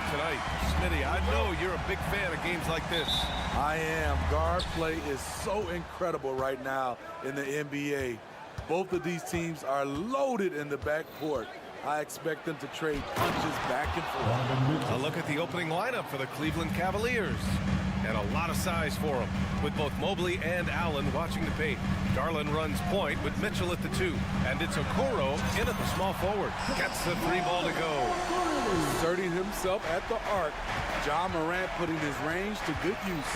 have tonight. Smitty, I know you're a big fan of games like this. I am. Guard play is so incredible right now in the NBA. Both of these teams are loaded in the backcourt. I expect them to trade punches back and forth. A look at the opening lineup for the Cleveland Cavaliers. And a lot of size for them, with both Mobley and Allen watching the paint. Garland runs point with Mitchell at the 2. And it's Okoro in at the small forward. Gets the 3 ball to go. Asserting himself at the arc. Ja Morant putting his range to good use.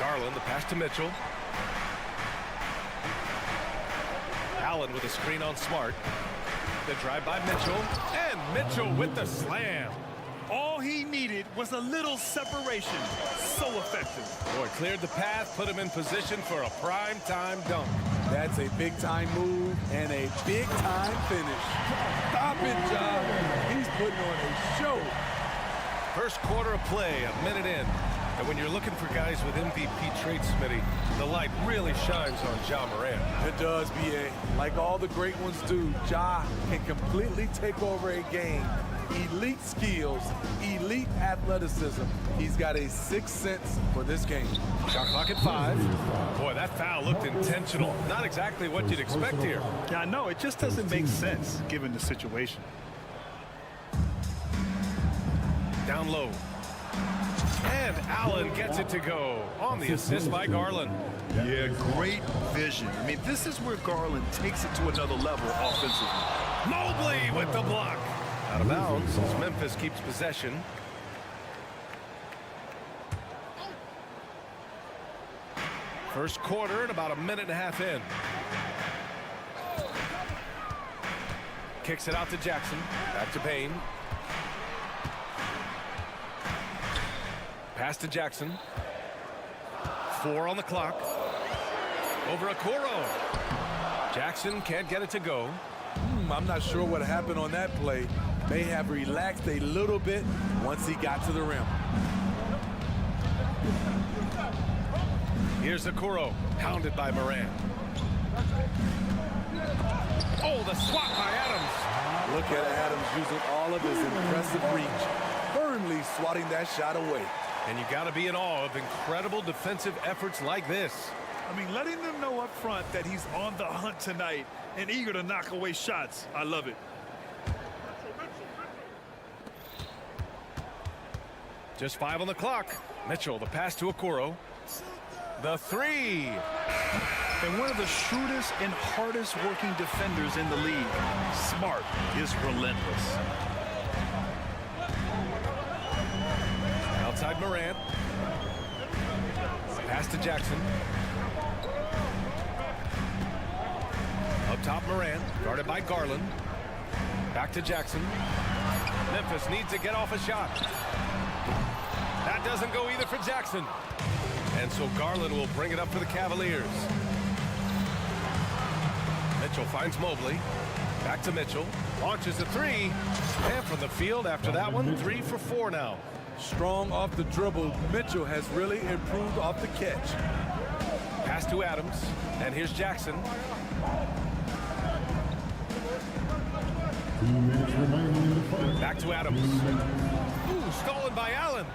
Garland, the pass to Mitchell. Allen with a screen on Smart. The drive by Mitchell. And Mitchell with the slam. All he needed was a little separation. So effective. Boy, cleared the path, put him in position for a prime-time dunk. That's a big-time move and a big-time finish. Stop it, John. He's putting on a show. First quarter of play, a minute in. And when you're looking for guys with MVP traits, Smitty, the light really shines on Ja Morant. It does, B.A. Like all the great ones do, Ja can completely take over a game. Elite skills, elite athleticism. He's got a sixth sense for this game. Shot clock at 5. Boy, that foul looked intentional. Not exactly what you'd expect here. Yeah, I know. It just doesn't make sense given the situation. Down low. And Allen gets it to go on the assist by Garland. Yeah, great vision. I mean, this is where Garland takes it to another level offensively. Mobley with the block. Out of bounds as Memphis keeps possession. First quarter and about a minute and a half in. Kicks it out to Jackson. Back to Payne. Pass to Jackson. 4 on the clock. Over Okoro. Jackson can't get it to go. I'm not sure what happened on that play. May have relaxed a little bit once he got to the rim. Here's Okoro, pounded by Morant. Oh, the swat by Adams. Look at Adams using all of his impressive reach, firmly swatting that shot away. And you got to be in awe of incredible defensive efforts like this. I mean, letting them know up front that he's on the hunt tonight and eager to knock away shots. I love it. Just 5 on the clock. Mitchell, the pass to Okoro. The 3. And one of the shrewdest and hardest working defenders in the league. Smart is relentless. Outside Morant. Pass to Jackson. Up top Morant, guarded by Garland. Back to Jackson. Memphis needs to get off a shot. That doesn't go either for Jackson. And so Garland will bring it up for the Cavaliers. Mitchell finds Mobley. Back to Mitchell. Launches a 3. And from the field after that one, 3 for 4 now. Strong off the dribble. Mitchell has really improved off the catch. Pass to Adams. And here's Jackson. 2 minutes remaining in the fight. Back to Adams. Ooh, stolen by Allen.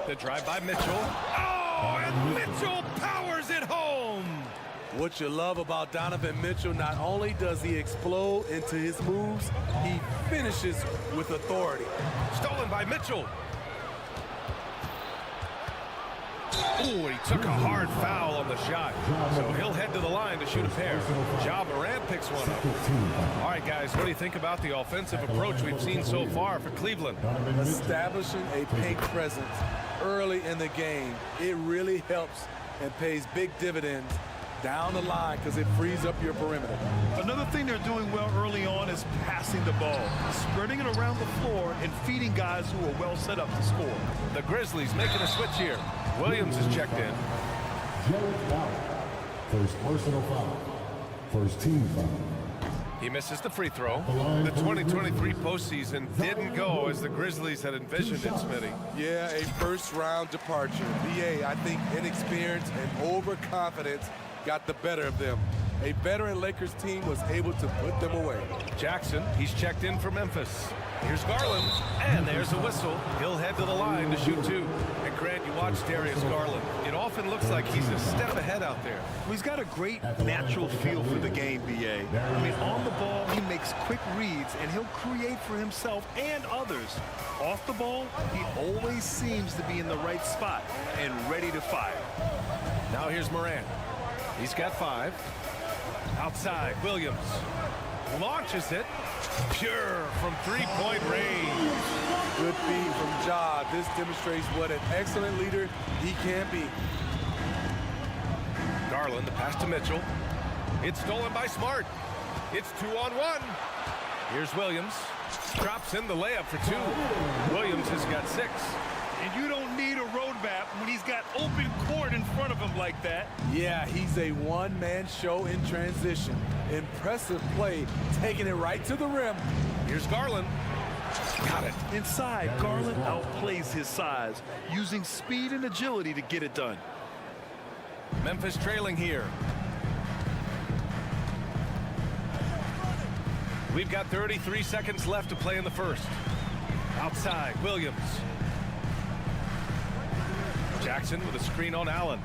The drive by Mitchell. Oh, and Mitchell powers it home. What you love about Donovan Mitchell, not only does he explode into his moves, he finishes with authority. Stolen by Mitchell. Ooh, he took a hard foul on the shot. So he'll head to the line to shoot a pair. Ja Morant picks one up. All right, guys, what do you think about the offensive approach we've seen so far for Cleveland? Establishing a paint presence early in the game, it really helps and pays big dividends down the line because it frees up your perimeter. Another thing they're doing well early on is passing the ball, spreading it around the floor and feeding guys who are well set up to score. The Grizzlies making a switch here. Williams is checked in. Jared Allen. First personal foul. First team foul. He misses the free throw. The 2023 postseason didn't go as the Grizzlies had envisioned it, Smitty. Yeah, a first-round departure. B.A., I think inexperience and overconfidence got the better of them. A veteran Lakers team was able to put them away. Jackson, he's checked in for Memphis. Here's Garland, and there's a whistle. He'll head to the line to shoot two. And Grant, you watch Darius Garland. It often looks like he's a step ahead out there. Well, he's got a great natural feel for the game, B.A. I mean, on the ball, he makes quick reads, and he'll create for himself and others. Off the ball, he always seems to be in the right spot and ready to fire. Now here's Morant. He's got 5. Outside, Williams launches it. Pure from three-point range. Good feed from Ja. This demonstrates what an excellent leader he can be. Garland, the pass to Mitchell. It's stolen by Smart. It's 2-on-1. Here's Williams. Drops in the layup for 2. Williams has got 6. And you don't need a roadmap when he's got open court in front of him like that. Yeah, he's a one-man show in transition. Impressive play, taking it right to the rim. Here's Garland. Got it. Inside, Garland outplays his size, using speed and agility to get it done. Memphis trailing here. We've got 33 seconds left to play in the first. Outside, Williams. Jackson with a screen on Allen.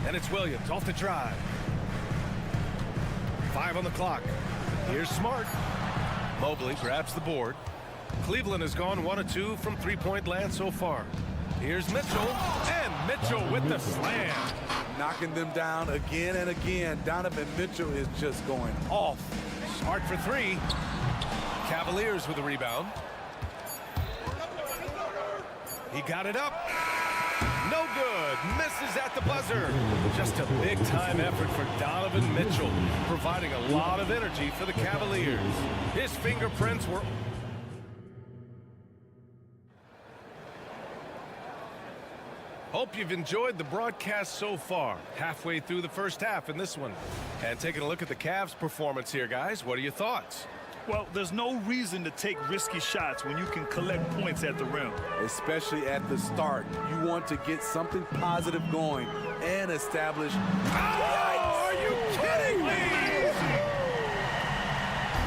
And it's Williams off the drive. 5 on the clock. Here's Smart. Mobley grabs the board. Cleveland has gone 1 of 2 from three-point land so far. Here's Mitchell. And Mitchell with the slam. Knocking them down again and again. Donovan Mitchell is just going off. Smart for 3. Cavaliers with a rebound. He got it up. No good. Misses at the buzzer. Just a big-time effort for Donovan Mitchell, providing a lot of energy for the Cavaliers. His fingerprints were... Hope you've enjoyed the broadcast so far. Halfway through the first half in this one. And taking a look at the Cavs' performance here, guys. What are your thoughts? Well, there's no reason to take risky shots when you can collect points at the rim. Especially at the start. You want to get something positive going and establish... Oh, are you kidding me?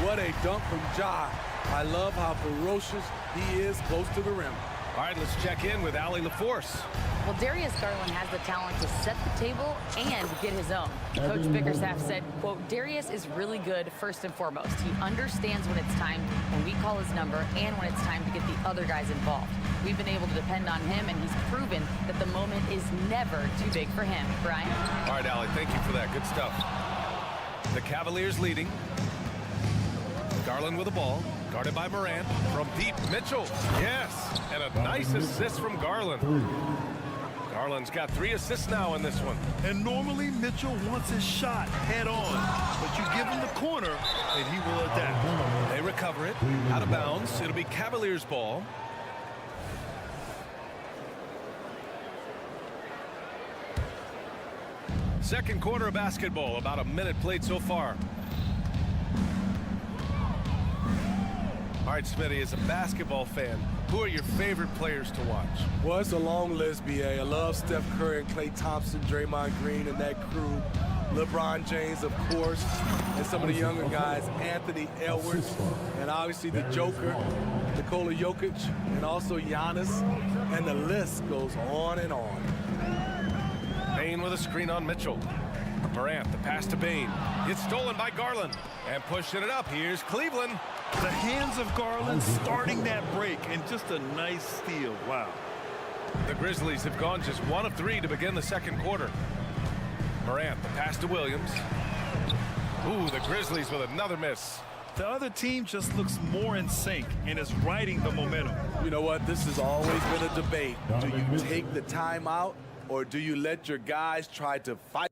What a dunk from Ja. I love how ferocious he is close to the rim. All right, let's check in with Allie LaForce. Well, Darius Garland has the talent to set the table and get his own. Coach Bickerstaff said, quote, Darius is really good first and foremost. He understands when it's time, when we call his number, and when it's time to get the other guys involved. We've been able to depend on him, and he's proven that the moment is never too big for him. Brian? All right, Allie, thank you for that. Good stuff. The Cavaliers leading. Garland with the ball. Guarded by Morant. From deep, Mitchell. Yes. And a nice assist from Garland. Garland's got 3 assists now in this one. And normally Mitchell wants his shot head on, but you give him the corner and he will adapt. They recover it. Out of bounds. It'll be Cavaliers ball. Second quarter of basketball. About a minute played so far. All right, Smitty, as a basketball fan, who are your favorite players to watch? Well, it's a long list, B.A. I love Steph Curry and Klay Thompson, Draymond Green and that crew. LeBron James, of course, and some of the younger guys, Anthony Edwards, and obviously the Joker, Nikola Jokic, and also Giannis, and the list goes on and on. Bain with a screen on Mitchell. Morant, the pass to Bain. It's stolen by Garland. And pushing it up, here's Cleveland. The hands of Garland starting that break, and just a nice steal. Wow. The Grizzlies have gone just 1 of 3 to begin the second quarter. Morant, the pass to Williams. Ooh, the Grizzlies with another miss. The other team just looks more in sync and is riding the momentum. You know what? This has always been a debate. Do you take the time out, or do you let your guys try to fight?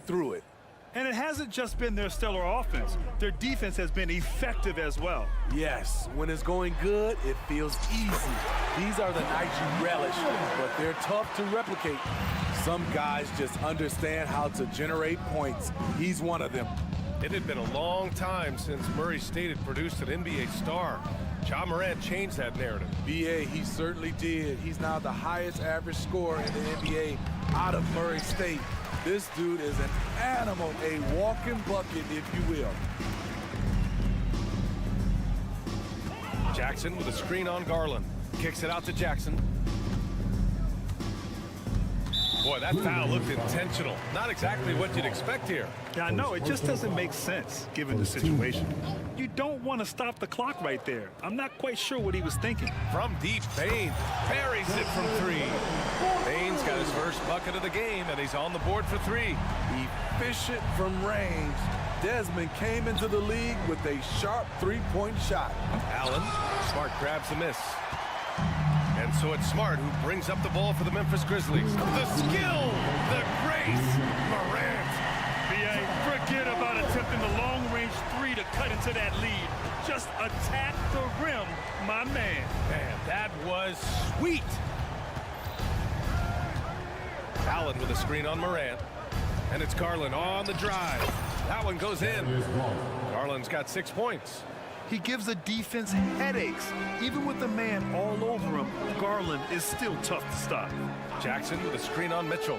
through it. And it hasn't just been their stellar offense. Their defense has been effective as well. Yes, when it's going good, it feels easy. These are the nights you relish, but they're tough to replicate. Some guys just understand how to generate points. He's one of them. It had been a long time since Murray State had produced an NBA star. Ja Morant changed that narrative. B.A., he certainly did. He's now the highest average scorer in the NBA out of Murray State. This dude is an animal, a walking bucket, if you will. Jackson with a screen on Garland. Kicks it out to Jackson. Boy, that foul looked intentional. Not exactly what you'd expect here. Yeah, no, it just doesn't make sense given the situation. You don't want to stop the clock right there. I'm not quite sure what he was thinking. From deep, Bain buries it from three. Bain's got his first bucket of the game, and he's on the board for three. Efficient from range. Desmond came into the league with a sharp three-point shot. Allen, Smart grabs the miss. And so it's Smart who brings up the ball for the Memphis Grizzlies. The skill, the grace, Morant. B.A., forget about attempting the long-range three to cut into that lead. Just attack the rim, my man. Man, that was sweet. Allen with a screen on Morant. And it's Garland on the drive. That one goes in. Garland's got 6 points. He gives the defense headaches. Even with the man all over him, Garland is still tough to stop. Jackson with a screen on Mitchell.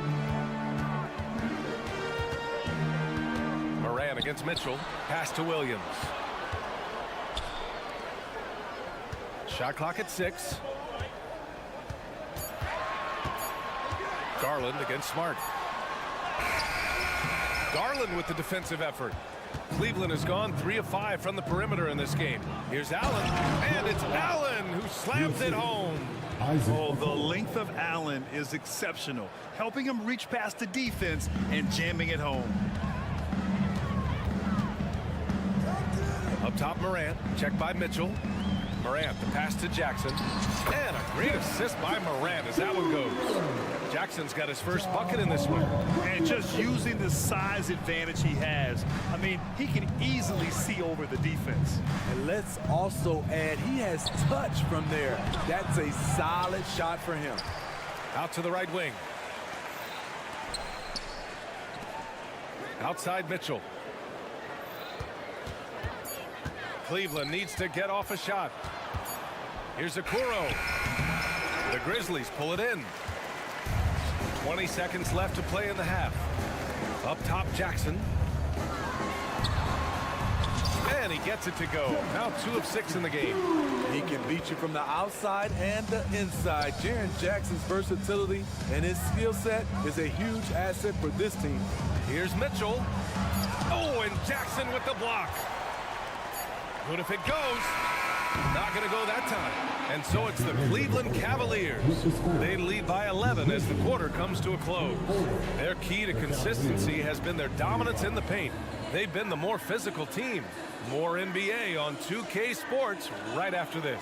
Morant against Mitchell. Pass to Williams. Shot clock at 6. Garland against Smart. Garland with the defensive effort. Cleveland has gone 3 of 5 from the perimeter in this game. Here's Allen, and it's Allen who slams it home. Oh, the length of Allen is exceptional, helping him reach past the defense and jamming it home. Up top, Morant, checked by Mitchell. Morant, the pass to Jackson. And a great assist by Morant as that one goes. Jackson's got his first bucket in this one. And just using the size advantage he has, I mean, he can easily see over the defense. And let's also add, he has touch from there. That's a solid shot for him. Out to the right wing. Outside Mitchell. Cleveland needs to get off a shot. Here's Okoro. The Grizzlies pull it in. 20 seconds left to play in the half. Up top, Jackson. And he gets it to go. Now 2 of 6 in the game. He can beat you from the outside and the inside. Jaren Jackson's versatility and his skill set is a huge asset for this team. Here's Mitchell. Oh, and Jackson with the block. But if it goes, not going to go that time. And so it's the Cleveland Cavaliers. They lead by 11 as the quarter comes to a close. Their key to consistency has been their dominance in the paint. They've been the more physical team. More NBA on 2K Sports right after this.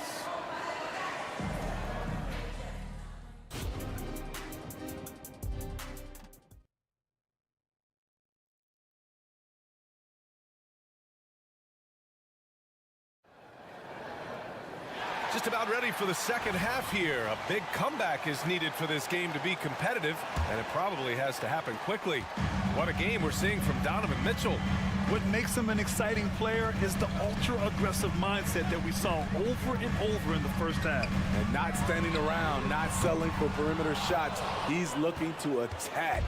Just about ready for the second half here. A big comeback is needed for this game to be competitive, and it probably has to happen quickly. What a game we're seeing from Donovan Mitchell. What makes him an exciting player is the ultra-aggressive mindset that we saw over and over in the first half. And not standing around, not settling for perimeter shots. He's looking to attack.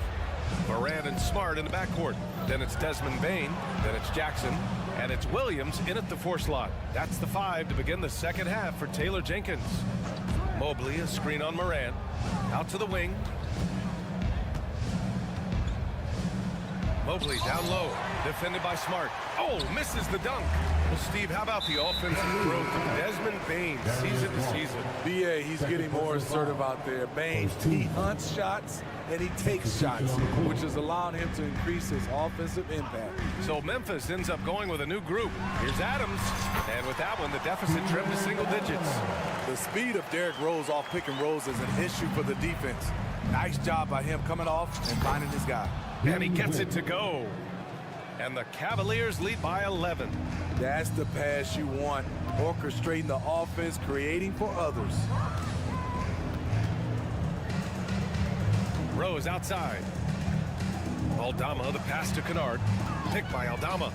Morant and Smart in the backcourt. Then it's Desmond Bain. Then it's Jackson. And it's Williams in at the 4 slot. That's the 5 to begin the second half for Taylor Jenkins. Mobley, a screen on Morant. Out to the wing. Mobley down low. Defended by Smart. Oh, misses the dunk. Well, Steve, how about the offensive growth of Desmond Bain season to season? B.A., he's getting more assertive out there. Bain, he hunts shots and he takes shots, which has allowed him to increase his offensive impact. So Memphis ends up going with a new group. Here's Adams. And with that one, the deficit trimmed to single digits. The speed of Derrick Rose off pick and rolls is an issue for the defense. Nice job by him coming off and finding his guy. And he gets it to go. And the Cavaliers lead by 11. That's the pass you want. Orchestrating the offense, creating for others. Rose outside. Aldama, the pass to Kennard. Picked by Aldama.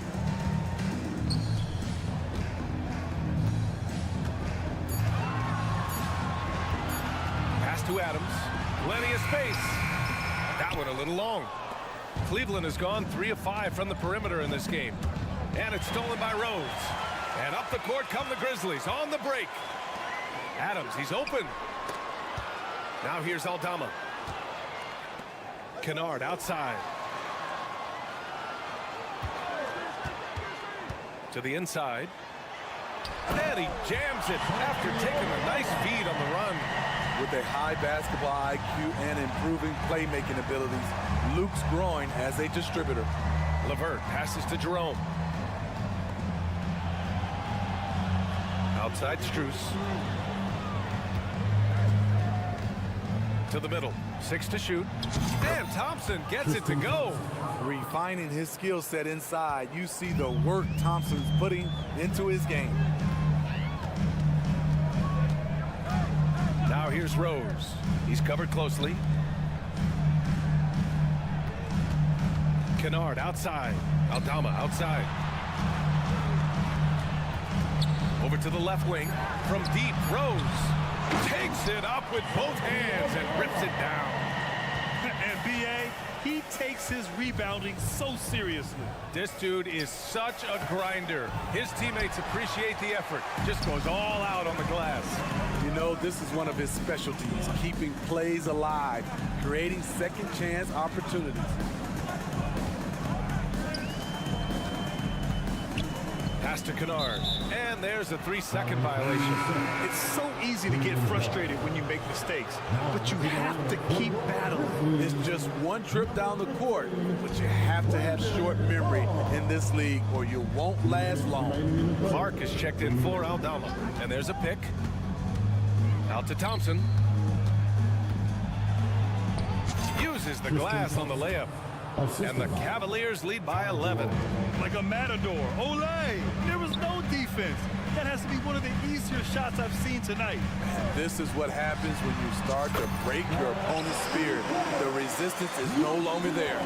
Pass to Adams. Plenty of space. That one a little long. Cleveland has gone 3 of 5 from the perimeter in this game. And it's stolen by Rose. And up the court come the Grizzlies on the break. Adams, he's open. Now here's Aldama. Kennard outside. To the inside. And he jams it after taking a nice feed on the run. With a high basketball IQ and improving playmaking abilities, Luke's growing as a distributor. LeVert passes to Jerome. Outside Strus. To the middle. 6 to shoot. And Thompson gets it to go. Refining his skill set inside, you see the work Thompson's putting into his game. Now here's Rose. He's covered closely. Kennard outside. Aldama outside. Over to the left wing. From deep, Rose takes it up with both hands and rips it down. And B.A., he takes his rebounding so seriously. This dude is such a grinder. His teammates appreciate the effort. Just goes all out on the glass. You know, this is one of his specialties, keeping plays alive, creating second chance opportunities. Pass to Kennard. And there's a 3-second violation. It's so easy to get frustrated when you make mistakes, but you have to keep battling. It's just one trip down the court, but you have to have short memory in this league or you won't last long. Clark is checked in for Aldama. And there's a pick. Out to Thompson. Uses the glass on the layup. And the Cavaliers lead by 11. Like a matador. Olay! There was no defense. That has to be one of the easier shots I've seen tonight. This is what happens when you start to break your opponent's spirit. The resistance is no longer there.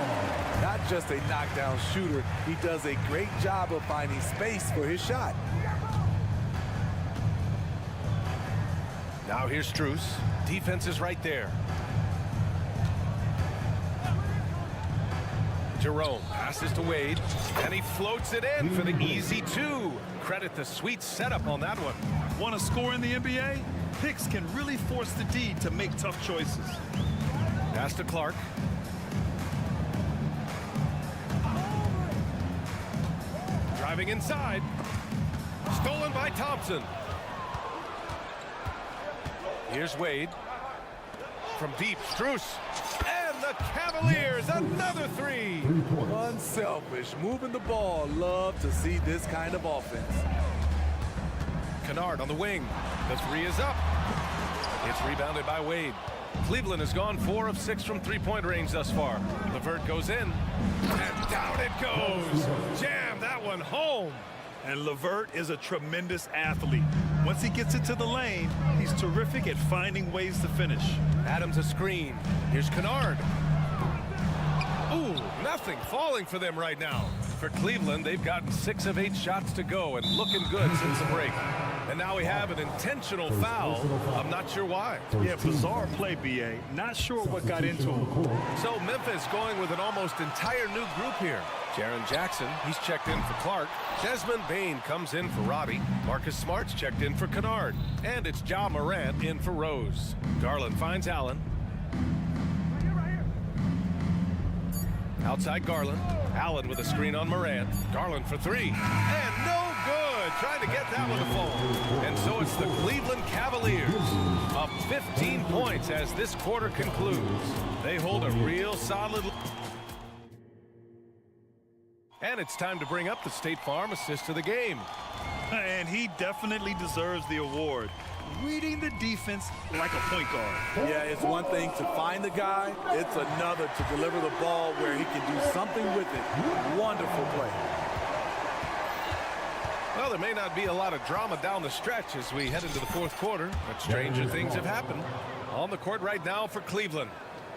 Not just a knockdown shooter, he does a great job of finding space for his shot. Now here's Strus. Defense is right there. Jerome passes to Wade, and he floats it in for the easy 2. Credit the sweet setup on that one. Want to score in the NBA? Picks can really force the D to make tough choices. Pass to Clark. Driving inside. Stolen by Thompson. Here's Wade. From deep, Strus. And the Cavaliers, another 3. Unselfish, moving the ball. Love to see this kind of offense. Kennard on the wing. The 3 is up. It's rebounded by Wade. Cleveland has gone 4 of 6 from three-point range thus far. LeVert goes in. And down it goes. Jam that one home. And LeVert is a tremendous athlete. Once he gets into the lane, he's terrific at finding ways to finish. Adams a screen. Here's Kennard. Ooh, nothing falling for them right now. For Cleveland, they've gotten 6 of 8 shots to go and looking good since the break. And now we have an intentional foul. I'm not sure why. Yeah, bizarre play, B.A. Not sure what got into him. So Memphis going with an almost entire new group here. Jaren Jackson, he's checked in for Clark. Desmond Bane comes in for Robbie. Marcus Smart's checked in for Kennard. And it's Ja Morant in for Rose. Garland finds Allen. Outside Garland. Allen with a screen on Morant. Garland for 3. And no good. Trying to get that one to fall. And so it's the Cleveland Cavaliers up 15 points as this quarter concludes. They hold a real solid. And it's time to bring up the State Farm assist of the game. And he definitely deserves the award. reading the defense like a point guard. Yeah, it's one thing to find the guy. It's another to deliver the ball where he can do something with it. Wonderful play. Well, there may not be a lot of drama down the stretch as we head into the fourth quarter, but stranger things have happened. On the court right now for Cleveland,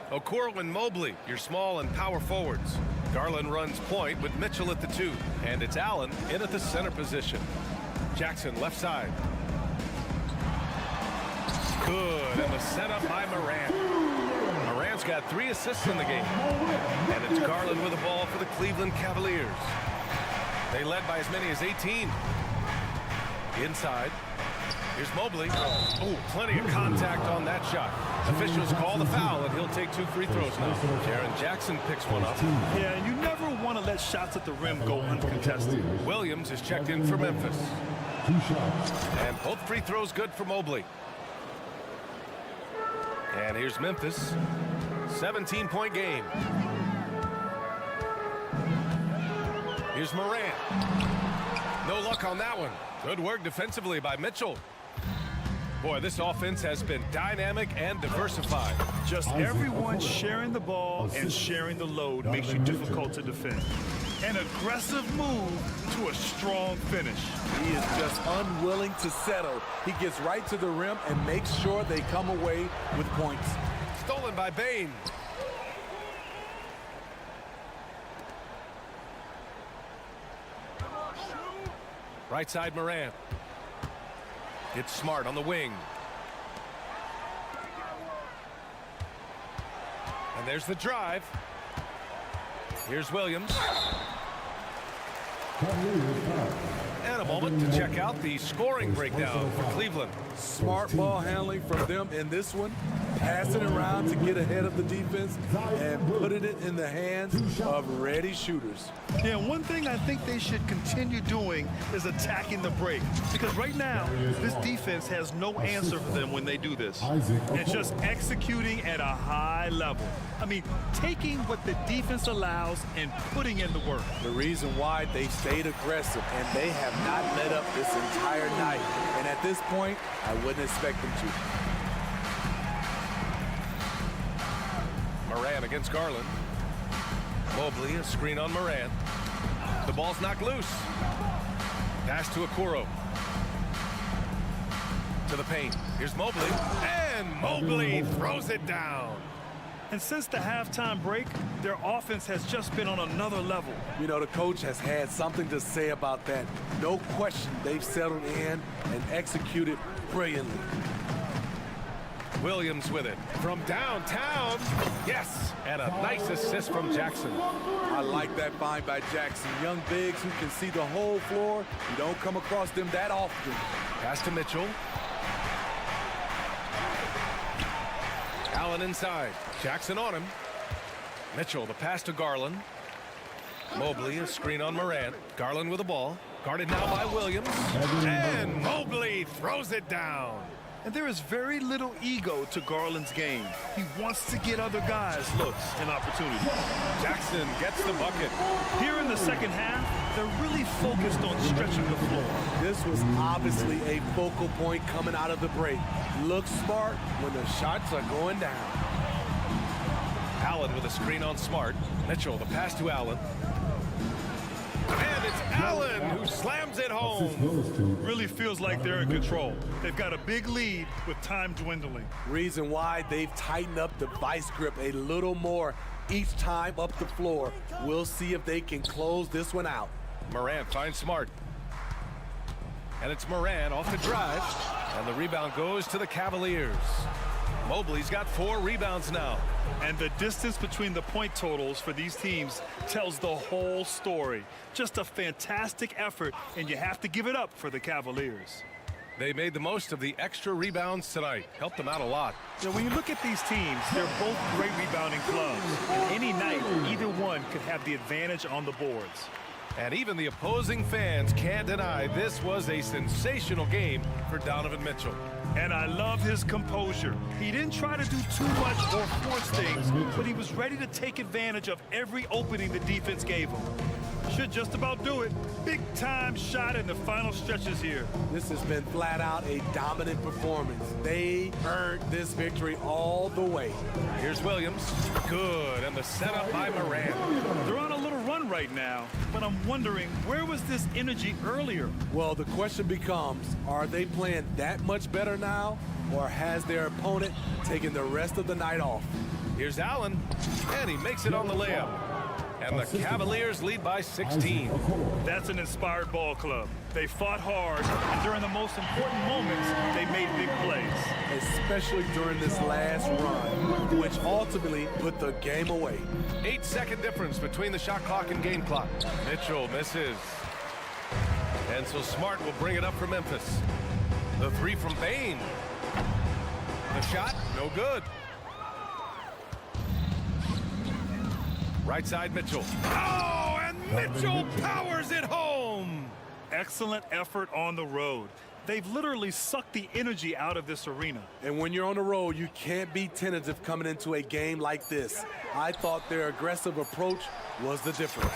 Okoro and Mobley, your small and power forwards. Garland runs point with Mitchell at the 2, and it's Allen in at the center position. Jackson left side. Good, and the setup by Morant. Morant's got 3 assists in the game, and it's Garland with the ball for the Cleveland Cavaliers. They led by as many as 18. Inside. Here's Mobley. Oh, plenty of contact on that shot. Officials call the foul, and he'll take 2 free throws now. Jaren Jackson picks one up. Yeah, and you never want to let shots at the rim go uncontested. Williams is checked in for Memphis. 2 shots. And both free throws good for Mobley. And here's Memphis. 17-point game. Here's Morant. No luck on that one. Good work defensively by Mitchell. Boy, this offense has been dynamic and diversified. Just everyone sharing the ball and sharing the load makes you difficult to defend. An aggressive move to a strong finish. He is just unwilling to settle. He gets right to the rim and makes sure they come away with points. Stolen by Bain. Right side Morant. It's Smart on the wing. And there's the drive. Here's Williams. And a moment to check out the scoring breakdown for Cleveland. Smart ball handling from them in this one. Passing around to get ahead of the defense and putting it in the hands of ready shooters. Yeah, one thing I think they should continue doing is attacking the break. Because right now, this defense has no answer for them when they do this. It's just executing at a high level. I mean, taking what the defense allows and putting in the work. The reason why they stayed aggressive and they have not let up this entire night. And at this point, I wouldn't expect them to. Morant against Garland. Mobley, a screen on Morant. The ball's knocked loose. Pass to Okoro. To the paint. Here's Mobley. And Mobley throws it down. And since the halftime break, their offense has just been on another level. You know, the coach has had something to say about that. No question, they've settled in and executed brilliantly. Williams with it from downtown. Yes, and a nice assist from Jackson. I like that find by Jackson. Young bigs who can see the whole floor. You don't come across them that often. Pass to Mitchell. Allen inside. Jackson on him. Mitchell, the pass to Garland. Mobley, a screen on Morant. Garland with the ball. Guarded now by Williams. And Mobley throws it down. And there is very little ego to Garland's game. He wants to get other guys looks and opportunities. Jackson gets the bucket. Here in the second half, they're really focused on stretching the floor. This was obviously a focal point coming out of the break. Look smart when the shots are going down. Allen with a screen on Smart. Mitchell, the pass to Allen. And it's Allen who slams it home. Really feels like they're in control. They've got a big lead with time dwindling. Reason why they've tightened up the vice grip a little more each time up the floor. We'll see if they can close this one out. Morant finds Smart. And it's Morant off the drive. And the rebound goes to the Cavaliers. Mobley's got 4 rebounds now. And the distance between the point totals for these teams tells the whole story. Just a fantastic effort, and you have to give it up for the Cavaliers. They made the most of the extra rebounds tonight. Helped them out a lot. Now, when you look at these teams, they're both great rebounding clubs. And any night, either one could have the advantage on the boards. And even the opposing fans can't deny this was a sensational game for Donovan Mitchell. And I love his composure. He didn't try to do too much or force things, but he was ready to take advantage of every opening the defense gave him. Should just about do it. Big time shot in the final stretches here. This has been flat out a dominant performance. They earned this victory all the way. Here's Williams. Good, and the setup by Moran. They're on a little run right now, but I'm wondering, where was this energy earlier? Well, the question becomes, are they playing that much better now, or has their opponent taken the rest of the night off? Here's Allen, and he makes it on the layup. And the Cavaliers lead by 16. That's an inspired ball club. They fought hard, and during the most important moments, they made big plays. Especially during this last run, which ultimately put the game away. 8-second difference between the shot clock and game clock. Mitchell misses. And so Smart will bring it up for Memphis. The three from Bain. The shot, no good. Right side, Mitchell. Oh, and Mitchell powers it home. Excellent effort on the road. They've literally sucked the energy out of this arena. And when you're on the road, you can't be tentative coming into a game like this. I thought their aggressive approach was the difference.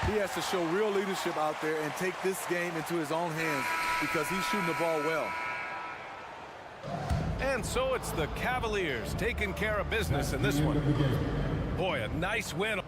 He has to show real leadership out there and take this game into his own hands because he's shooting the ball well. And so it's the Cavaliers taking care of business in this one. Boy, a nice win.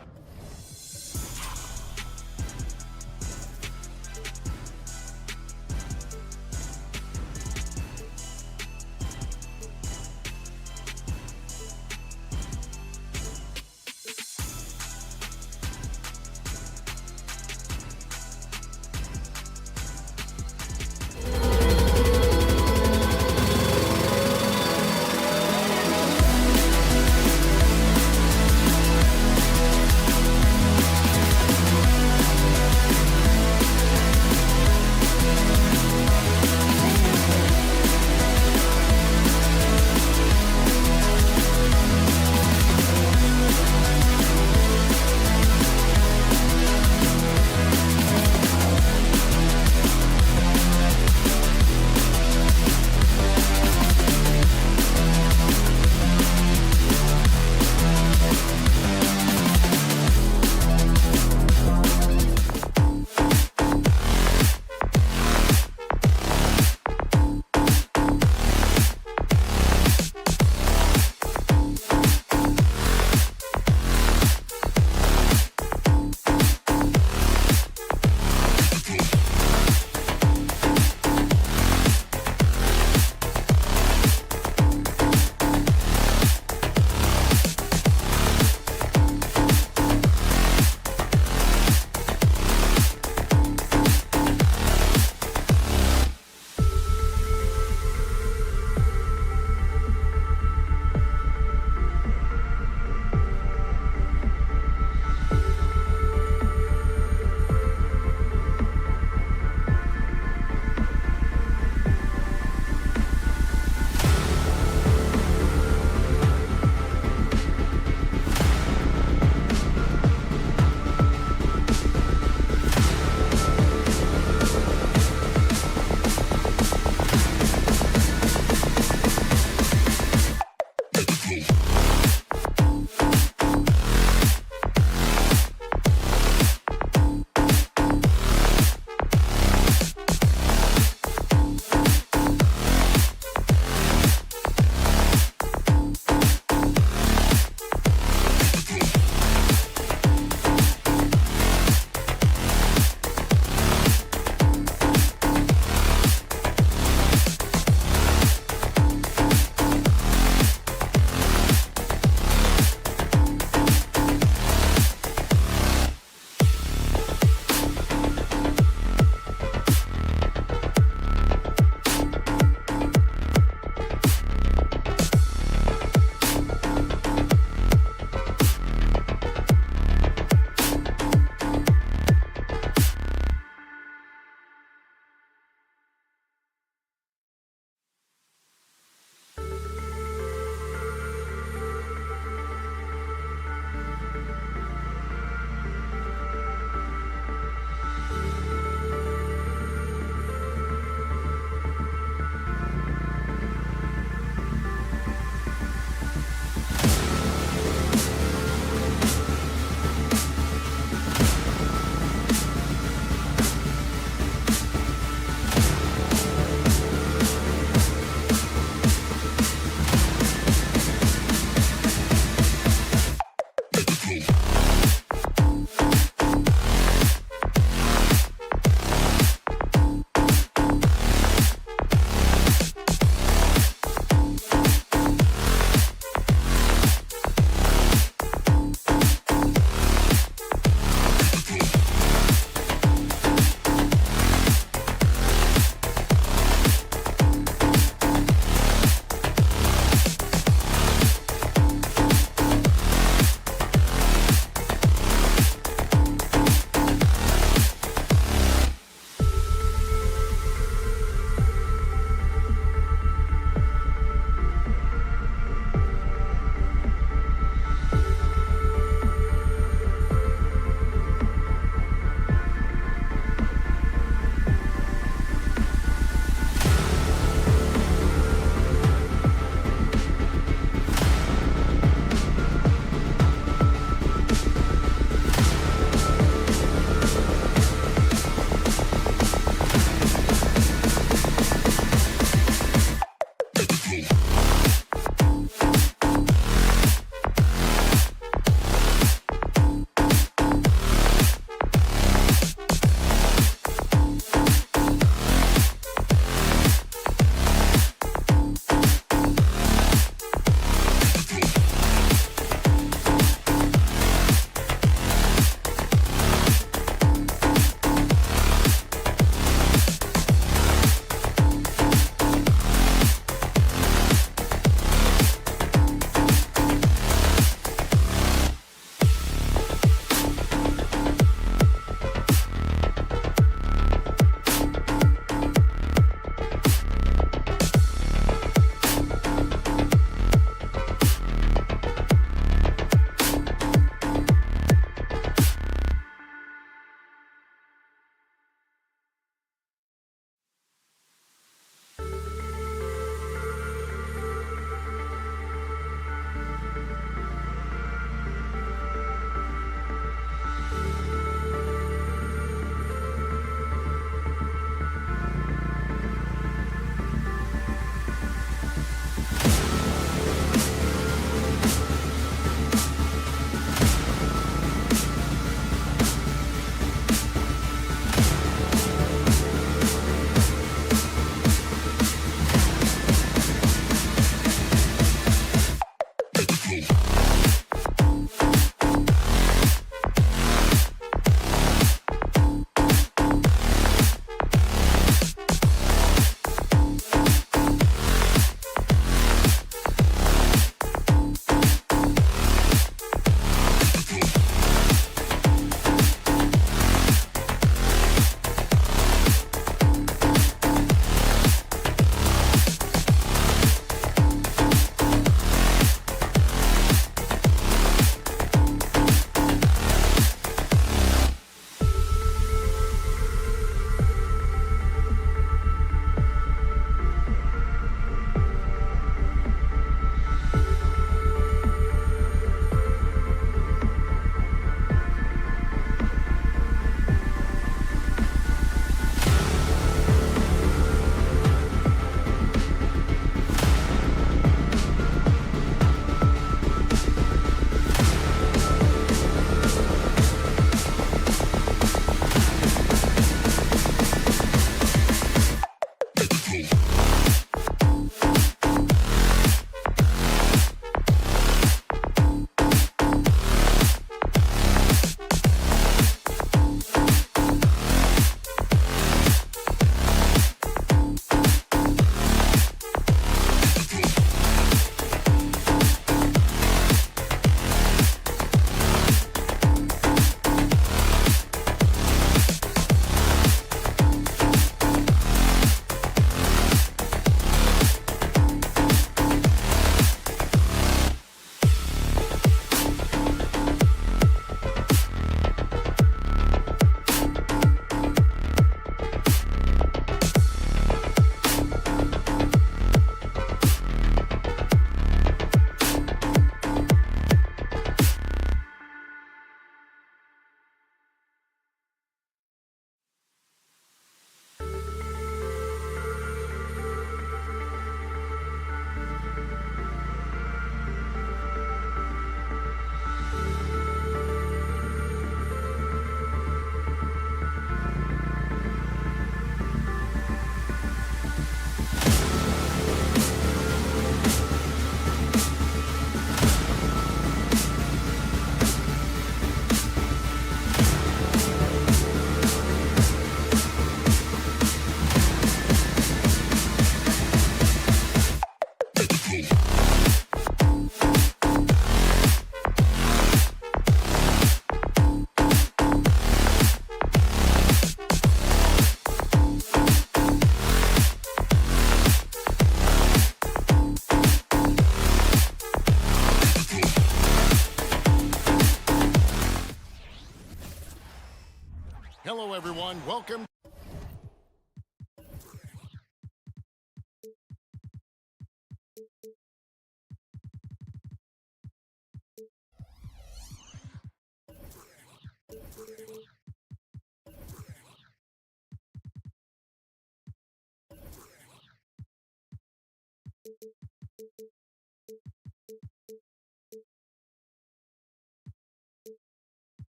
welcome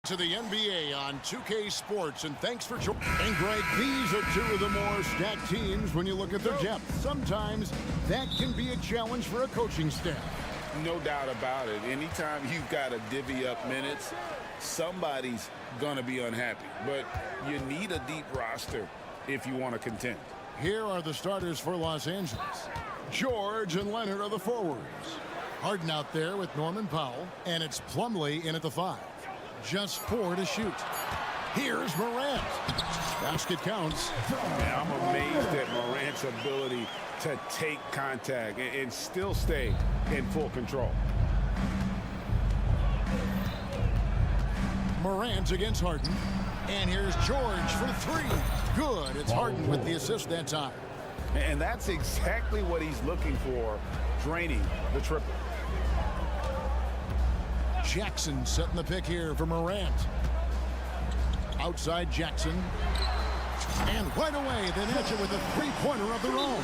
to the NBA on 2K Sports, and thanks for joining. And Greg, these are two of the more stacked teams when you look at their depth. Sometimes that can be a challenge for a coaching staff. No doubt about it. Anytime you've got to divvy up minutes, somebody's going to be unhappy. But you need a deep roster if you want to contend. Here are the starters for Los Angeles. George and Leonard are the forwards. Harden out there with Norman Powell, and it's Plumlee in at the 5. Just 4 to shoot. Here's Morant. Basket counts. Man, I'm amazed at Morant's ability to take contact and still stay in full control. Morant against Harden. And here's George for 3. Good. It's Harden with the assist that time. And that's exactly what he's looking for, draining the triple. Jackson setting the pick here for Morant. Outside Jackson. And right away, they match it with a three-pointer of their own.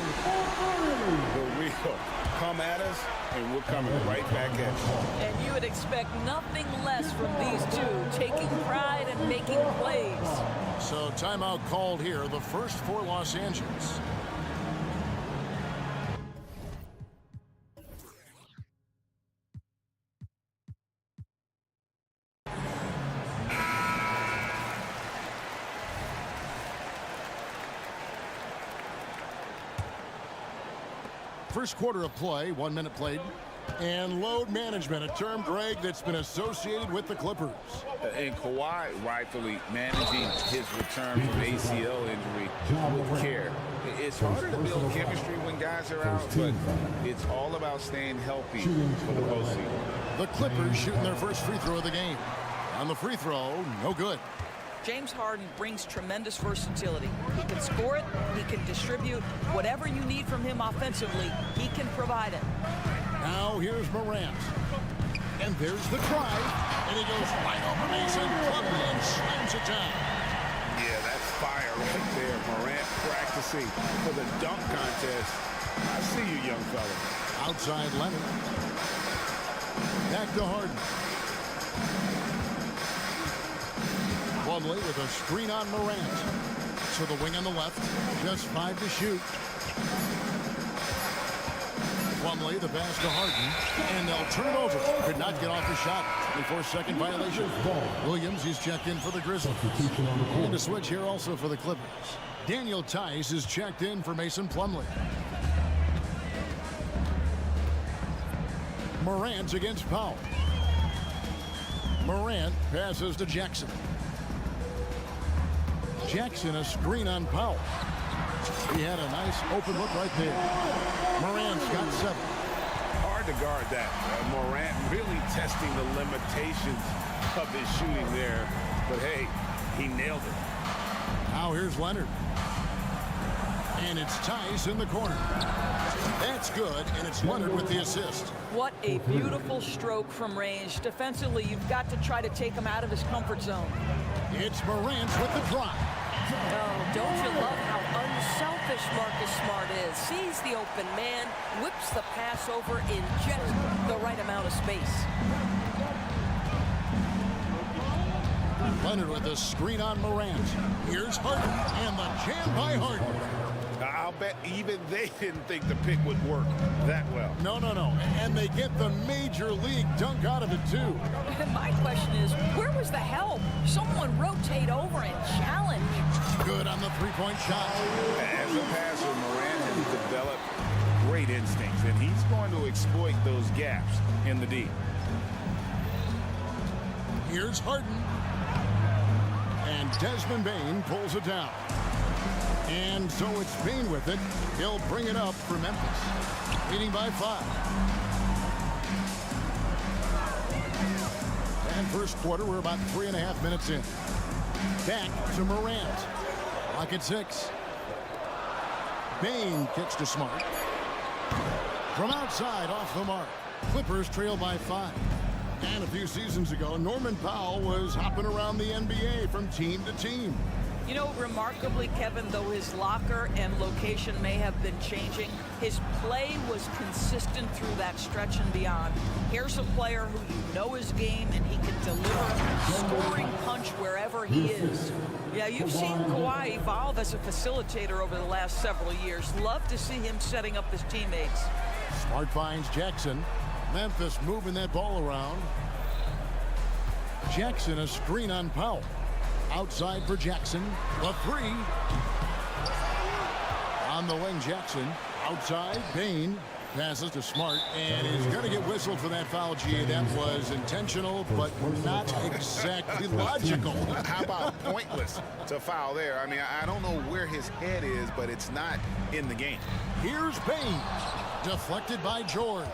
The real come at us, and we're coming right back at you. And you would expect nothing less from these two, taking pride and making plays. So timeout called here, the first for Los Angeles. First quarter of play, 1 minute played. And load management, a term, Greg, that's been associated with the Clippers. And Kawhi rightfully managing his return from ACL injury with care. It's harder to build chemistry when guys are out, but it's all about staying healthy for the postseason. The Clippers shooting their first free throw of the game. On the free throw, no good. James Harden brings tremendous versatility. He can score it, he can distribute. Whatever you need from him offensively, he can provide it. Now here's Morant. And there's the drive. And he goes right over Mason. Plumlee and slams it down. Yeah, that's fire right there. Morant practicing for the dunk contest. I see you, young fella. Outside Leonard. Back to Harden. Plumlee with a screen on Morant. To the wing on the left. Just 5 to shoot. Plumlee, the pass to Harden. And they'll turn it over. Could not get off the shot. 24-second violation. Williams, he's checked in for the Grizzlies. And a switch here also for the Clippers. Daniel Tice is checked in for Mason Plumlee. Morant against Powell. Morant passes to Jackson. Jackson, a screen on Powell. He had a nice open look right there. Morant's got 7. Hard to guard that. Morant really testing the limitations of his shooting there. But hey, he nailed it. Now here's Leonard. And it's Tice in the corner. That's good, and it's Leonard with the assist. What a beautiful stroke from range. Defensively, you've got to try to take him out of his comfort zone. It's Morant with the drive. Oh, don't you love how unselfish Marcus Smart is? Sees the open man, whips the pass over in just the right amount of space. Leonard with the screen on Morant. Here's Harden, and the jam by Harden. I'll bet even they didn't think the pick would work that well. No. And they get the major league dunk out of it, too. My question is, where was the help? Someone rotate over and challenge. Good on the three-point shot. As a passer, Morant has developed great instincts, and he's going to exploit those gaps in the D. Here's Harden. And Desmond Bane pulls it down. And so it's Bane with it. He'll bring it up for Memphis. Leading by 5. And first quarter, we're about 3.5 minutes in. Back to Morant. Clock at 6. Bane kicks to Smart. From outside, off the mark. Clippers trail by 5. And a few seasons ago, Norman Powell was hopping around the NBA from team to team. You know, remarkably, Kevin, though his locker and location may have been changing, his play was consistent through that stretch and beyond. Here's a player who you know his game, and he can deliver scoring punch wherever he is. Yeah, you've seen Kawhi evolve as a facilitator over the last several years. Love to see him setting up his teammates. Smart finds Jackson. Memphis moving that ball around. Jackson, a screen on Powell. Outside for Jackson. The 3. On the wing, Jackson. Outside, Bane. Passes to Smart. And he's going to get whistled for that foul, G. That was intentional, but not exactly logical. How about pointless to foul there? I mean, I don't know where his head is, but it's not in the game. Here's Bane. Deflected by George.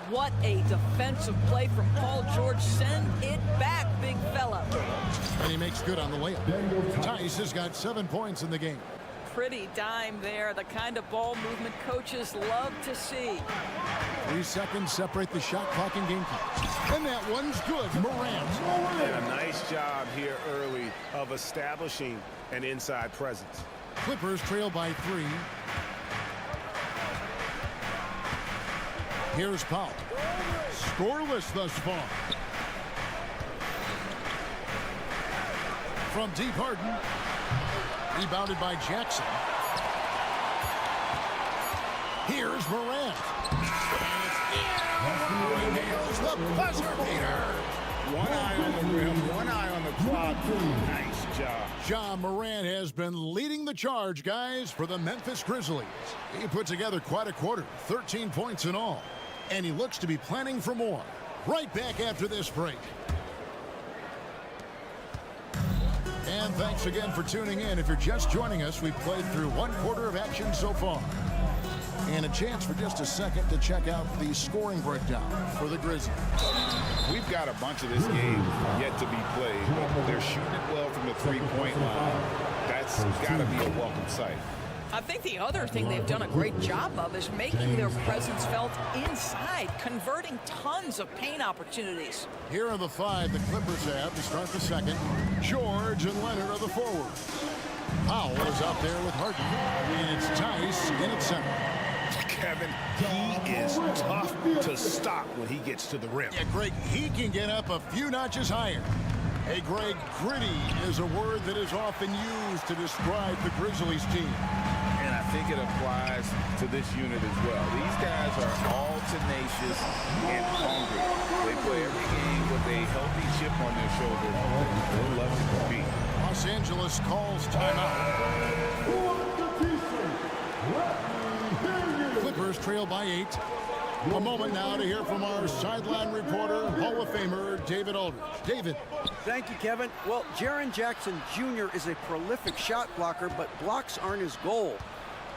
What a defensive play from Paul George. Send it back, big fella. And he makes good on the layup. Tice has got 7 points in the game. Pretty dime there. The kind of ball movement coaches love to see. 3 seconds separate the shot clock and game clock. And that one's good. Morant. And a nice job here early of establishing an inside presence. Clippers trail by 3. Here's Powell. Scoreless thus far. From deep, Harden. Rebounded by Jackson. Here's Morant. And nails the buzzer beater. One eye on the rim, one eye on the clock. Nice job. Ja Morant has been leading the charge, guys, for the Memphis Grizzlies. He put together quite a quarter, 13 points in all. And he looks to be planning for more. Right back after this break. And thanks again for tuning in. If you're just joining us, we've played through 1 quarter of action so far. And a chance for just a second to check out the scoring breakdown for the Grizzlies. We've got a bunch of this game yet to be played, but they're shooting it well from the 3-point line. That's got to be a welcome sight. I think the other thing they've done a great job of is making their presence felt inside, converting tons of paint opportunities. Here are the 5 the Clippers have to start the second. George and Leonard are the forwards. Powell is out there with Harden. And it's Tice in at center. Kevin, he is tough to stop when he gets to the rim. Yeah, Greg, he can get up a few notches higher. Hey, Greg, gritty is a word that is often used to describe the Grizzlies team. And I think it applies to this unit as well. These guys are all tenacious and hungry. They play every game with a healthy chip on their shoulder. They love to compete. Los Angeles calls timeout. Clippers trail by 8. A moment now to hear from our sideline reporter, Hall of Famer David Aldridge. David. Thank you, Kevin. Well, Jaren Jackson Jr. is a prolific shot blocker, but blocks aren't his goal.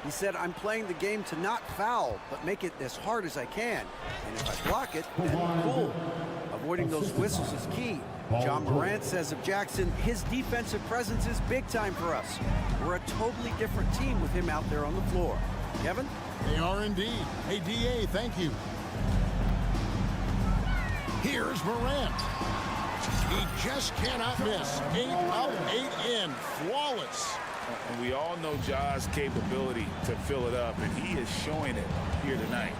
He said, I'm playing the game to not foul, but make it as hard as I can. And if I block it, then cool. Avoiding those whistles is key. Ja Morant says of Jackson, his defensive presence is big time for us. We're a totally different team with him out there on the floor. Kevin? They are indeed. Hey, D.A., thank you. Here's Morant. He just cannot miss. 8 out, 8 in. Flawless. And we all know Ja's capability to fill it up, and he is showing it here tonight.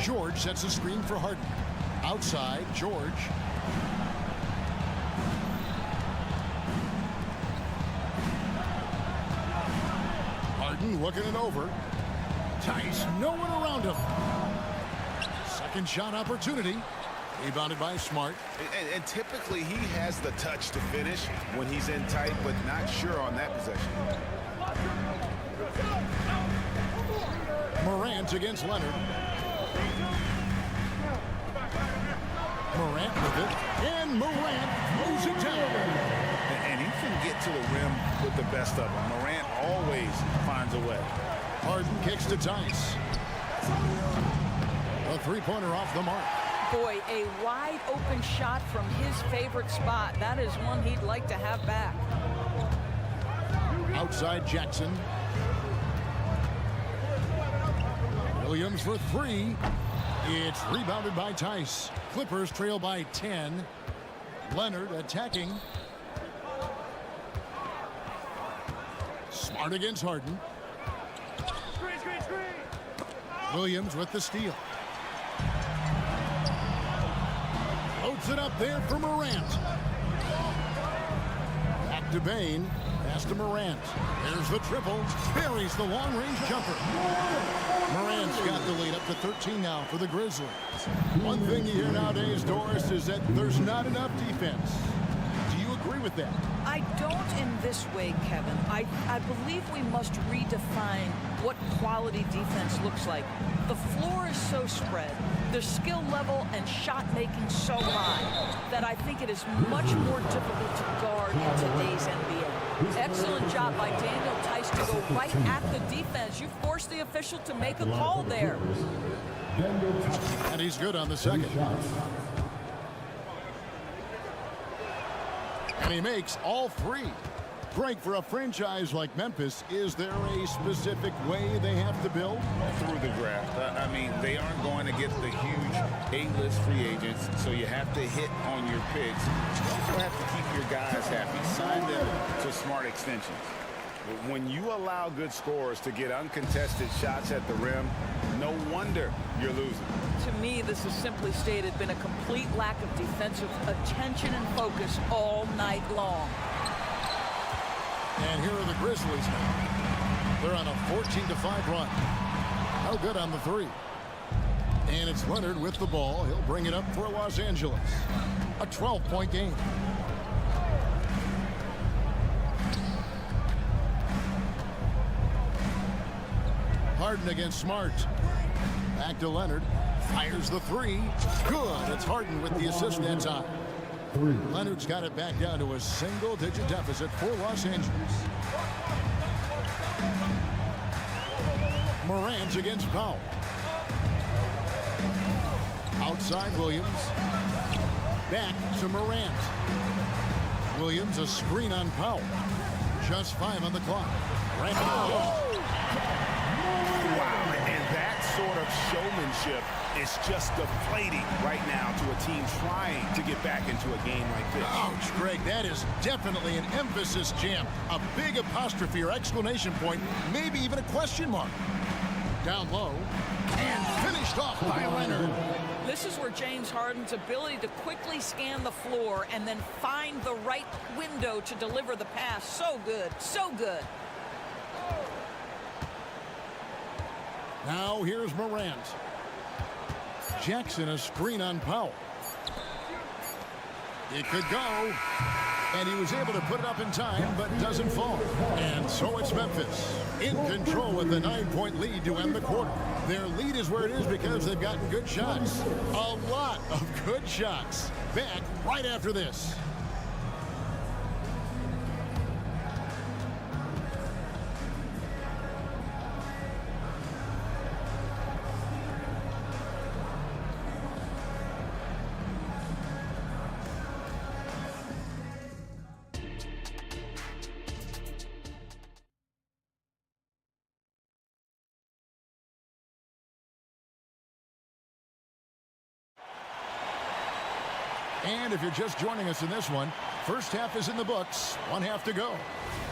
George sets a screen for Harden. Outside, George. Harden looking it over. Tice, no one around him. Second shot opportunity. Rebounded by Smart. And typically he has the touch to finish when he's in tight, but not sure on that possession. Morant against Leonard. Morant with it, and Morant throws it down. And he can get to the rim with the best of them. Morant always finds a way. Harden kicks to Tice. A three-pointer off the mark. Boy, a wide open shot from his favorite spot. That is one he'd like to have back. Outside Jackson. Williams for three. It's rebounded by Tice. Clippers trail by 10. Leonard attacking. Smart against Harden. Williams with the steal. Loads it up there for Morant. Back to Bain. Pass to Morant. There's the triple. Buries the long-range jumper. Morant's got the lead up to 13 now for the Grizzlies. One thing you hear nowadays, Doris, is that there's not enough defense. Do you agree with that? I don't in this way, Kevin. I believe we must redefine what quality defense looks like. The floor is so spread, the skill level and shot making so high that I think it is much more difficult to guard in today's NBA. Excellent job by Daniel Tice to go right at the defense. You forced the official to make a call there. And he's good on the second. And he makes all three. Greg, for a franchise like Memphis, is there a specific way they have to build? Through the draft. I mean, they aren't going to get the huge A-list free agents, so you have to hit on your picks. You also have to keep your guys happy. Sign them to smart extensions. But when you allow good scorers to get uncontested shots at the rim, no wonder you're losing. To me, this has simply stated been a complete lack of defensive attention and focus all night long. And here are the Grizzlies now. They're on a 14-5 run. No good on the three. And it's Leonard with the ball. He'll bring it up for Los Angeles. A 12-point game. Harden against Smart. Back to Leonard. Fires the three. Good. It's Harden with the assist that time. Leonard's got it back down to a single-digit deficit for Los Angeles. Morant against Powell. Outside Williams. Back to Morant. Williams, a screen on Powell. Just 5 on the clock. Right now. Wow, and that sort of showmanship is just deflating right now to a team trying to get back into a game like this. Ouch, Greg, that is definitely an emphasis jam. A big apostrophe or exclamation point, maybe even a question mark. Down low, and finished off by Leonard. This is where James Harden's ability to quickly scan the floor and then find the right window to deliver the pass. So good, so good. Now here's Morant. Jackson, a screen on Powell. It could go. And he was able to put it up in time, but doesn't fall. And so it's Memphis in control with a 9-point lead to end the quarter. Their lead is where it is because they've gotten good shots. A lot of good shots. Back right after this. And if you're just joining us in this one, first half is in the books. 1 half to go.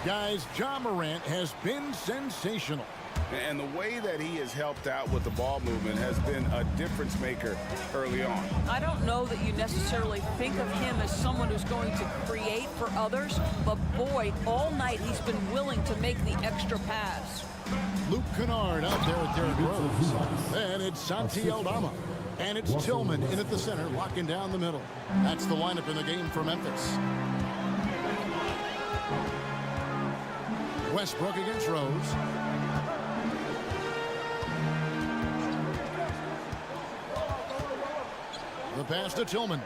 Guys, Ja Morant has been sensational. And the way that he has helped out with the ball movement has been a difference maker early on. I don't know that you necessarily think of him as someone who's going to create for others, but boy, all night he's been willing to make the extra pass. Luke Kennard out there with Derrick Rose. Then it's Santi Aldama. And it's Tillman in at the center, locking down the middle. That's the lineup in the game for Memphis. Westbrook against Rose. The pass to Tillman.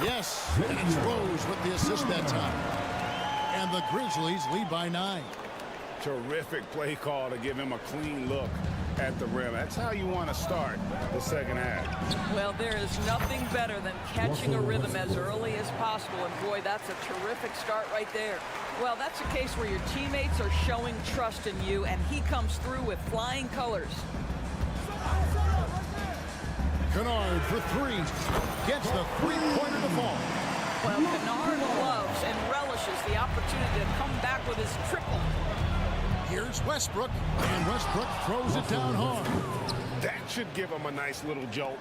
Yes, and it's Rose with the assist that time. And the Grizzlies lead by 9. Terrific play call to give him a clean look at the rim. That's how you want to start the second half. Well, there is nothing better than catching a rhythm as early as possible. And boy, that's a terrific start right there. Well, that's a case where your teammates are showing trust in you, and he comes through with flying colors. Kennard for 3. Gets the three-pointer to fall. Well, Kennard loves and relishes the opportunity to come back with his triple. Here's Westbrook, and Westbrook throws it down hard. That should give him a nice little jolt.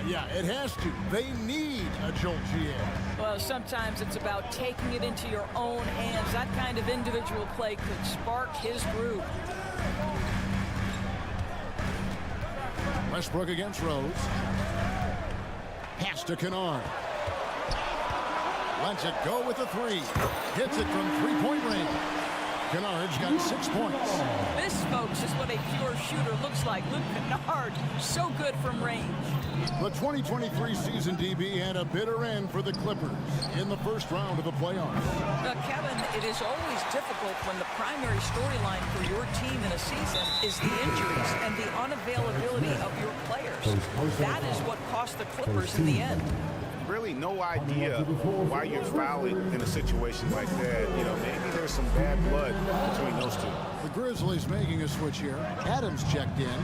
Yeah, it has to. They need a jolt, GA. Well, sometimes it's about taking it into your own hands. That kind of individual play could spark his groove. Westbrook against Rose. Pass to Kennard. Lets it go with the 3. Hits it from three-point range. Kennard's got 6 points. This, folks, is what a pure shooter looks like. Luke Kennard, so good from range. The 2023 season, DB, had a bitter end for the Clippers in the first round of the playoffs. Kevin, it is always difficult when the primary storyline for your team in a season is the injuries and the unavailability of your players. That is what cost the Clippers in the end. Really no idea why you're fouling in a situation like that. You know, maybe there's some bad blood between those two. The Grizzlies making a switch here. Adams checked in.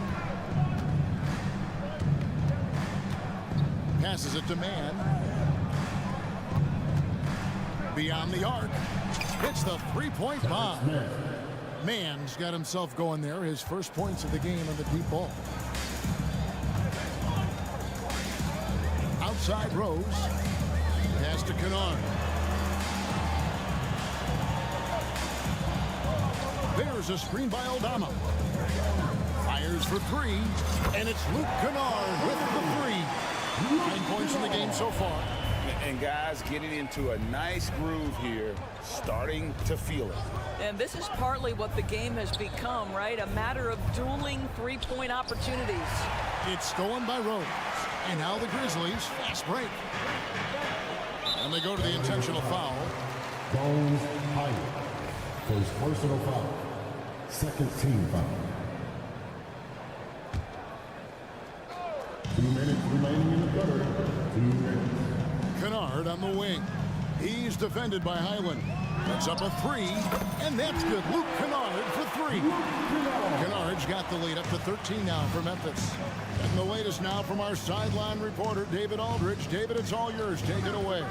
Passes it to Mann. Beyond the arc. Hits the three-point bomb. Mann's got himself going there. His first points of the game on the deep ball. Outside Rose. Pass to Kennard. There's a screen by Aldama. Fires for 3. And it's Luke Kennard with the 3. 9 points in the game so far. And guys getting into a nice groove here, starting to feel it. And this is partly what the game has become, right? A matter of dueling three-point opportunities. It's stolen by Rose. And now the Grizzlies fast break. And they go to the intentional foul. Bones Hyde. First personal foul. Second team foul. 2 minutes remaining in the third. 2 minutes. Kennard on the wing. He's defended by Highland. Puts up a 3, and that's good. Luke Kennard for 3. Kennard's got the lead up to 13 now for Memphis. And the latest now from our sideline reporter, David Aldridge. David, it's all yours. Take it away.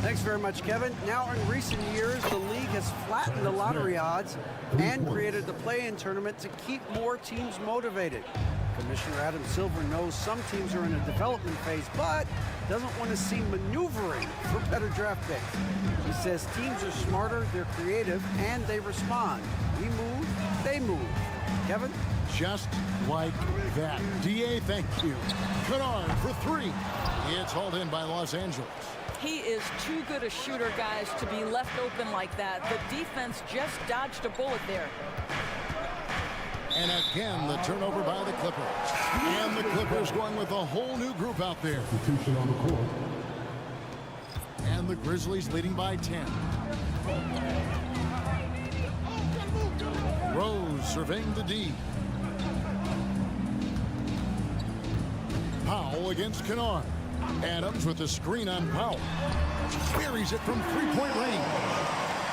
Thanks very much, Kevin. Now, in recent years, the league has flattened the lottery odds and created the play-in tournament to keep more teams motivated. Commissioner Adam Silver knows some teams are in a development phase, but doesn't want to see maneuvering for better draft picks. He says teams are smarter, they're creative, and they respond. We move, they move. Kevin? Just like that. DA, thank you. Kennard for 3. It's hauled in by Los Angeles. He is too good a shooter, guys, to be left open like that. The defense just dodged a bullet there. And again, the turnover by the Clippers. And the Clippers going with a whole new group out there. Substitution on the court. And the Grizzlies leading by 10. Rose surveying the D. Powell against Kennard. Adams with the screen on Powell. Buries it from three-point range.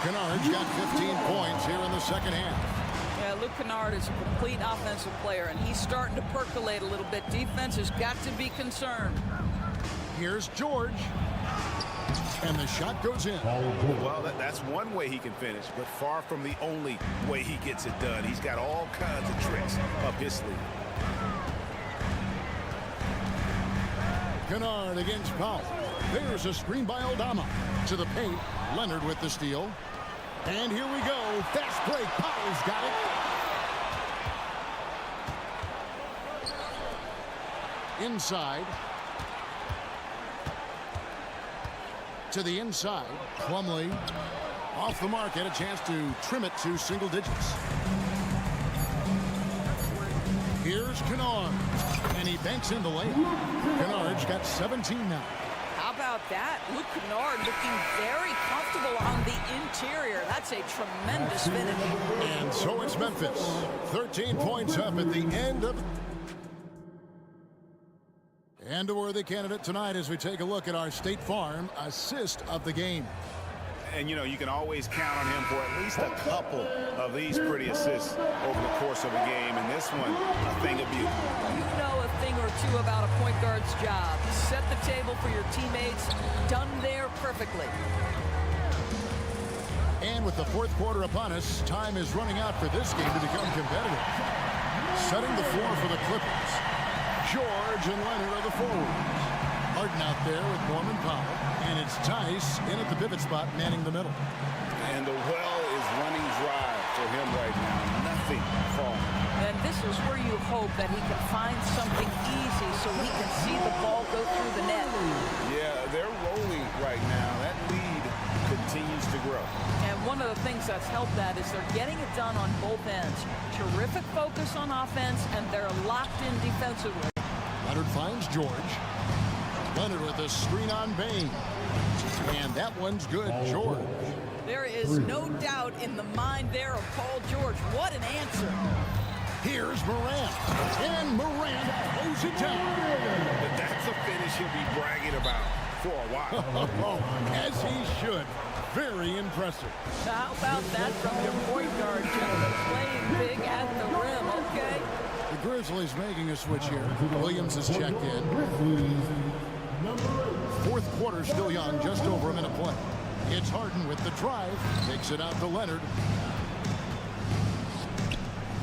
Kennard's got 15 points here in the second half. Yeah, Luke Kennard is a complete offensive player, and he's starting to percolate a little bit. Defense has got to be concerned. Here's George. And the shot goes in. Well, that's one way he can finish, but far from the only way he gets it done. He's got all kinds of tricks up his sleeve. Kennard against Powell. There's a screen by Aldama. To the paint. Leonard with the steal. And here we go. Fast break. Powell's got it. Inside. To the inside. Plumlee. Off the mark. Had a chance to trim it to single digits. Here's Kennard, and he banks in the layup. Kennard's got 17 now. How about that? Luke Kennard looking very comfortable on the interior. That's a tremendous finish. And so it's Memphis. 13 points up at the end of... And a worthy candidate tonight as we take a look at our State Farm assist of the game. And, you know, you can always count on him for at least a couple of these pretty assists over the course of a game. And this one, a thing of beauty. You know a thing or two about a point guard's job. Set the table for your teammates. Done there perfectly. And with the fourth quarter upon us, time is running out for this game to become competitive. Setting the floor for the Clippers. George and Leonard are the forwards. Harden out there with Norman Powell. And it's Tice in at the pivot spot, manning the middle. And the well is running dry for him right now. Nothing falling. And this is where you hope that he can find something easy so he can see the ball go through the net. Yeah, they're rolling right now. That lead continues to grow. And one of the things that's helped that is they're getting it done on both ends. Terrific focus on offense, and they're locked in defensively. Leonard finds George. Leonard with a screen on Bain. And that one's good, George. There is no doubt in the mind there of Paul George. What an answer. Here's Morant. And Morant throws it down. But that's a finish he'll be bragging about for a while. As he should. Very impressive. How about that from your point guard, gentlemen? Playing big at the rim, okay? The Grizzlies making a switch here. Williams is checked in. Fourth quarter still young, just over a minute play. It's Harden with the drive. Takes it out to Leonard.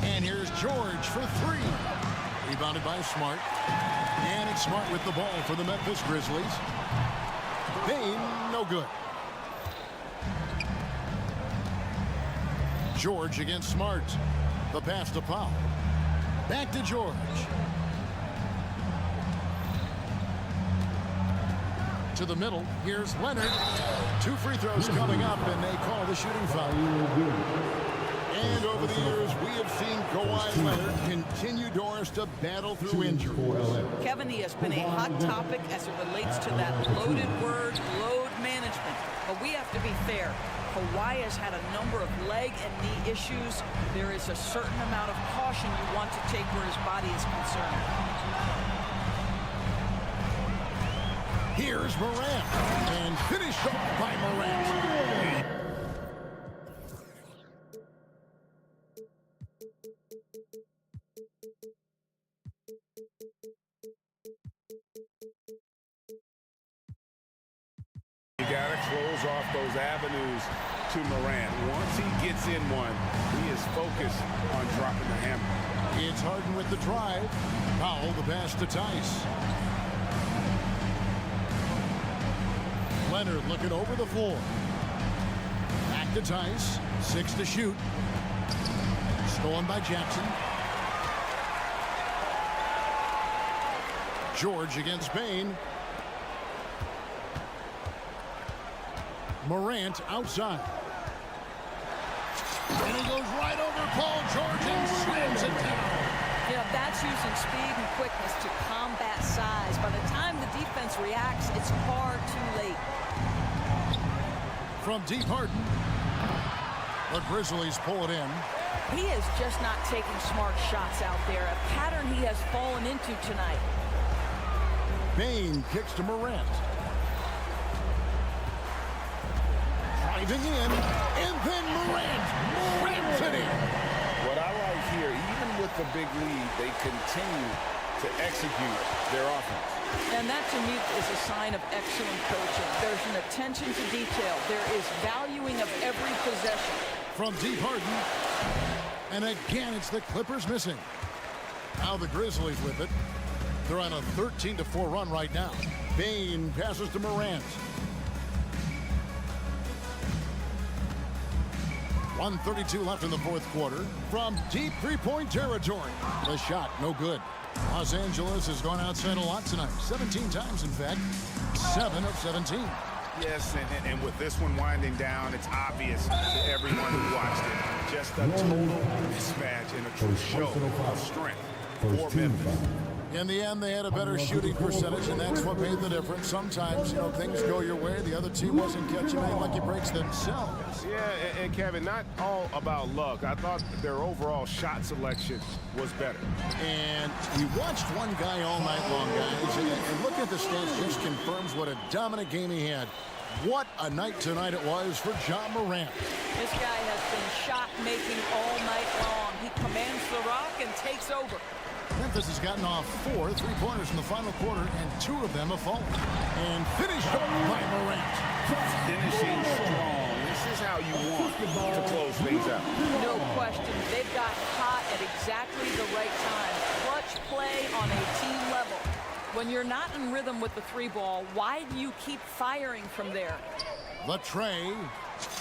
And here's George for three. Rebounded by Smart. And it's Smart with the ball for the Memphis Grizzlies. Bain, no good. George against Smart. The pass to Powell. Back to George. To the middle. Here's Leonard. 2 free throws coming up, and they call the shooting foul. And over the years, we have seen Kawhi Leonard continue doors to battle through injuries. Kevin, he has been a hot topic as it relates to that loaded word, load management. But we have to be fair. Kawhi has had a number of leg and knee issues. There is a certain amount of caution you want to take where his body is concerned. Here's Morant. And finished off by Morant. You got to close off those avenues to Morant. Once he gets in one, he is focused on dropping the hammer. It's Harden with the drive. Powell the pass to Tice. Leonard looking over the floor. Back to Tice. 6 to shoot. Stolen by Jackson. George against Bain. Morant outside. And he goes right over Paul George and slams it down. You know, that's using speed and quickness to combat size. By the time the defense reacts, it's far too late. From deep, Harden. The Grizzlies pull it in. He is just not taking smart shots out there, a pattern he has fallen into tonight. Bain kicks to Morant. Driving in, and then Morant rams it in. What I like here, even with the big lead, they continue to execute their offense. And that, to me, is a sign of excellent coaching. There's an attention to detail. There is valuing of every possession. From deep, Harden. And again, it's the Clippers missing. Now the Grizzlies with it. They're on a 13-4 run right now. Bain passes to Morant. 1:32 left in the fourth quarter. From deep three-point territory. The shot, no good. Los Angeles has gone outside a lot tonight. 17 times, in fact. 7 of 17. Yes, and with this one winding down, it's obvious to everyone who watched it. Just a total mismatch and a true show of strength for Memphis. In the end, they had a better shooting percentage, and that's what made the difference. Sometimes, things go your way. The other team wasn't catching any lucky breaks themselves. Yeah, and Kevin, not all about luck. I thought their overall shot selection was better. And we watched one guy all night long, guys, and looking at the stats just confirms what a dominant game he had. What a night tonight it was for Ja Morant. This guy has been shot making all night long. He commands the rock and takes over. Memphis has gotten off 4 3-pointers in the final quarter, and 2 of them have fallen. And finished up by Morant. Finishing strong. This is how you want to close things out. No question. They've got hot at exactly the right time. Clutch play on a team level. When you're not in rhythm with the 3-ball, why do you keep firing from there? The tray.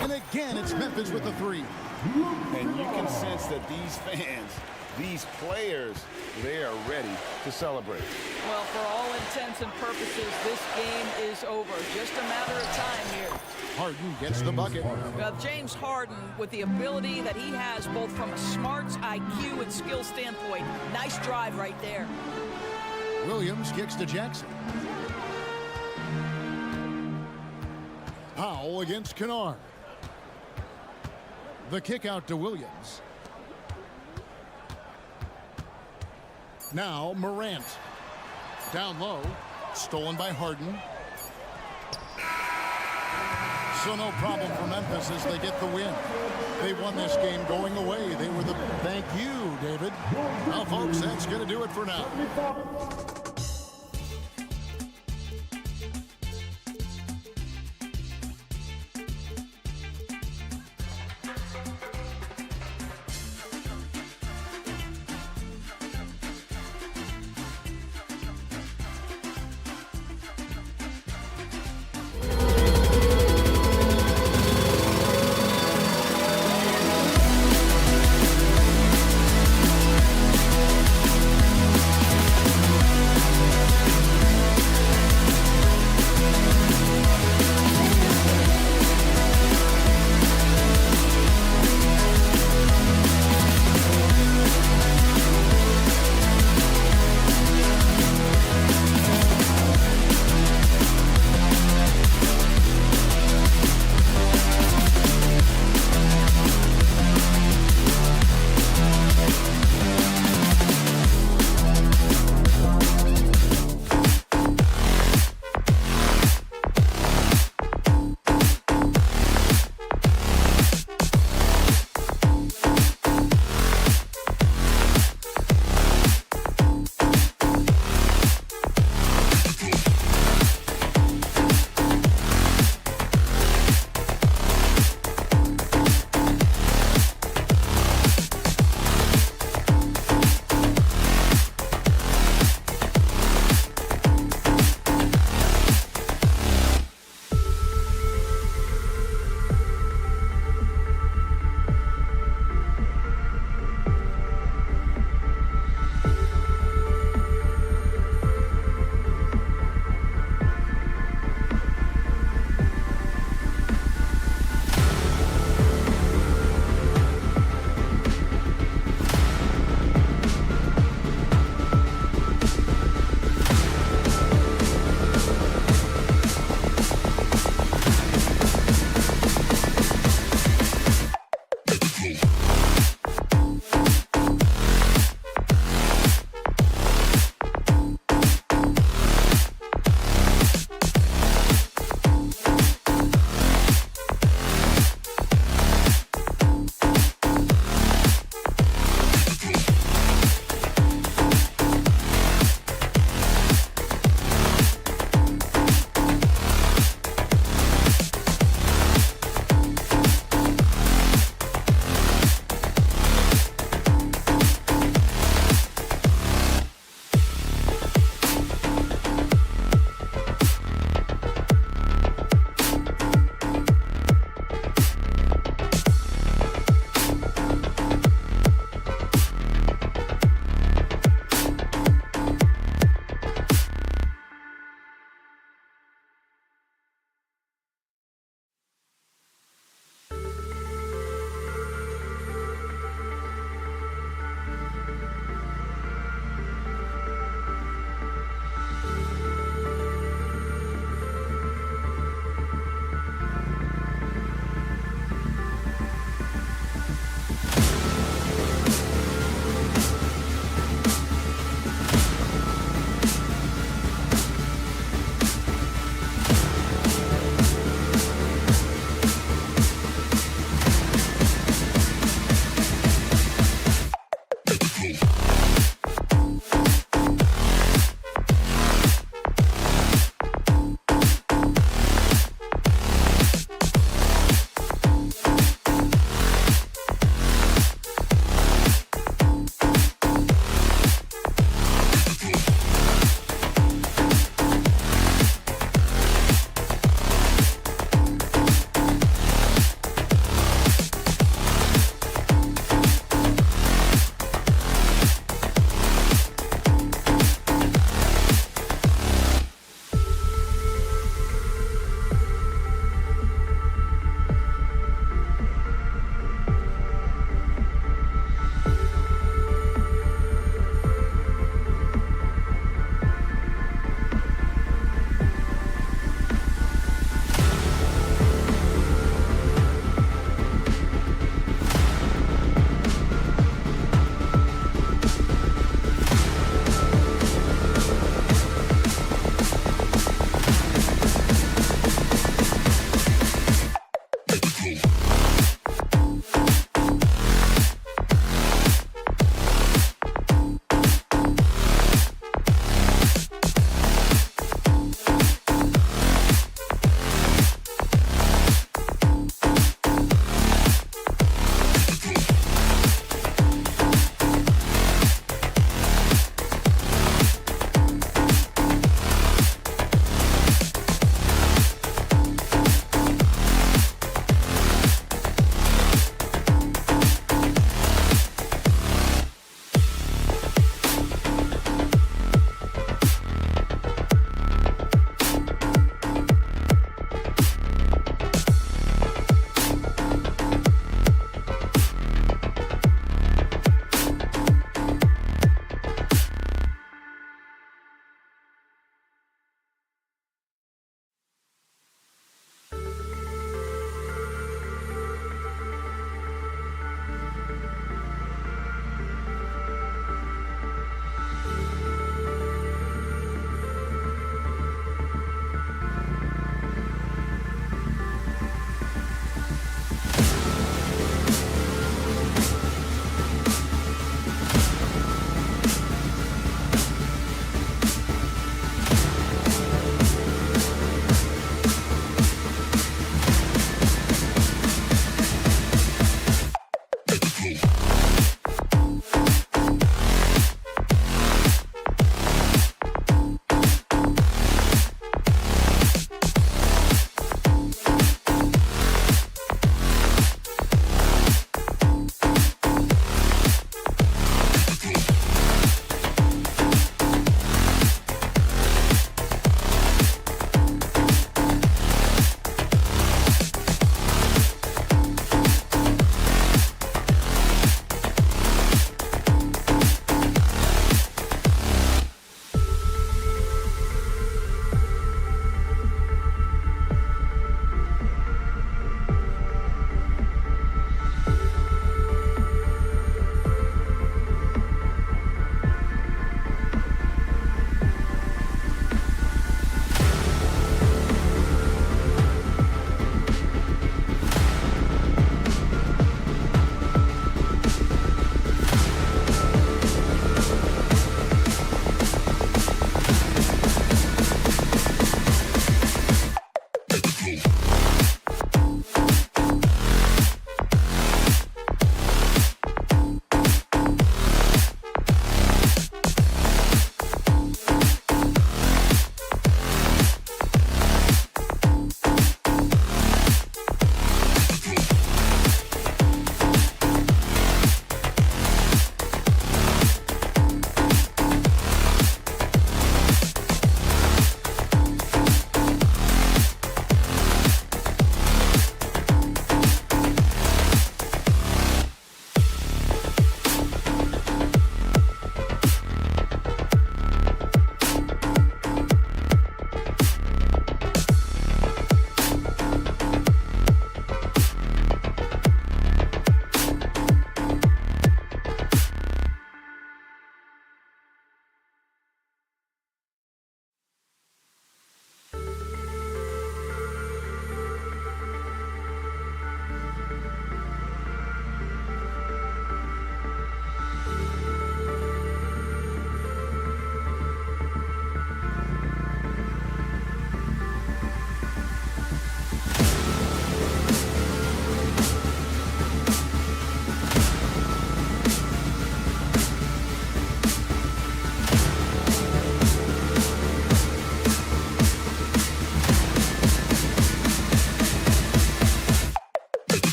And again, it's Memphis with the 3. And you can sense that these fans, these players, they are ready to celebrate. Well, for all intents and purposes, this game is over. Just a matter of time here. Harden gets the bucket. James Harden, with the ability that he has both from a smarts, IQ, and skill standpoint, nice drive right there. Williams kicks to Jackson. Powell against Kennard. The kick out to Williams. Now Morant. Down low. Stolen by Harden. So no problem for Memphis as they get the win. They won this game going away. They were the... Thank you, David. Well, folks, that's going to do it for now.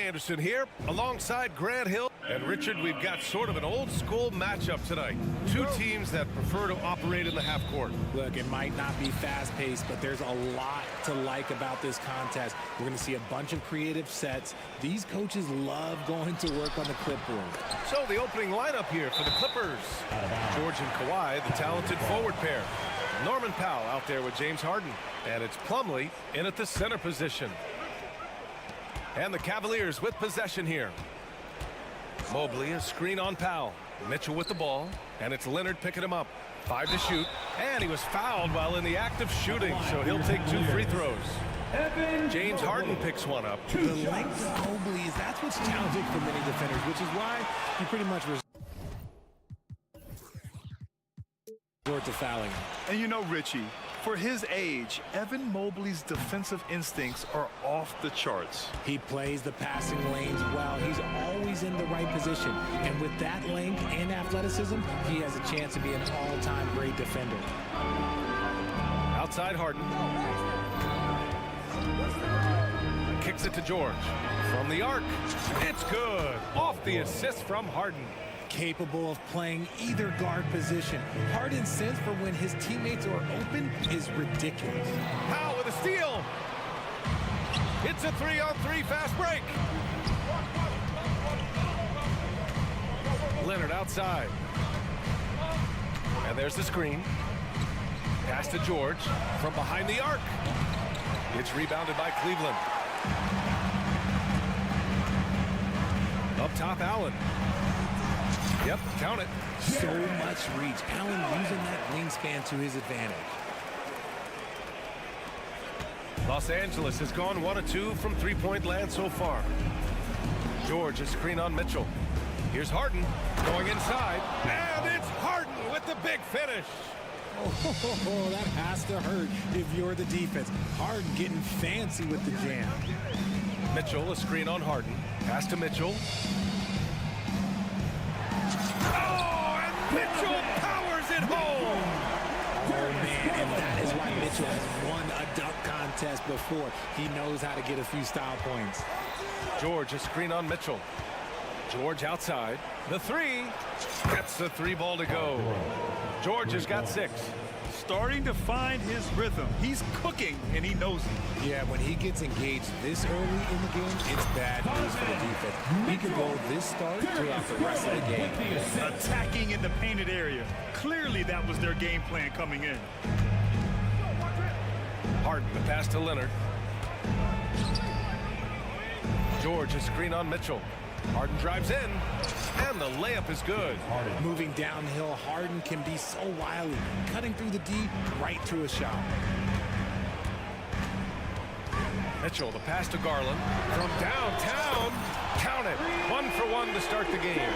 Anderson here alongside Grant Hill. And Richard, we've got sort of an old school matchup tonight. Two teams that prefer to operate in the half court. Look, it might not be fast paced, but there's a lot to like about this contest. We're going to see a bunch of creative sets. These coaches love going to work on the clipboard. So the opening lineup here for the Clippers. George and Kawhi, the talented forward pair. Norman Powell out there with James Harden. And it's Plumlee in at the center position. And the Cavaliers with possession here. Mobley, a screen on Powell. Mitchell with the ball. And it's Leonard picking him up. 5 to shoot. And he was fouled while in the act of shooting. So he'll take 2 free throws. James Harden picks one up. The length of Mobley, that's what's challenging for many defenders, which is why you pretty much resort to fouling. And you know, Richie, for his age, Evan Mobley's defensive instincts are off the charts. He plays the passing lanes well. He's always in the right position. And with that length and athleticism, he has a chance to be an all-time great defender. Outside Harden. Kicks it to George. From the arc. It's good. Off the assist from Harden. Capable of playing either guard position. Harden's sense for when his teammates are open is ridiculous. Powell with a steal. It's a 3-on-3 fast break. Leonard outside. And there's the screen. Pass to George from behind the arc. It's rebounded by Cleveland. Up top, Allen. Yep, count it. So much reach. Allen using that wingspan to his advantage. Los Angeles has gone 1 of 2 from three-point land so far. George, a screen on Mitchell. Here's Harden going inside. And it's Harden with the big finish. Oh, that has to hurt if you're the defense. Harden getting fancy with the jam. Mitchell, a screen on Harden. Pass to Mitchell. Mitchell powers it home. Oh, man, and that is why Mitchell has won a dunk contest before. He knows how to get a few style points. George, a screen on Mitchell. George outside. The 3. Gets the 3 ball to go. George has got 6. Starting to find his rhythm. He's cooking, and he knows it. Yeah, when he gets engaged this early in the game, it's bad news for the defense. He could go this start throughout the rest of the game. Attacking in the painted area. Clearly, that was their game plan coming in. Harden, the pass to Leonard. George, a screen on Mitchell. Harden drives in, and the layup is good. Moving downhill, Harden can be so wily, cutting through the D right through a shot. Mitchell, the pass to Garland from downtown. Count it. 1 for 1 to start the game.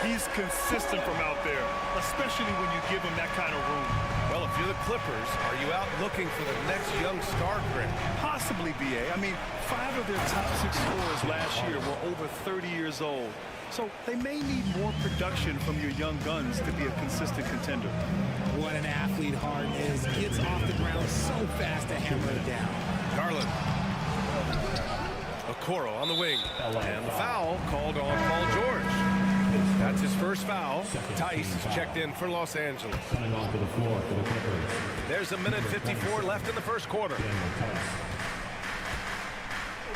He's consistent from out there, especially when you give him that kind of room. Well, if you're the Clippers, are you out looking for the next young star, Grant? Possibly, B.A. I mean, 5 of their top 6 scorers last year were over 30 years old. So they may need more production from your young guns to be a consistent contender. What an athlete Harden is. Gets off the ground so fast to hammer it down. Garland. Okoro on the wing. And the foul called on Paul George. That's his first foul. Tice checked in for Los Angeles. Coming onto the floor for the Clippers. There's a minute 54 left in the first quarter.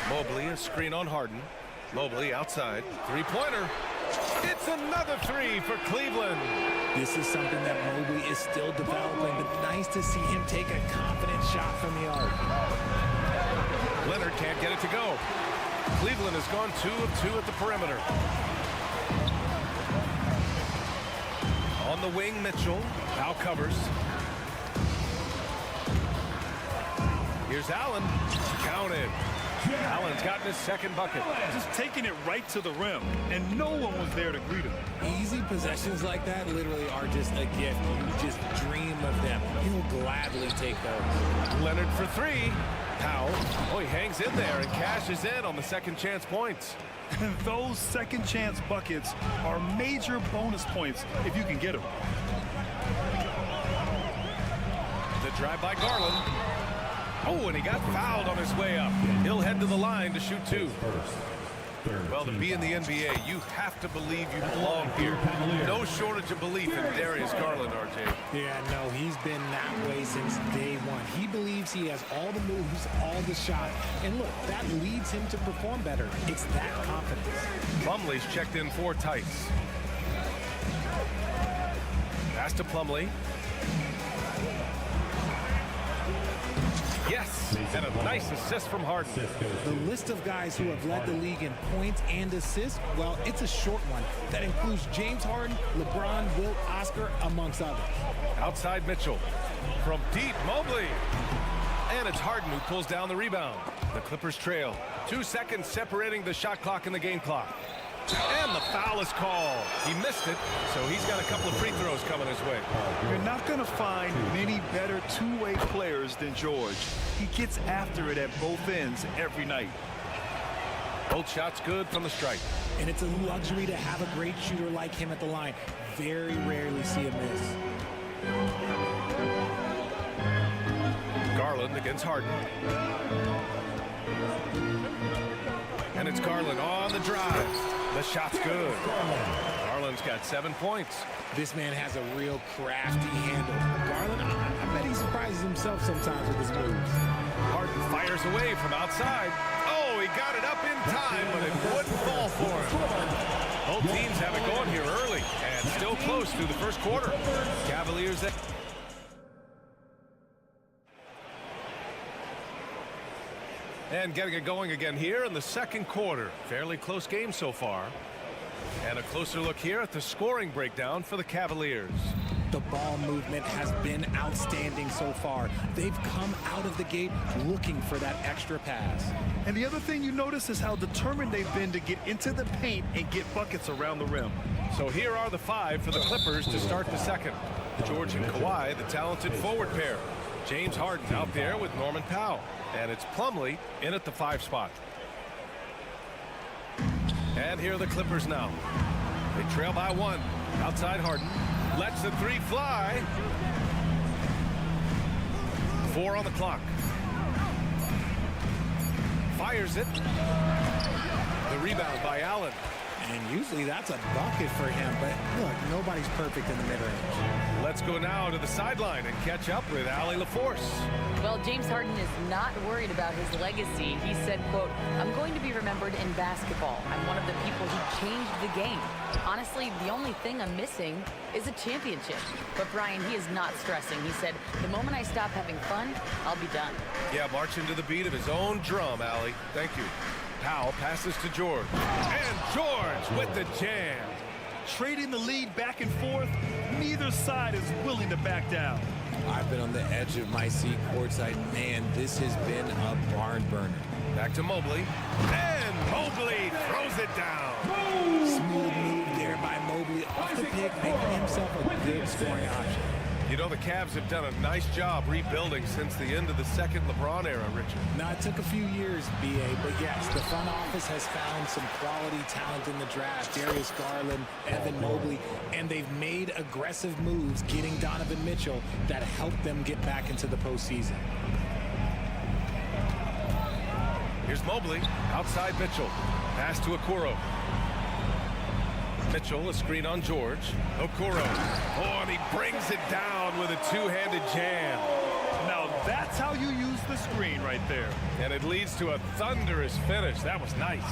Mobley, a screen on Harden. Mobley outside. 3-pointer. It's another 3 for Cleveland. This is something that Mobley is still developing, but nice to see him take a confident shot from the arc. Leonard can't get it to go. Cleveland has gone 2 of 2 at the perimeter. On the wing, Mitchell. Now covers. Here's Allen. Counted. Allen's gotten his second bucket. Just taking it right to the rim, and no one was there to greet him. Easy possessions like that literally are just a gift. You just dream of them. He'll gladly take those. Leonard for 3. Powell. Oh, he hangs in there and cashes in on the second chance points. Those second chance buckets are major bonus points if you can get them. drive by Garland. Oh, and he got fouled on his way up. He'll head to the line to shoot two. Well, to be in the NBA, you have to believe you belong here. No shortage of belief in Darius Garland, RJ. Yeah, no, he's been that way since day one. He believes he has all the moves, all the shots. And look, that leads him to perform better. It's that confidence. Plumlee's checked in for Tice. Pass to Plumlee. Yes, and a nice assist from Harden. The list of guys who have led the league in points and assists, well, it's a short one. That includes James Harden, LeBron, Wilt, Oscar, amongst others. Outside Mitchell. From deep, Mobley. And it's Harden who pulls down the rebound. The Clippers trail. 2 seconds separating the shot clock and the game clock. And the foul is called. He missed it, so he's got a couple of free throws coming his way. You're not going to find many better two-way players than George. He gets after it at both ends every night. Both shots good from the stripe. And it's a luxury to have a great shooter like him at the line. Very rarely see a miss. Garland against Harden. And it's Garland on the drive. The shot's good. Garland's got 7 points. This man has a real crafty handle. Garland, I bet he surprises himself sometimes with his moves. Harden fires away from outside. Oh, he got it up in time, but it wouldn't fall for him. Both teams have it going here early and still close through the first quarter. Cavaliers. And getting it going again here in the second quarter. Fairly close game so far. And a closer look here at the scoring breakdown for the Cavaliers. The ball movement has been outstanding so far. They've come out of the gate looking for that extra pass. And the other thing you notice is how determined they've been to get into the paint and get buckets around the rim. So here are the 5 for the Clippers to start the second. George and Kawhi, the talented forward pair. James Harden out there with Norman Powell. And it's Plumlee in at the 5 spot. And here are the Clippers now. They trail by 1. Outside Harden. Lets the 3 fly. 4 on the clock. Fires it. The rebound by Allen. And usually that's a bucket for him, but look, nobody's perfect in the mid-range. Let's go now to the sideline and catch up with Allie LaForce. Well, James Harden is not worried about his legacy. He said, quote, "I'm going to be remembered in basketball. I'm one of the people who changed the game. Honestly, the only thing I'm missing is a championship." But Brian, he is not stressing. He said, "The moment I stop having fun, I'll be done." Yeah, marching to the beat of his own drum, Allie. Thank you. Powell passes to George. And George with the jam. Trading the lead back and forth, neither side is willing to back down. I've been on the edge of my seat courtside. Man, this has been a barn burner. Back to Mobley. And Mobley throws it down. Smooth move there by Mobley off the pick, making himself a good scoring option. You know, the Cavs have done a nice job rebuilding since the end of the second LeBron era, Richard. Now, it took a few years, B.A., but yes, the front office has found some quality talent in the draft. Darius Garland, Evan Mobley, and they've made aggressive moves getting Donovan Mitchell that helped them get back into the postseason. Here's Mobley, outside Mitchell. Pass to Okoro. Mitchell, a screen on George. Okoro. Oh, and he brings it down with a two-handed jam. Now that's how you use the screen right there. And it leads to a thunderous finish. That was nice.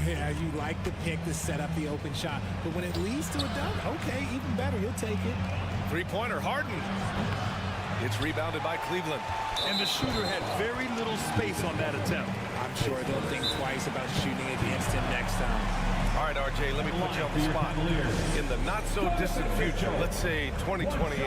Yeah, you like the pick to set up the open shot, but when it leads to a dunk, okay, even better, you'll take it. Three-pointer, Harden. It's rebounded by Cleveland. And the shooter had very little space on that attempt. I'm sure they'll think twice about shooting against him next time. All right, RJ, let me put you on the spot. In the not-so-distant future, let's say 2028,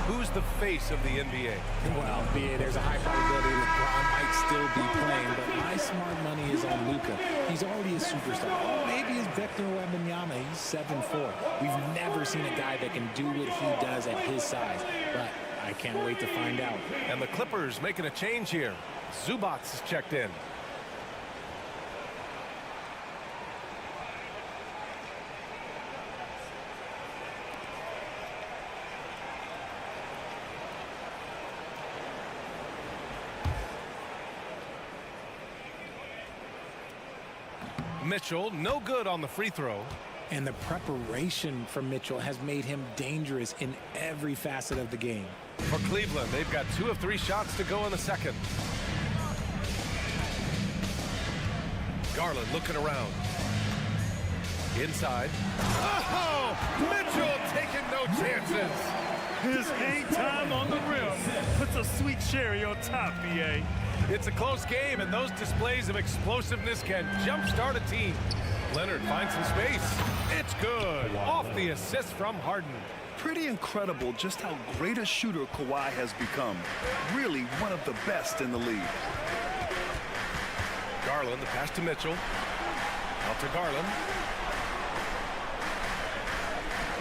who's the face of the NBA? Well, there's a high probability LeBron might still be playing, but my smart money is on Luka. He's already a superstar. Maybe it's Victor Wembanyama. He's 7'4". We've never seen a guy that can do what he does at his size, but I can't wait to find out. And the Clippers making a change here. Zubac is checked in. Mitchell, no good on the free throw. And the preparation from Mitchell has made him dangerous in every facet of the game. For Cleveland, they've got 2 of 3 shots to go in the second. Garland looking around. Inside. Oh! Mitchell taking no chances. His hang time on the rim puts a sweet cherry on top, B.A. It's a close game, and those displays of explosiveness can jumpstart a team. Leonard finds some space. It's good. Off the assist from Harden. Pretty incredible just how great a shooter Kawhi has become. Really one of the best in the league. Garland, the pass to Mitchell. Out to Garland.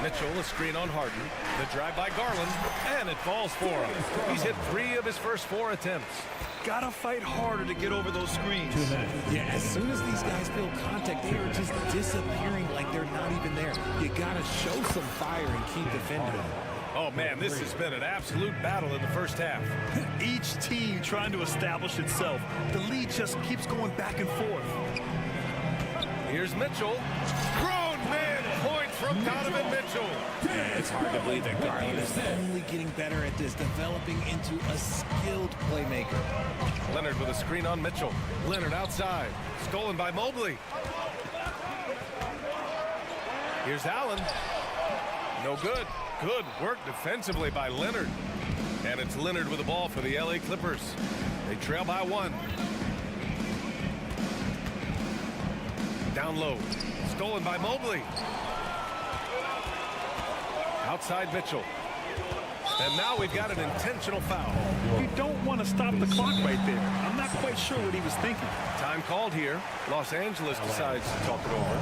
Mitchell, a screen on Harden. The drive by Garland, and it falls for him. He's hit 3 of his first 4 attempts. Gotta fight harder to get over those screens. Yeah, as soon as these guys feel contact, they are just disappearing like they're not even there. You gotta show some fire and keep defending. Oh man, this has been an absolute battle in the first half. Each team trying to establish itself. The lead just keeps going back and forth. Here's Mitchell. Grown man points from Donovan Mitchell. It's hard to believe that Garland is only getting better at this, developing into a skilled playmaker. Leonard with a screen on Mitchell. Leonard outside. Stolen by Mobley. Here's Allen. No good. Good work defensively by Leonard. And it's Leonard with the ball for the LA Clippers. They trail by 1. Down low. Stolen by Mobley. Outside Mitchell. And now we've got an intentional foul. You don't want to stop the clock right there. I'm not quite sure what he was thinking. Time called here. Los Angeles decides to talk it over.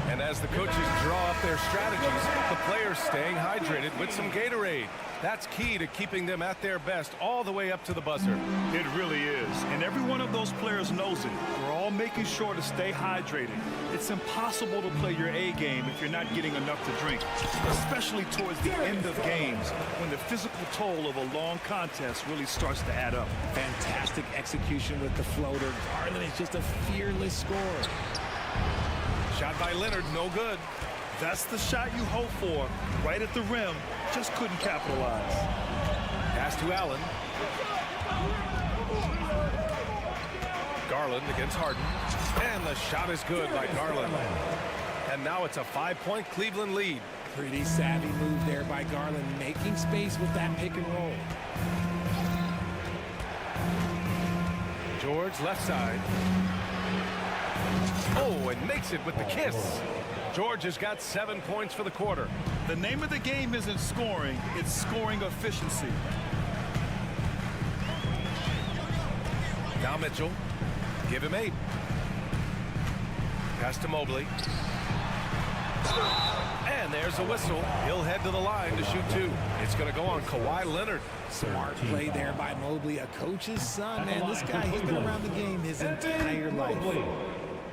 And as the coaches draw up their strategies, the players staying hydrated with some Gatorade. That's key to keeping them at their best all the way up to the buzzer. It really is. And every one of those players knows it. We're all making sure to stay hydrated. It's impossible to play your A game if you're not getting enough to drink, especially towards the end of games when the physical toll of a long contest really starts to add up. Fantastic execution with the floater. Garland is just a fearless scorer. Shot by Leonard, no good. That's the shot you hope for, right at the rim. Just couldn't capitalize. Pass to Allen. Garland against Harden. And the shot is good by Garland. And now it's a 5-point Cleveland lead. Pretty savvy move there by Garland, making space with that pick and roll. George left side. Oh, and makes it with the kiss. George has got 7 points for the quarter. The name of the game isn't scoring, it's scoring efficiency. Now Mitchell. Give him 8. Pass to Mobley. And there's a whistle. He'll head to the line to shoot 2. It's going to go on Kawhi Leonard. Smart play there by Mobley, a coach's son. Man, this guy, he's been around the game his entire life.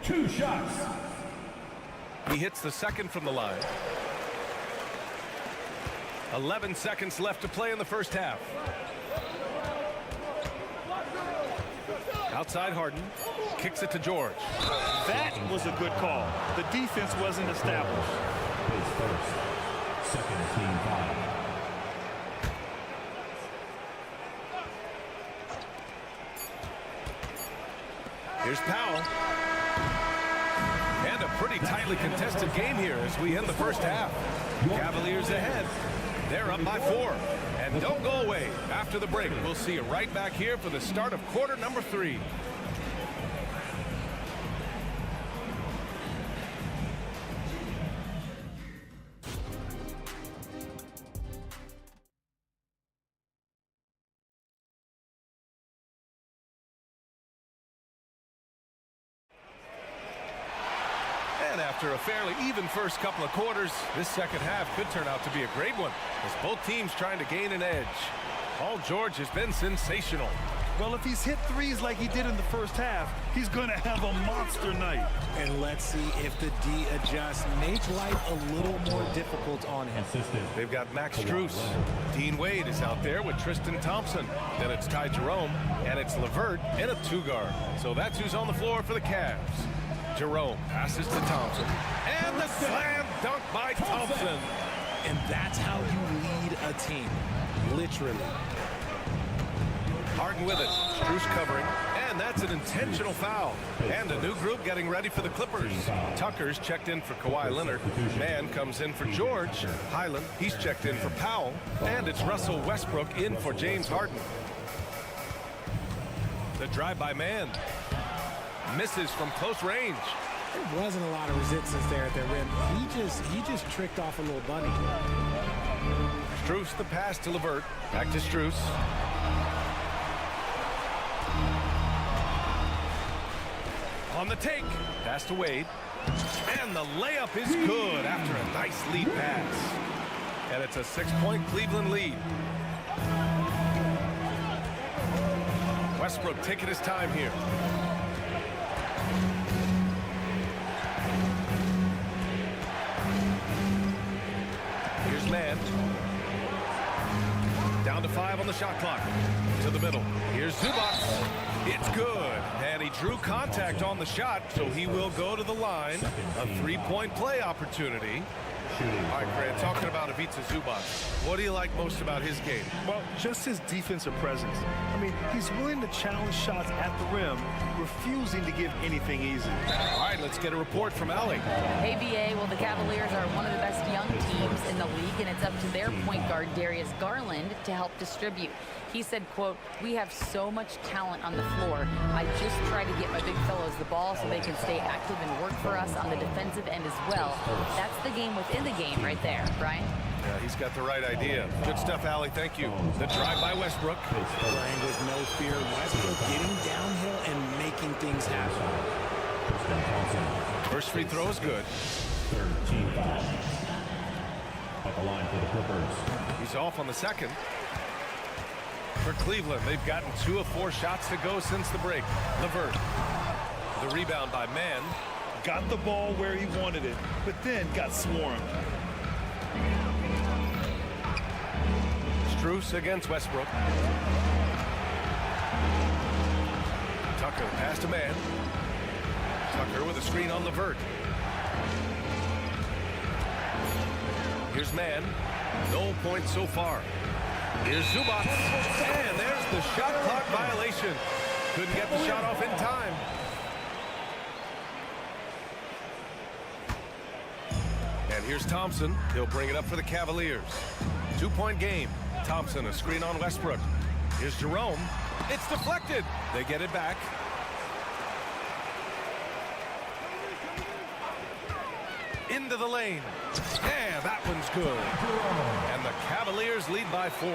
2 shots. He hits the second from the line. 11 seconds left to play in the first half. Outside Harden. Kicks it to George. That was a good call. The defense wasn't established. His first. Second team foul. Here's Powell. And a pretty tightly contested game here as we end the first half. Cavaliers ahead. They're up by 4. And don't go away. After the break, we'll see you right back here for the start of quarter number 3. And after a fairly even first couple of quarters, this second half could turn out to be a great one as both teams trying to gain an edge. Paul George has been sensational. Well, if he's hit threes like he did in the first half, he's going to have a monster night. And let's see if the D adjusts, make life a little more difficult on him. They've got Max Strus. Dean Wade is out there with Tristan Thompson. Then it's Ty Jerome, and it's LeVert in a 2-guard. So that's who's on the floor for the Cavs. Jerome passes to Thompson. And the slam dunk by Thompson. And that's how you lead a team, literally. Harden with it. Strus covering. And that's an intentional foul. And a new group getting ready for the Clippers. Tucker's checked in for Kawhi Leonard. Mann comes in for George. Highland, he's checked in for Powell. And it's Russell Westbrook in for James Harden. The drive by Mann. Misses from close range. There wasn't a lot of resistance there at the rim. He just tricked off a little bunny. Strus the pass to LeVert. Back to Strus. On the take. Pass to Wade. And the layup is good after a nice lead pass. And it's a 6-point Cleveland lead. Westbrook taking his time here. Here's Mann. Down to 5 on the shot clock. To the middle. Here's Zubac. It's good. And he drew contact on the shot, so he will go to the line. A 3-point play opportunity. All right, Grant, talking about Ivica Zubac, what do you like most about his game? Well, just his defensive presence. I mean, he's willing to challenge shots at the rim, refusing to give anything easy. All right, let's get a report from Allie. Hey, B.A., well, the Cavaliers are one of the best young teams in the league, and it's up to their point guard, Darius Garland, to help distribute. He said, quote, "We have so much talent on the floor. I just try to get my big fellows the ball so they can stay active and work for us on the defensive end as well." That's the game within the game right there, Brian. Yeah, he's got the right idea. Good stuff, Allie. Thank you. The drive by Westbrook. Playing with no fear. Westbrook getting downhill and making things happen. First free throw is good. 13 foul. At the line for the Clippers. He's off on the second. For Cleveland, they've gotten 2 of 4 shots to go since the break. LeVert. The rebound by Mann. Got the ball where he wanted it, but then got swarmed. Strus against Westbrook. Tucker, the pass to Mann. Tucker with a screen on LeVert. Here's Mann. No points so far. Here's Zubac. And there's the shot clock violation. Couldn't get the shot off in time. And here's Thompson. He'll bring it up for the Cavaliers. 2-point game. Thompson, a screen on Westbrook. Here's Jerome. It's deflected. They get it back. Into the lane. Yeah, that one's good. And the Cavaliers lead by 4.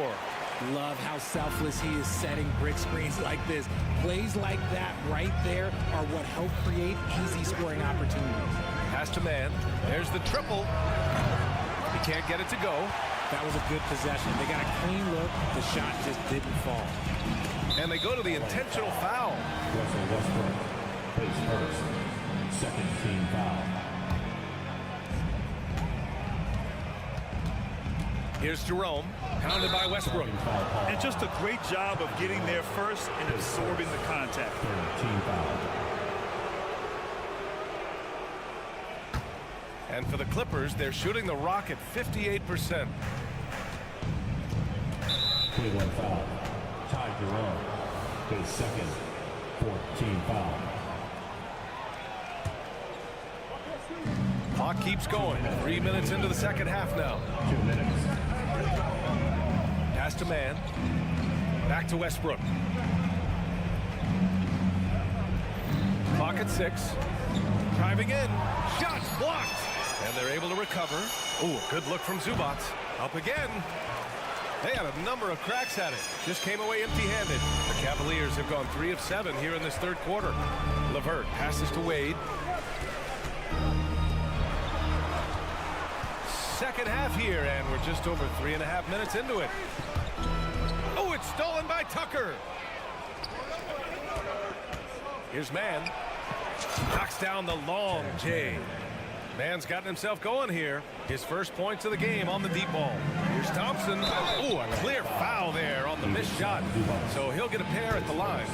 Love how selfless he is setting brick screens like this. Plays like that right there are what help create easy scoring opportunities. Pass to Mann. There's the triple. He can't get it to go. That was a good possession. They got a clean look. The shot just didn't fall. And they go to the intentional foul. Russell Westbrook plays first. Second team foul. Here's Jerome, pounded by Westbrook. And just a great job of getting there first and absorbing the contact. Team foul. And for the Clippers, they're shooting the rock at 58%. Cleveland foul. Ty Jerome. His second. 14 foul. Clock keeps going. 3 minutes into the second half now. 2 minutes. Pass to Mann. Back to Westbrook. Clock at 6. Driving in. Shots blocked. And they're able to recover. Ooh, a good look from Zubac. Up again. They had a number of cracks at it. Just came away empty-handed. The Cavaliers have gone 3 of 7 here in this third quarter. LeVert passes to Wade. Second half here, and we're just over 3.5 minutes into it. Oh, it's stolen by Tucker. Here's Mann. Knocks down the long J. Mann's gotten himself going here. His first points of the game on the deep ball. Here's Thompson. Oh, a clear foul there on the missed shot. So he'll get a pair at the line.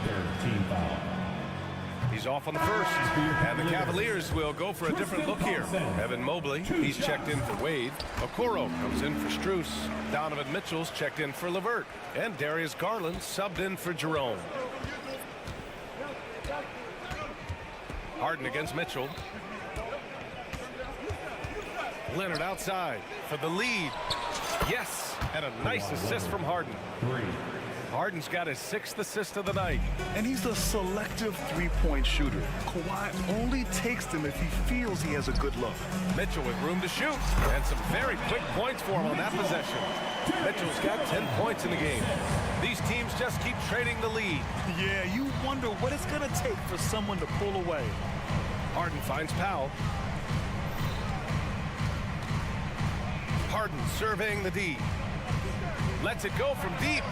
Third team foul. He's off on the first. And the Cavaliers will go for a different look here. Evan Mobley, he's checked in for Wade. Okoro comes in for Strus. Donovan Mitchell's checked in for LeVert. And Darius Garland subbed in for Jerome. Harden against Mitchell. Leonard outside for the lead. Yes, and a nice assist from Harden. Harden's got his 6th assist of the night. And he's a selective three-point shooter. Kawhi only takes them if he feels he has a good look. Mitchell with room to shoot. And some very quick points for him on that possession. Mitchell's got 10 points in the game. These teams just keep trading the lead. Yeah, you wonder what it's going to take for someone to pull away. Harden finds Powell. Harden surveying the D. Lets it go from deep.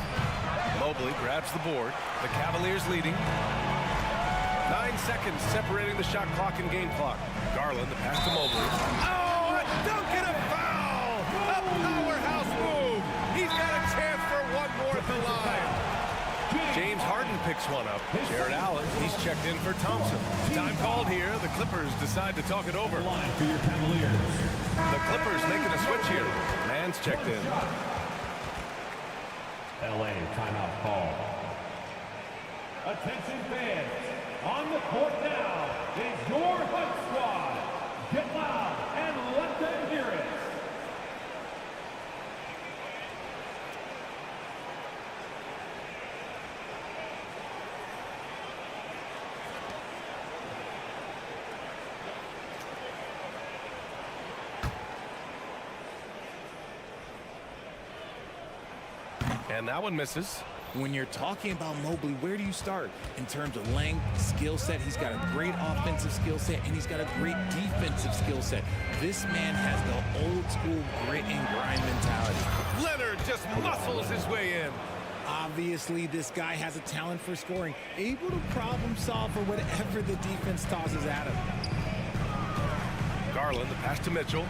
Mobley grabs the board. The Cavaliers leading. 9 seconds separating the shot clock and game clock. Garland, the pass to Mobley. Oh, a dunk and a foul! A powerhouse move! He's got a chance for one more at the line. James Harden picks one up. Jared Allen, he's checked in for Thompson. Time called here. The Clippers decide to talk it over. The Clippers making a switch here. Man's checked in. LA timeout call. Attention fans, on the court now is your Hunt Squad. Get loud and let them hear it. And that one misses. When you're talking about Mobley, where do you start? In terms of length, skill set, he's got a great offensive skill set, and he's got a great defensive skill set. This man has the old school grit and grind mentality. Leonard just muscles his way in. Obviously, this guy has a talent for scoring, able to problem solve for whatever the defense tosses at him. Garland, the pass to Mitchell.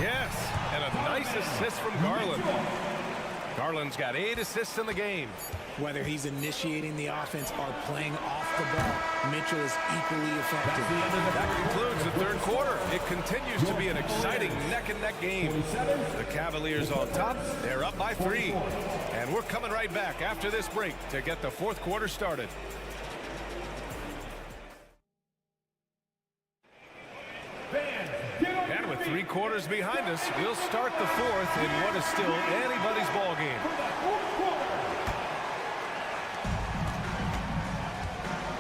Yes, and a nice assist from Garland. Garland's got 8 assists in the game. Whether he's initiating the offense or playing off the ball, Mitchell is equally effective. That concludes the third quarter. It continues to be an exciting neck-and-neck game. The Cavaliers on top. They're up by 3. And we're coming right back after this break to get the fourth quarter started. And with 3 quarters behind us, we'll start the fourth in what is still anybody's ball game.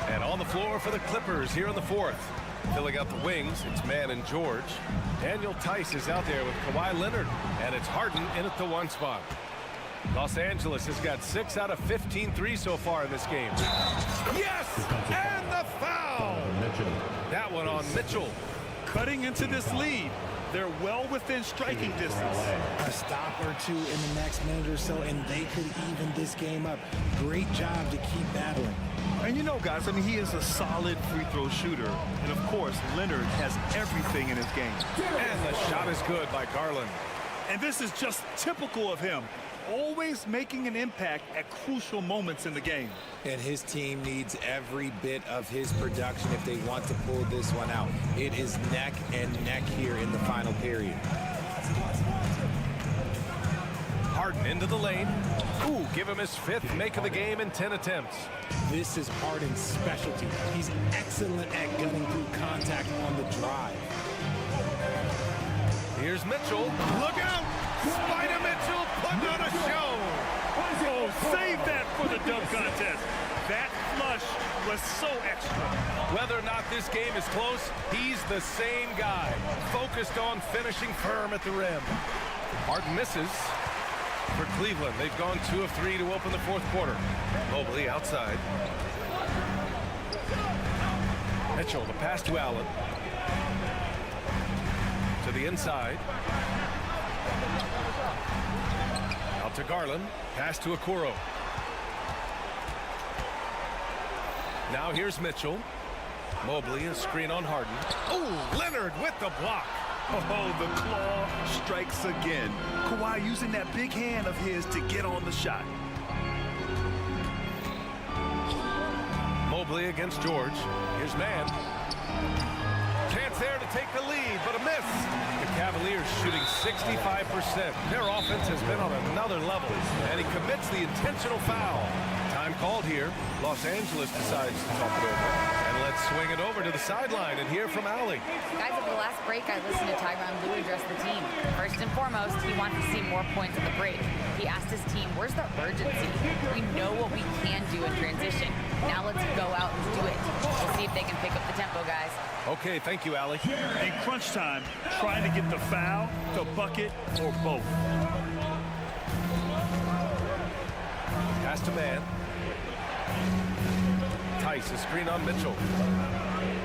And on the floor for the Clippers here in the fourth. Filling out the wings, it's Mann and George. Daniel Tice is out there with Kawhi Leonard. And it's Harden in at the 1 spot. Los Angeles has got 6 out of 15 threes so far in this game. Yes! And the foul! That one on Mitchell. Cutting into this lead. They're well within striking distance. A stop or two in the next minute or so, and they could even this game up. Great job to keep battling. And you know, guys, I mean, he is a solid free throw shooter. And, of course, Leonard has everything in his game. And the shot is good by Garland. And this is just typical of him. Always making an impact at crucial moments in the game. And his team needs every bit of his production if they want to pull this one out. It is neck and neck here in the final period. Harden into the lane. Ooh, give him his 5th make of the game in 10 attempts. This is Harden's specialty. He's excellent at gunning through contact on the drive. Here's Mitchell. Look out! Spider Mitchell putting on a show. Oh, save that for the dunk contest. That flush was so extra. Whether or not this game is close, he's the same guy. Focused on finishing firm at the rim. Harden misses. For Cleveland, they've gone 2 of 3 to open the fourth quarter. Mobley outside. Mitchell, the pass to Allen. To the inside. Out to Garland. Pass to Okoro. Now here's Mitchell. Mobley, a screen on Harden. Oh, Leonard with the block. Oh, the claw strikes again. Kawhi using that big hand of his to get on the shot. Mobley against George. Here's man. Chance there to take the lead, but a miss. The Cavaliers shooting 65%. Their offense has been on another level, and he commits the intentional foul. Time called here. Los Angeles decides to talk it over. And let's swing it over to the sideline and hear from Allie. Guys, at the last break, I listened to Tyronn Lue address the team. First and foremost, he wants to see more points at the break. He asked his team, where's the urgency? We know what we can do in transition. Now let's go out and do it. We'll see if they can pick up the tempo, guys. Okay, thank you, Allie. In crunch time, trying to get the foul, the bucket, or both. Pass to man. Tice, a screen on Mitchell.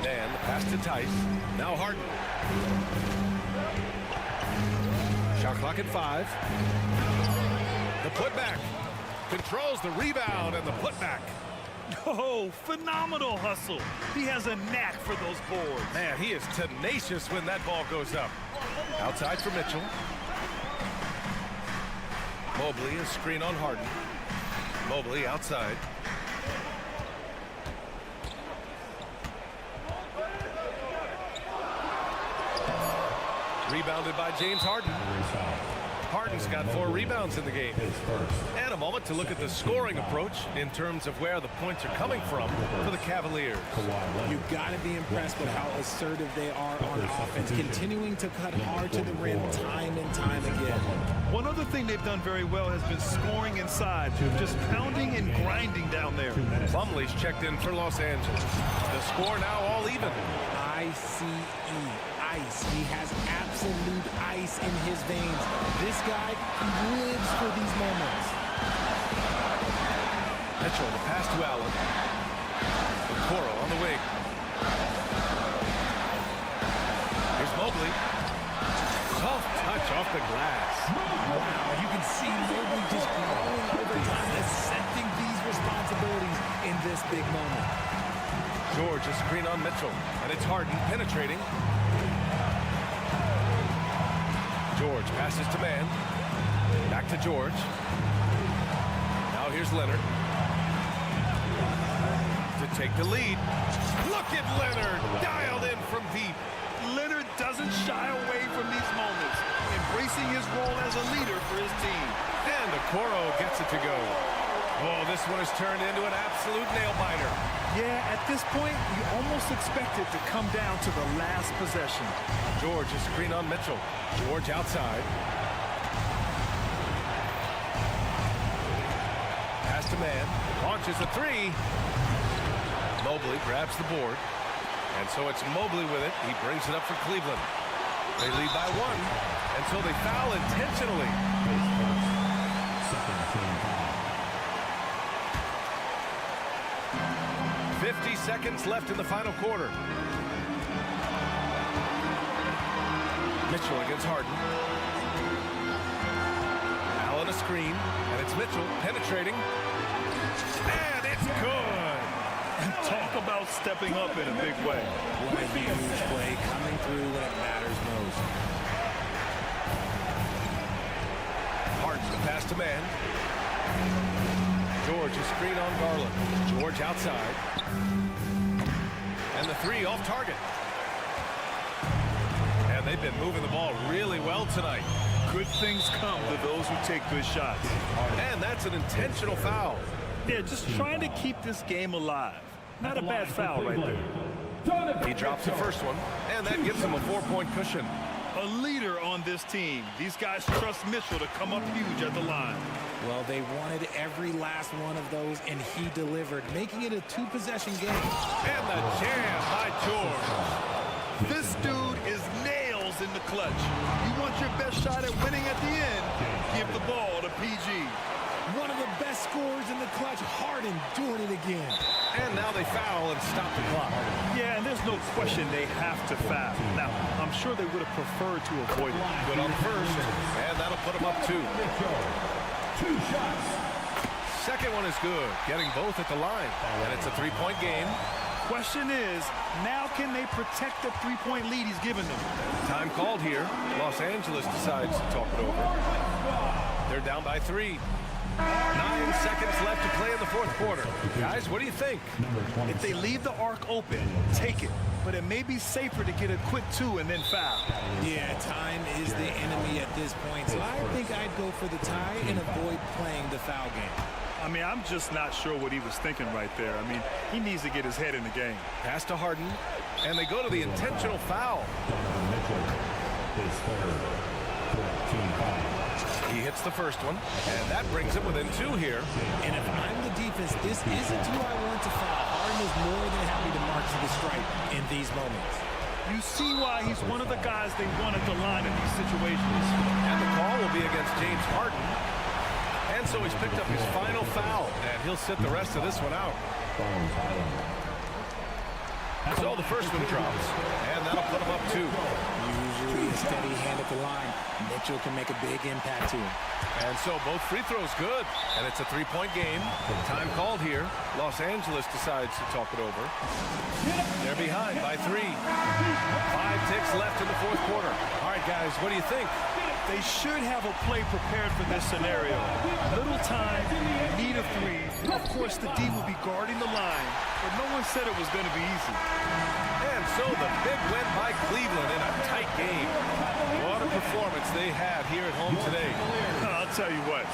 Man, the pass to Tice. Now Harden. Shot clock at 5. The putback. Controls the rebound and the putback. Oh, phenomenal hustle. He has a knack for those boards. Man, he is tenacious when that ball goes up. Outside for Mitchell. Mobley, a screen on Harden. Mobley outside. Rebounded by James Harden. Harden's got 4 rebounds in the game. And a moment to look at the scoring approach in terms of where the points are coming from for the Cavaliers. You've got to be impressed with how assertive they are on offense, continuing to cut hard to the rim time and time again. One other thing they've done very well has been scoring inside, just pounding and grinding down there. Plumlee's checked in for Los Angeles. The score now all even. ICE. Ice. He has absolute ice in his veins. This guy lives for these moments. Mitchell, the pass to Allen. Okoro on the wing. Here's Mobley. Soft touch off the glass. Wow, you can see Mobley just growing over time, accepting these responsibilities in this big moment. George, a screen on Mitchell, and it's Harden penetrating. George passes to man. Back to George. Now here's Leonard. To take the lead. Look at Leonard, dialed in from deep. Leonard doesn't shy away from these moments, embracing his role as a leader for his team. And Okoro gets it to go. Oh, this one has turned into an absolute nail-biter. Yeah, at this point, you almost expect it to come down to the last possession. George, a screen on Mitchell. George outside. Pass to man. Launches a 3. Mobley grabs the board. And so it's Mobley with it. He brings it up for Cleveland. They lead by 1. And so they foul intentionally. 50 seconds left in the final quarter. Mitchell against Harden. Allen a screen, and it's Mitchell penetrating. And it's good. And talk about stepping up in a big way. What a huge play coming through when it matters most. Harden, the pass to man. George, a screen on Garland. George outside. And the 3 off target. And they've been moving the ball really well tonight. Good things come to those who take good shots. And that's an intentional foul. Yeah, just trying to keep this game alive. Not a bad foul right there. He drops the first one, and that gives him a 4-point cushion. A leader on this team. These guys trust Mitchell to come up huge at the line. Well, they wanted every last one of those, and he delivered, making it a 2-possession game. And the jam by George. This dude is nails in the clutch. You want your best shot at winning at the end, give the ball to PG. One of the best scorers in the clutch, Harden doing it again. And now they foul and stop the clock. Yeah, and there's no question they have to foul. Now, I'm sure they would have preferred to avoid it. Good on first, and that'll put them up 2. 2 shots. Second one is good, getting both at the line. And it's a 3-point game. Question is, now can they protect the 3-point lead he's given them? Time called here. Los Angeles decides to talk it over. They're down by 3. 9 seconds left to play in the the fourth quarter. Guys, what do you think? If they leave the arc open, take it. But it may be safer to get a quick 2 and then foul. Yeah, time is the enemy at this point, so I think I'd go for the tie and avoid playing the foul game. I mean, I'm just not sure what he was thinking right there. I mean, he needs to get his head in the game. Pass to Harden, and they go to the intentional foul. He hits the first one, and that brings him within 2 here. And if I'm the defense, this isn't who I want to foul. Harden is more than happy to march to the stripe in these moments. You see why he's one of the guys they want at the line in these situations. And the call will be against James Harden. And so he's picked up his final foul, and he'll sit the rest of this one out. So the first one drops, and that'll put him up 2. Usually a steady hand at the line. Mitchell can make a big impact to him. And so both free throws good, and it's a 3-point game. Time called here. Los Angeles decides to talk it over. They're behind by 3. 5 ticks left in the fourth quarter. All right, guys, what do you think? They should have a play prepared for this scenario. Little time, need a 3. Of course, the D will be guarding the line, but no one said it was going to be easy. And so the big win by Cleveland in a tight game. What a performance they had here at home today. I'll tell you what.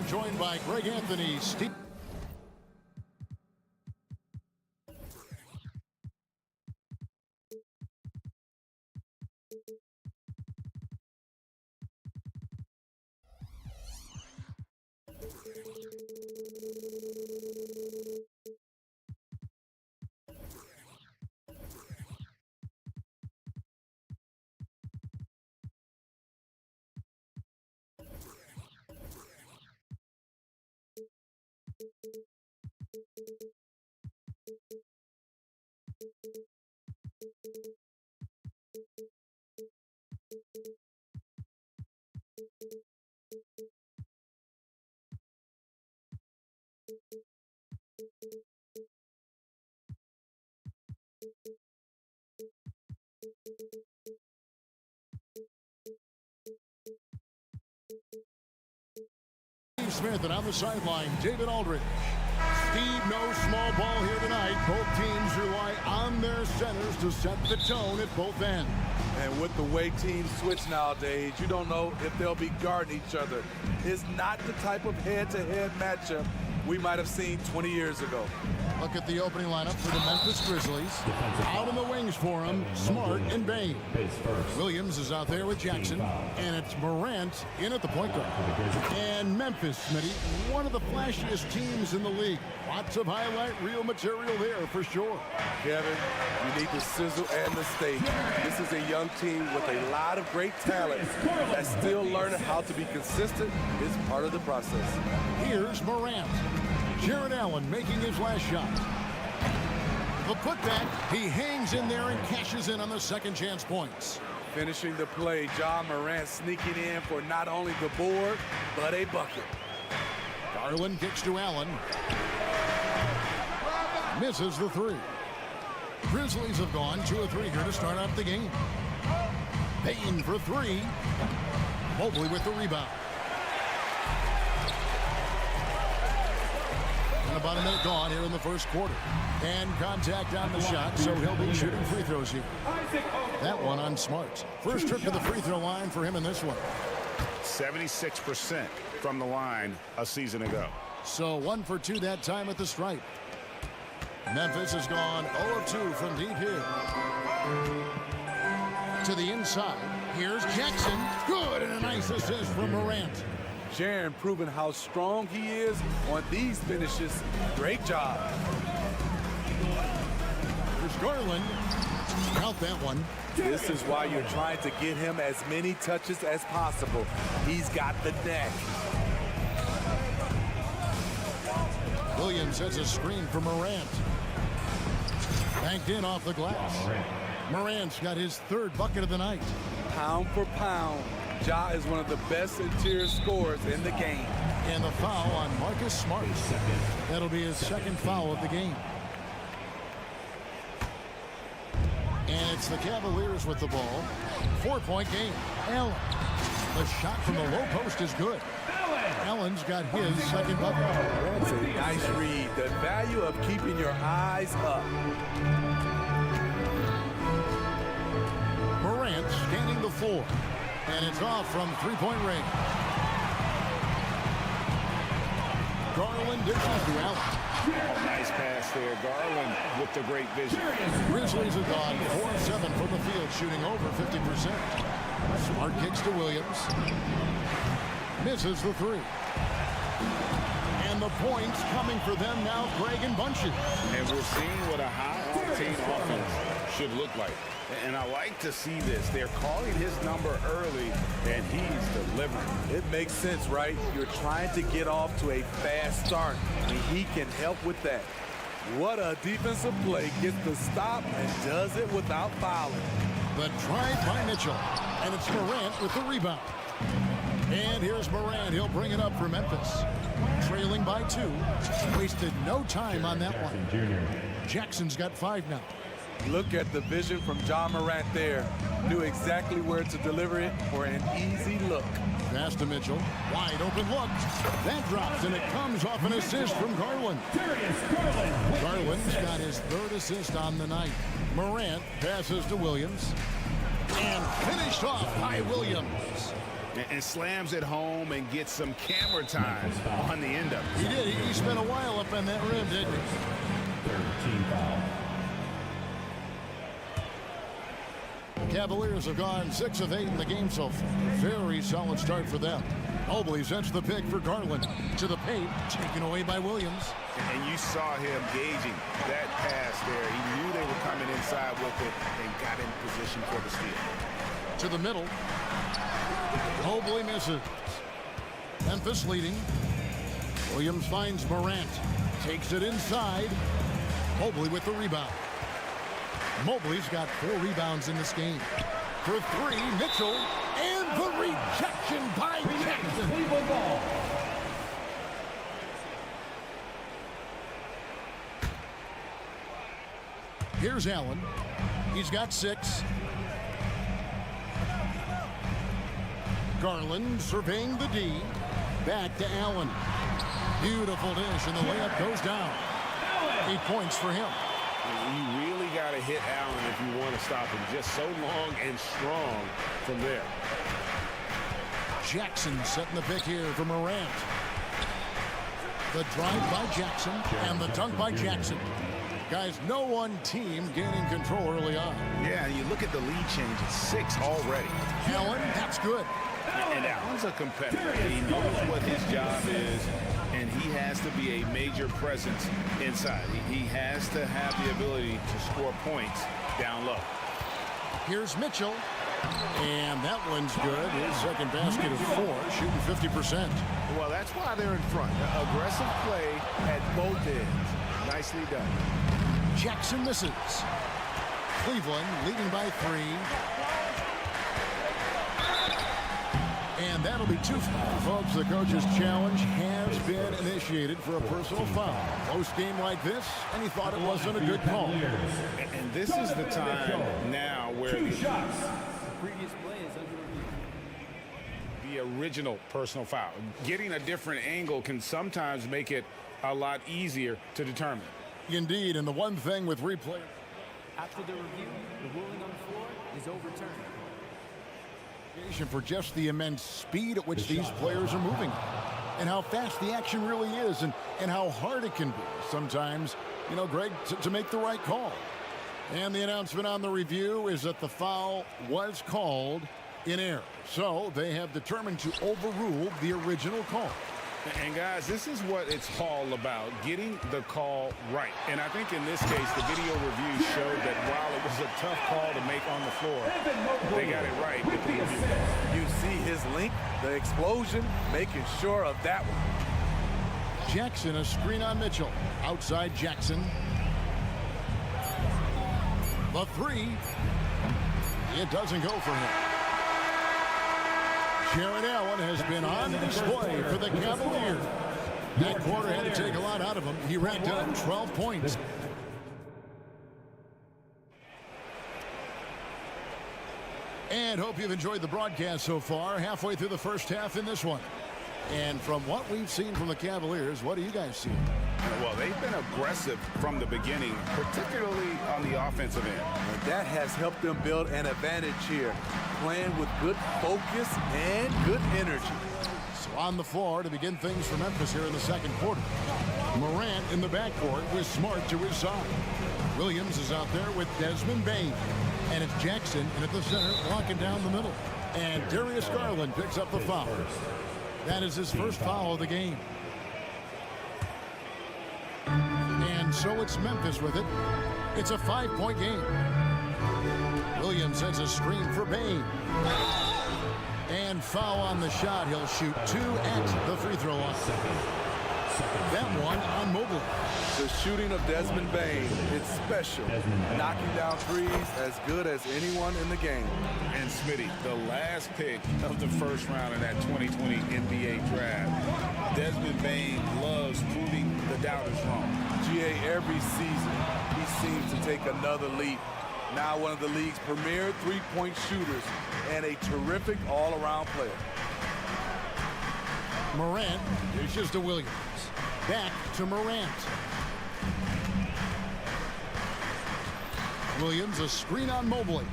Joined by Greg Anthony, Steve. Smith, and on the sideline, David Aldridge. Steve, no small ball here tonight. Both teams rely on their centers to set the tone at both ends. And with the way teams switch nowadays, you don't know if they'll be guarding each other. It's not the type of head-to-head matchup we might have seen 20 years ago. Look at the opening lineup for the Memphis Grizzlies. Out in the wings for him, Smart and Bain. Williams is out there with Jackson, and it's Morant in at the point guard. And Memphis, Smitty, one of the flashiest teams in the league. Lots of highlight reel material there for sure. Kevin, you need the sizzle and the stage. This is a young team with a lot of great talent that's still learning how to be consistent. Is part of the process. Here's Morant. Jared Allen making his last shot. The putback, he hangs in there and cashes in on the second chance points. Finishing the play, John Morant sneaking in for not only the board, but a bucket. Garland kicks to Allen. Misses the three. Grizzlies have gone 2 of 3 here to start off the game. Payton for 3. Mobley with the rebound. And about a minute gone here in the first quarter. And contact on the shot, so he'll be shooting free throws here. That one on Smart. First trip to the free throw line for him in this one. 76% from the line a season ago. So 1 for 2 that time at the stripe. Memphis has gone 0 of 2 from deep here. To the inside. Here's Jackson. Good, and a nice assist from Morant. Jaren proving how strong he is on these finishes. Great job. Here's Garland. Count that one. This is why you're trying to get him as many touches as possible. He's got the neck. Williams has a screen for Morant. Banked in off the glass. Morant's got his 3rd bucket of the night. Pound for pound, Ja is one of the best interior scorers in the game. And the foul on Marcus Smart. That'll be his 2nd foul of the game. And it's the Cavaliers with the ball. 4-point game. Allen. The shot from the low post is good. Allen's got his 2nd bucket. That's a nice read. The value of keeping your eyes up. Morant scanning the floor. And it's off from 3-point range. Garland dishes to Allen. Oh, nice pass there. Garland with the great vision. Grizzlies have gone 4 of 7 from the field, shooting over 50%. Smart kicks to Williams. Misses the 3. And the points coming for them now, Greg and bunches. And we're seeing what a high-octane offense should look like. And I like to see this. They're calling his number early, and he's delivering. It makes sense, right? You're trying to get off to a fast start, and he can help with that. What a defensive play. Gets the stop and does it without fouling. The drive by Mitchell. And it's Morant with the rebound. And here's Morant. He'll bring it up for Memphis. Trailing by 2. Wasted no time on that one. Jackson's got 5 now. Look at the vision from John Morant there. Knew exactly where to deliver it for an easy look. Pass to Mitchell. Wide open look. That drops, and it comes off an assist from Garland. Garland's got his 3rd assist on the night. Morant passes to Williams. And finished off by Williams. And slams it home and gets some camera time on the end of it. He did. He spent a while up on that rim, didn't he? 13 foul. Cavaliers have gone 6 of 8 in the game so far. Very solid start for them. Mobley sets the pick for Garland. To the paint, taken away by Williams. And you saw him gauging that pass there. He knew they were coming inside with it and got in position for the steal. To the middle. Mobley misses. Memphis leading. Williams finds Morant. Takes it inside. Mobley with the rebound. Mobley's got 4 rebounds in this game. For 3, Mitchell. And the rejection by Jackson. Here's Allen. He's got 6. Garland surveying the D. Back to Allen. Beautiful dish, and the layup goes down. 8 points for him. You really got to hit Allen if you want to stop him. Just so long and strong from there. Jackson setting the pick here for Morant. The drive by Jackson and the dunk by Jackson. Guys, no one team gaining control early on. Yeah, you look at the lead change. It's 6 already. Allen, that's good. And Allen's a competitor. He knows what his job is, and he has to be a major presence inside. He has to have the ability to score points down low. Here's Mitchell. And that one's good. His second basket of 4, shooting 50%. Well, that's why they're in front. Aggressive play at both ends. Nicely done. Jackson misses. Cleveland leading by 3. And that'll be 2 fouls. Folks, the coach's challenge has been initiated for a personal foul. Close game like this, and he thought it wasn't a good call. And this is the time now where the original personal foul. Getting a different angle can sometimes make it a lot easier to determine. Indeed, and the one thing with replay. After the review, the ruling on the floor is overturned. For just the immense speed at which these players are moving and how fast the action really is and how hard it can be sometimes, you know, Greg, to make the right call. And the announcement on the review is that the foul was called in error. So they have determined to overrule the original call. And guys, this is what it's all about, getting the call right. And I think in this case, the video review showed that while it was a tough call to make on the floor, they got it right with the review. You see his link, the explosion, making sure of that one. Jackson, a screen on Mitchell. Outside Jackson. The 3. It doesn't go for him. Jared Allen has been on display for the Cavaliers. That quarter had to take a lot out of him. He racked up 12 points. And hope you've enjoyed the broadcast so far. Halfway through the first half in this one. And from what we've seen from the Cavaliers, what do you guys see? Well, they've been aggressive from the beginning, particularly on the offensive end. And that has helped them build an advantage here, playing with good focus and good energy. So on the floor to begin things for Memphis here in the second quarter. Morant in the backcourt with Smart to his side. Williams is out there with Desmond Bain. And it's Jackson in at the center, walking down the middle. And Darius Garland picks up the foul. That is his first foul of the game. And so it's Memphis with it. It's a 5-point game. Williams sends a screen for Bain. And foul on the shot. He'll shoot 2 at the free throw line. That one on Mobley. The shooting of Desmond Bain is special. Knocking down threes as good as anyone in the game. And Smitty, the last pick of the first round in that 2020 NBA draft. Desmond Bain loves proving the doubters wrong. GA, every season, he seems to take another leap. Now one of the league's premier three-point shooters and a terrific all-around player. Morant dishes to Williams. Back to Morant. Williams, a screen on Mobley.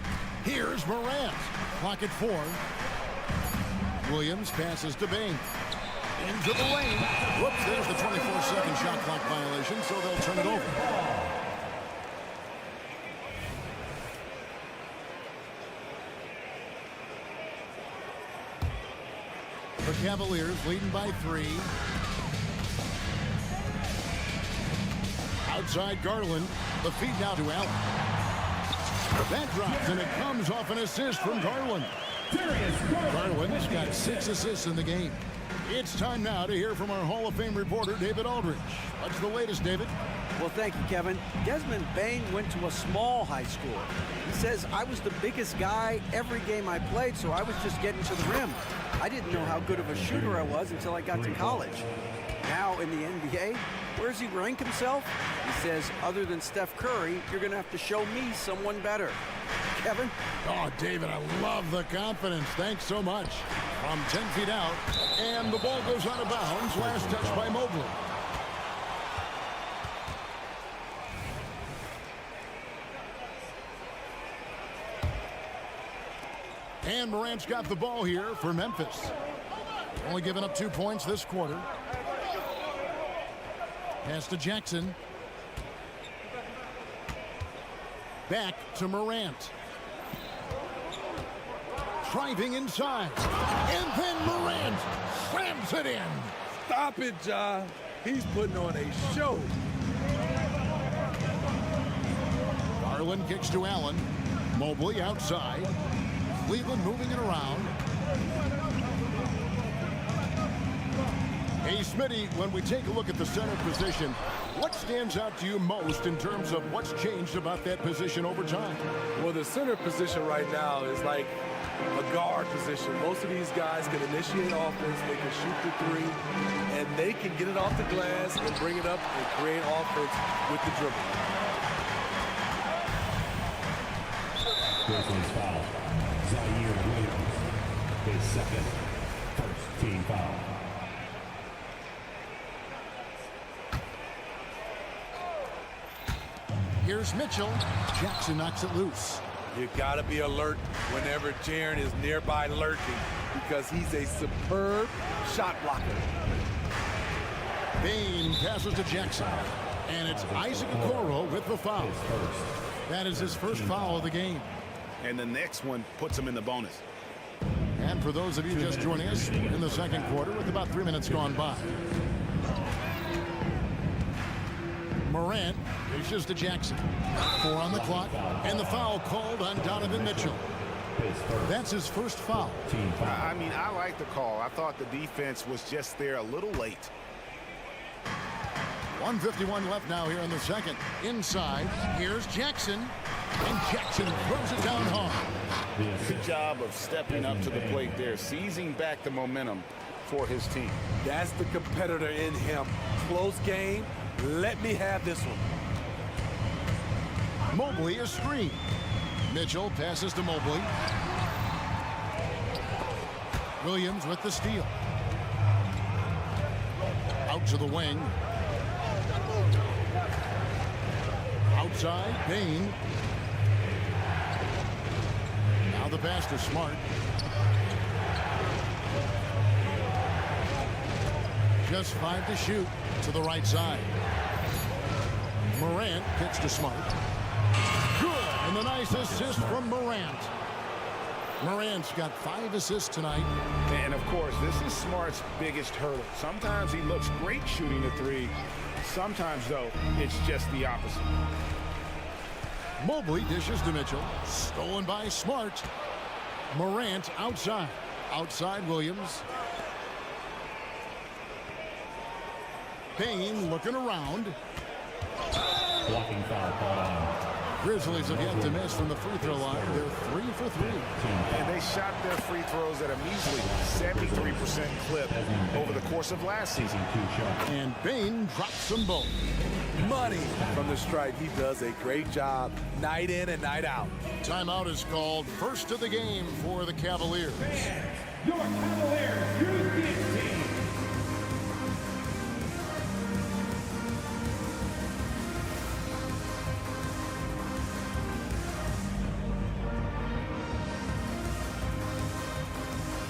Here's Morant. Clock at 4. Williams passes to Bain. Into the lane. Whoops, there's the 24-second shot clock violation, so they'll turn it over. The Cavaliers leading by 3. Outside Garland. The feed now to Allen. That drops, and it comes off an assist from Garland. Garland's got 6 assists in the game. It's time now to hear from our Hall of Fame reporter, David Aldridge. What's the latest, David? Well, thank you, Kevin. Desmond Bain went to a small high school. He says, I was the biggest guy every game I played, so I was just getting to the rim. I didn't know how good of a shooter I was until I got to college. Now in the NBA, where does he rank himself? He says, other than Steph Curry, you're going to have to show me someone better. Kevin? Oh, David, I love the confidence. Thanks so much. From 10 feet out, and the ball goes out of bounds. Last touch by Mobley. And Morant's got the ball here for Memphis. Only giving up 2 points this quarter. Pass to Jackson. Back to Morant. Driving inside. And then Morant slams it in. Stop it, Ja. He's putting on a show. Garland kicks to Allen. Mobley outside. Cleveland moving it around. Hey, Smitty, when we take a look at the center position, what stands out to you most in terms of what's changed about that position over time? Well, the center position right now is like a guard position. Most of these guys can initiate offense, they can shoot the three, and they can get it off the glass and bring it up and create offense with the dribble. Grizzlies foul. Williams, his second, first team foul. Here's Mitchell. Jackson knocks it loose. You got to be alert whenever Jaren is nearby lurking because he's a superb shot blocker. Bain passes to Jackson. And it's Isaac Okoro with the foul. That is his first foul of the game. And the next one puts him in the bonus. And for those of you just joining us, we're in the second quarter with about 3 minutes gone by. Morant dishes to Jackson. 4 on the clock, and the foul called on Donovan Mitchell. That's his first foul. I mean, I like the call. I thought the defense was just there a little late. 1:51 left now here in the second. Inside, here's Jackson. And Jackson throws it down hard. Good job of stepping up to the plate there, seizing back the momentum for his team. That's the competitor in him. Close game. Let me have this one. Mobley a screen. Mitchell passes to Mobley. Williams with the steal. Out to the wing. Outside, Bain. Now the pass to Smart. Just 5 to shoot to the right side. Morant kicks to Smart. Good, and the nice assist from Morant. Morant's got 5 assists tonight. And of course, this is Smart's biggest hurdle. Sometimes he looks great shooting the three. Sometimes, though, it's just the opposite. Mobley dishes to Mitchell. Stolen by Smart. Morant outside. Outside Williams. Payne looking around. Blocking foul called on. Grizzlies have yet to miss from the free throw line. They're 3 for 3. And they shot their free throws at a measly 73% clip over the course of last season. And Payne drops them both. Money from the stripe. He does a great job night in and night out. Timeout is called. First of the game for the Cavaliers. Your Cavaliers, European team.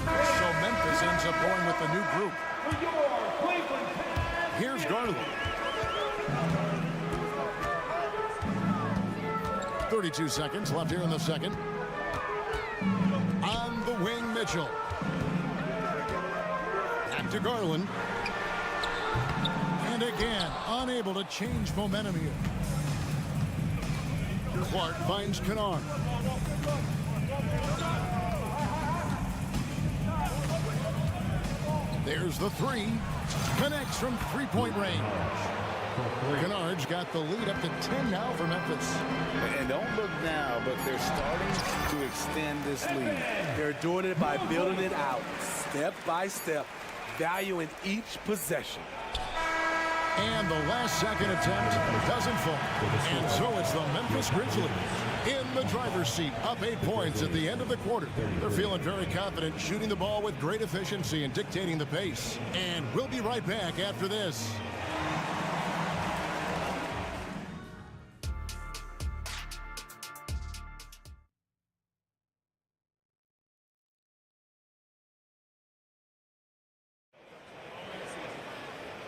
So Memphis ends up going with the new group. For your Cleveland Cavaliers. Here's Garland. 32 seconds left here in the second. On the wing, Mitchell. Back to Garland. And again, unable to change momentum here. Clark finds Kennard. There's the three. Connects from three-point range. Kennard's got the lead up to 10 now for Memphis. And don't look now, but they're starting to extend this lead. They're doing it by building it out, step by step, valuing each possession. And the last second attempt doesn't fall. And so it's the Memphis Grizzlies in the driver's seat, up 8 points at the end of the quarter. They're feeling very confident, shooting the ball with great efficiency and dictating the pace. And we'll be right back after this.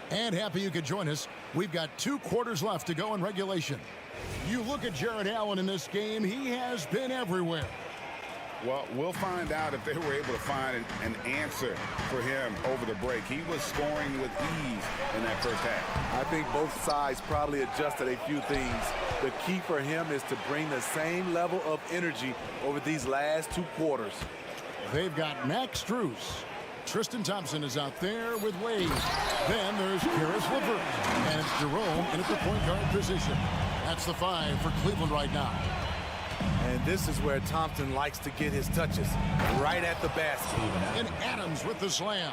And happy you could join us. We've got 2 quarters left to go in regulation. You look at Jared Allen in this game, he has been everywhere. Well, we'll find out if they were able to find an answer for him over the break. He was scoring with ease in that first half. I think both sides probably adjusted a few things. The key for him is to bring the same level of energy over these last 2 quarters. They've got Max Strus. Tristan Thompson is out there with Wade. Then there's Karis LeVert. And it's Jerome in at the point guard position. That's the 5 for Cleveland right now. And this is where Thompson likes to get his touches, right at the basket. And Adams with the slam.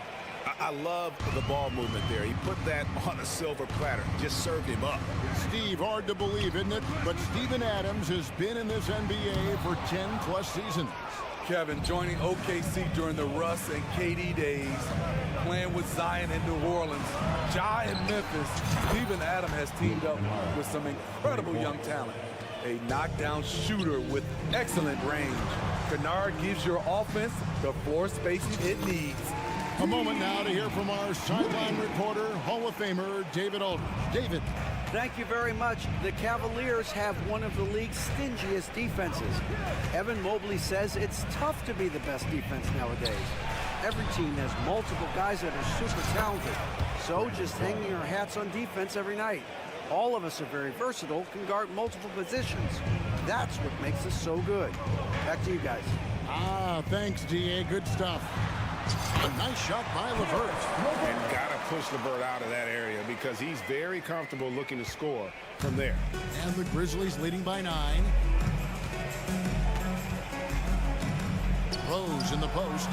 I love the ball movement there. He put that on a silver platter, just served him up. Steve, hard to believe, isn't it? But Steven Adams has been in this NBA for 10+ seasons. Kevin, joining OKC during the Russ and KD days, playing with Zion in New Orleans, Ja in Memphis, Steven Adams has teamed up with some incredible young talent. A knockdown shooter with excellent range. Kennard gives your offense the floor spacing it needs. A moment now to hear from our sideline reporter, Hall of Famer David Aldridge. David. Thank you very much. The Cavaliers have one of the league's stingiest defenses. Evan Mobley says it's tough to be the best defense nowadays. Every team has multiple guys that are super talented. So just hanging our hats on defense every night. All of us are very versatile, can guard multiple positions. That's what makes us so good. Back to you guys. Thanks, D.A. Good stuff. A nice shot by LeVert. And got to push LeVert out of that area because he's very comfortable looking to score from there. And the Grizzlies leading by 9. Rose in the post.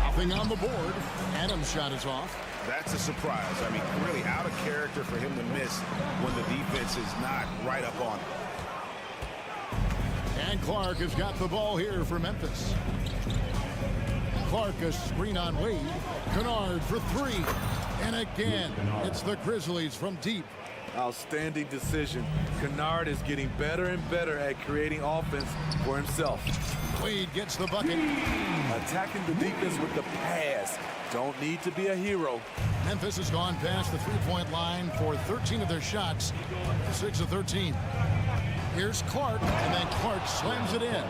Nothing on the board. Adams' shot is off. That's a surprise. I mean, really out of character for him to miss when the defense is not right up on him. And Clark has got the ball here for Memphis. Clark a screen on Wade. Kennard for 3. And again, it's the Grizzlies from deep. Outstanding decision. Kennard is getting better and better at creating offense for himself. Wade gets the bucket. Attacking the defense with the pass. Don't need to be a hero. Memphis has gone past the three-point line for 13 of their shots. 6 of 13. Here's Clark, and then Clark slams it in.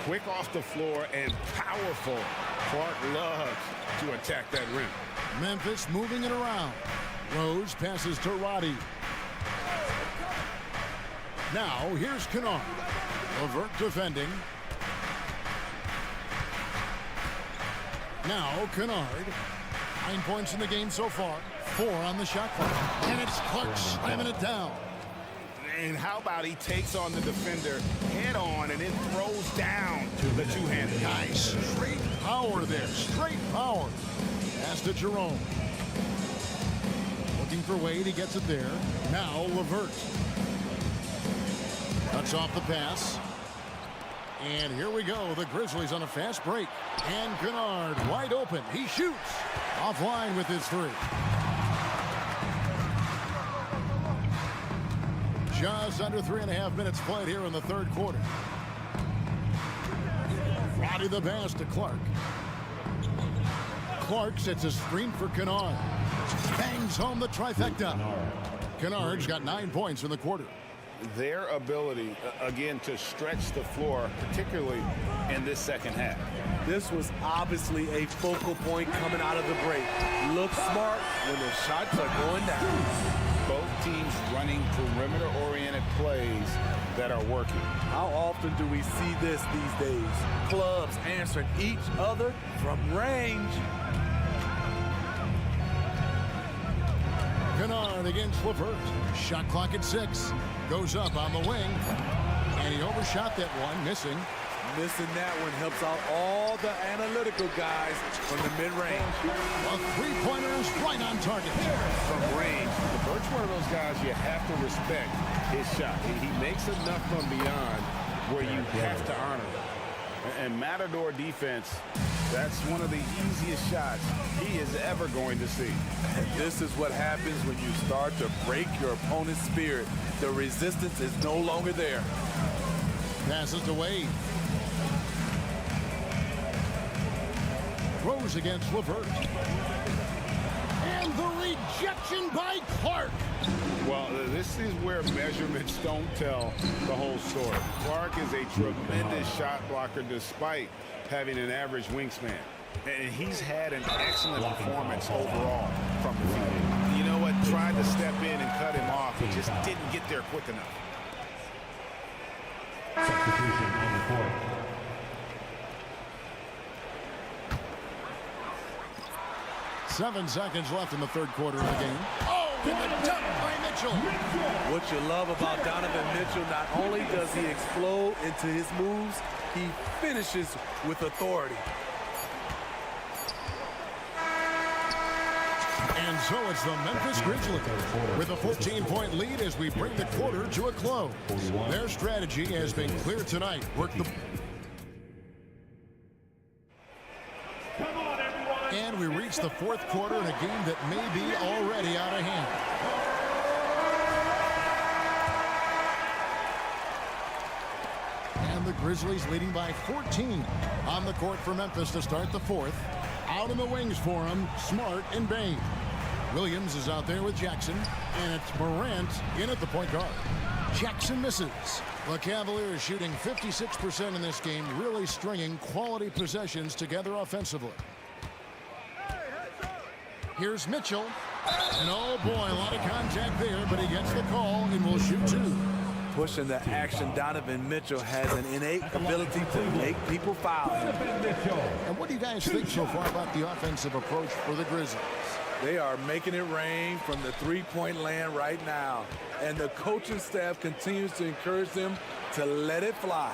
Quick off the floor and powerful. Clark loves to attack that rim. Memphis moving it around. Rose passes to Roddy. Now here's Kennard. LeVert defending. Now Kennard. 9 points in the game so far. 4 on the shot clock. And it's Clark slamming it down. And how about he takes on the defender head on and then throws down the two-handed. Nice. Straight power there. Straight power. Pass to Jerome. Looking for Wade. He gets it there. Now Levert. Cuts off the pass. And here we go. The Grizzlies on a fast break. And Kennard wide open. He shoots. Offline with his 3. Just under 3.5 minutes played here in the third quarter. Roddy the pass to Clark. Clark sets a screen for Kennard. Bangs home the trifecta. Kennard's got 9 points in the quarter. Their ability, again, to stretch the floor, particularly in this second half. This was obviously a focal point coming out of the break. Look smart when the shots are going down. Both teams running perimeter-oriented plays that are working. How often do we see this these days? Clubs answering each other from range. Kennard against Levert. Shot clock at 6. Goes up on the wing. And he overshot that one, missing. Missing that one helps out all the analytical guys from the mid-range. A three-pointer is right on target. From range, Levert's one of those guys you have to respect his shot. He makes enough from beyond where you have to honor it. And Matador defense, that's one of the easiest shots he is ever going to see. And this is what happens when you start to break your opponent's spirit. The resistance is no longer there. Passes to Wade. Throws against Levert. And the rejection by Clark. Well, this is where measurements don't tell the whole story. Clark is a tremendous shot blocker despite having an average wingspan. And he's had an excellent performance overall from the field. You know what? Tried to step in and cut him off. He just didn't get there quick enough. Substitution on the court. Seven seconds left in the third quarter of the game. Oh, and the dunk by Mitchell. What you love about Donovan Mitchell, not only does he explode into his moves, he finishes with authority. And so it's the Memphis Grizzlies with a 14-point lead as we bring the quarter to a close. Their strategy has been clear tonight. Work the... And we reach the fourth quarter in a game that may be already out of hand. And the Grizzlies leading by 14 on the court for Memphis to start the fourth. Out in the wings for him, Smart and Bain. Williams is out there with Jackson, and it's Morant in at the point guard. Jackson misses. The Cavaliers shooting 56% in this game, really stringing quality possessions together offensively. Here's Mitchell. And oh boy, a lot of contact there, but he gets the call and will shoot 2. Pushing the action, Donovan Mitchell has an innate ability to make people foul him. And what do you guys think so far about the offensive approach for the Grizzlies? They are making it rain from the three-point land right now. And the coaching staff continues to encourage them to let it fly.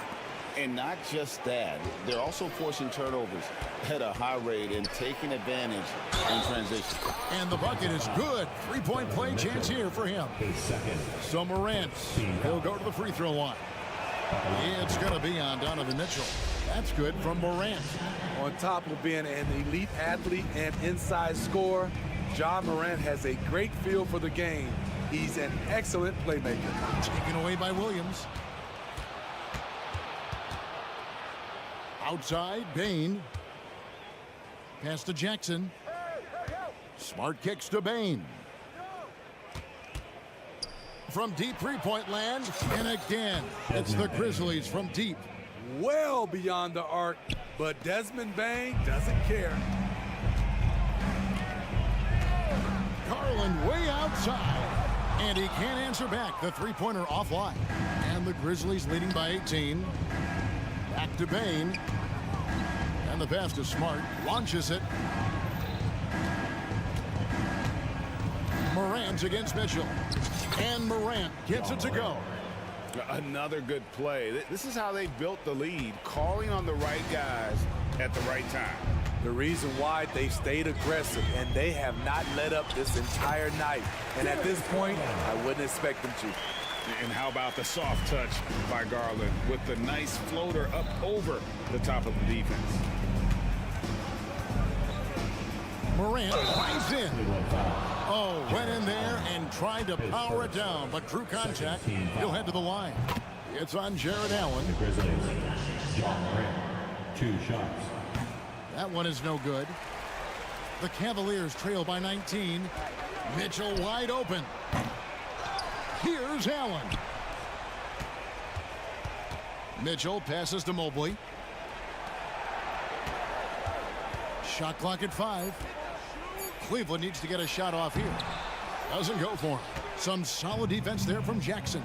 And not just that, they're also forcing turnovers at a high rate and taking advantage in transition. And the bucket is good. Three-point play chance here for him. So Morant, he'll go to the free throw line. It's going to be on Donovan Mitchell. That's good from Morant. On top of being an elite athlete and inside scorer, Ja Morant has a great feel for the game. He's an excellent playmaker. Taken away by Williams. Outside, Bain. Pass to Jackson. Smart kicks to Bain. From deep three-point land, and again, it's the Grizzlies from deep. Well beyond the arc, but Desmond Bain doesn't care. Garland way outside, and he can't answer back. The three-pointer offline. And the Grizzlies leading by 18. Back to Bain. And the pass to Smart. Launches it. Morant against Mitchell. And Morant gets it to go. Another good play. This is how they built the lead, calling on the right guys at the right time. The reason why they stayed aggressive, and they have not let up this entire night. And at this point, I wouldn't expect them to. And how about the soft touch by Garland with the nice floater up over the top of the defense. Morant flies in. Oh, went in there and tried to power it down, but drew contact. He'll head to the line. It's on Jared Allen. Grizzlies, John Morant, 2 shots. That one is no good. The Cavaliers trail by 19. Mitchell wide open. Here's Allen. Mitchell passes to Mobley. Shot clock at 5. Cleveland needs to get a shot off here. Doesn't go for him. Some solid defense there from Jackson.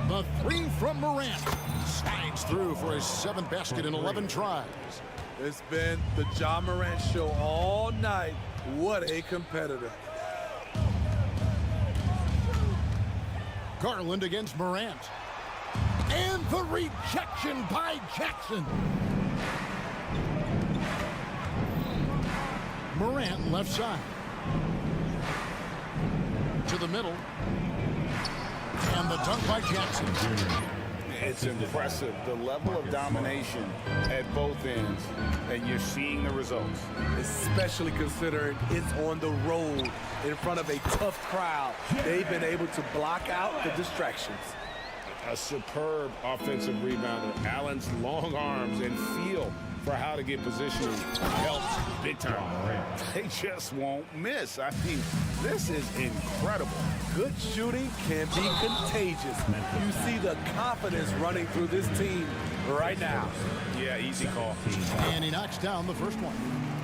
The 3 from Morant. Slides through for his 7th basket in 11 tries. It's been the Ja Morant show all night. What a competitor. Garland against Morant. And the rejection by Jackson. Morant left side. To the middle. And the dunk by Jackson. It's impressive, the level of domination at both ends, and you're seeing the results. Especially considering it's on the road in front of a tough crowd. They've been able to block out the distractions. A superb offensive rebounder. Allen's long arms and feel for how to get positioning helps big time. They just won't miss. I mean, this is incredible. Good shooting can be contagious. You see the confidence running through this team right now. Yeah, easy call. And he knocks down the first one.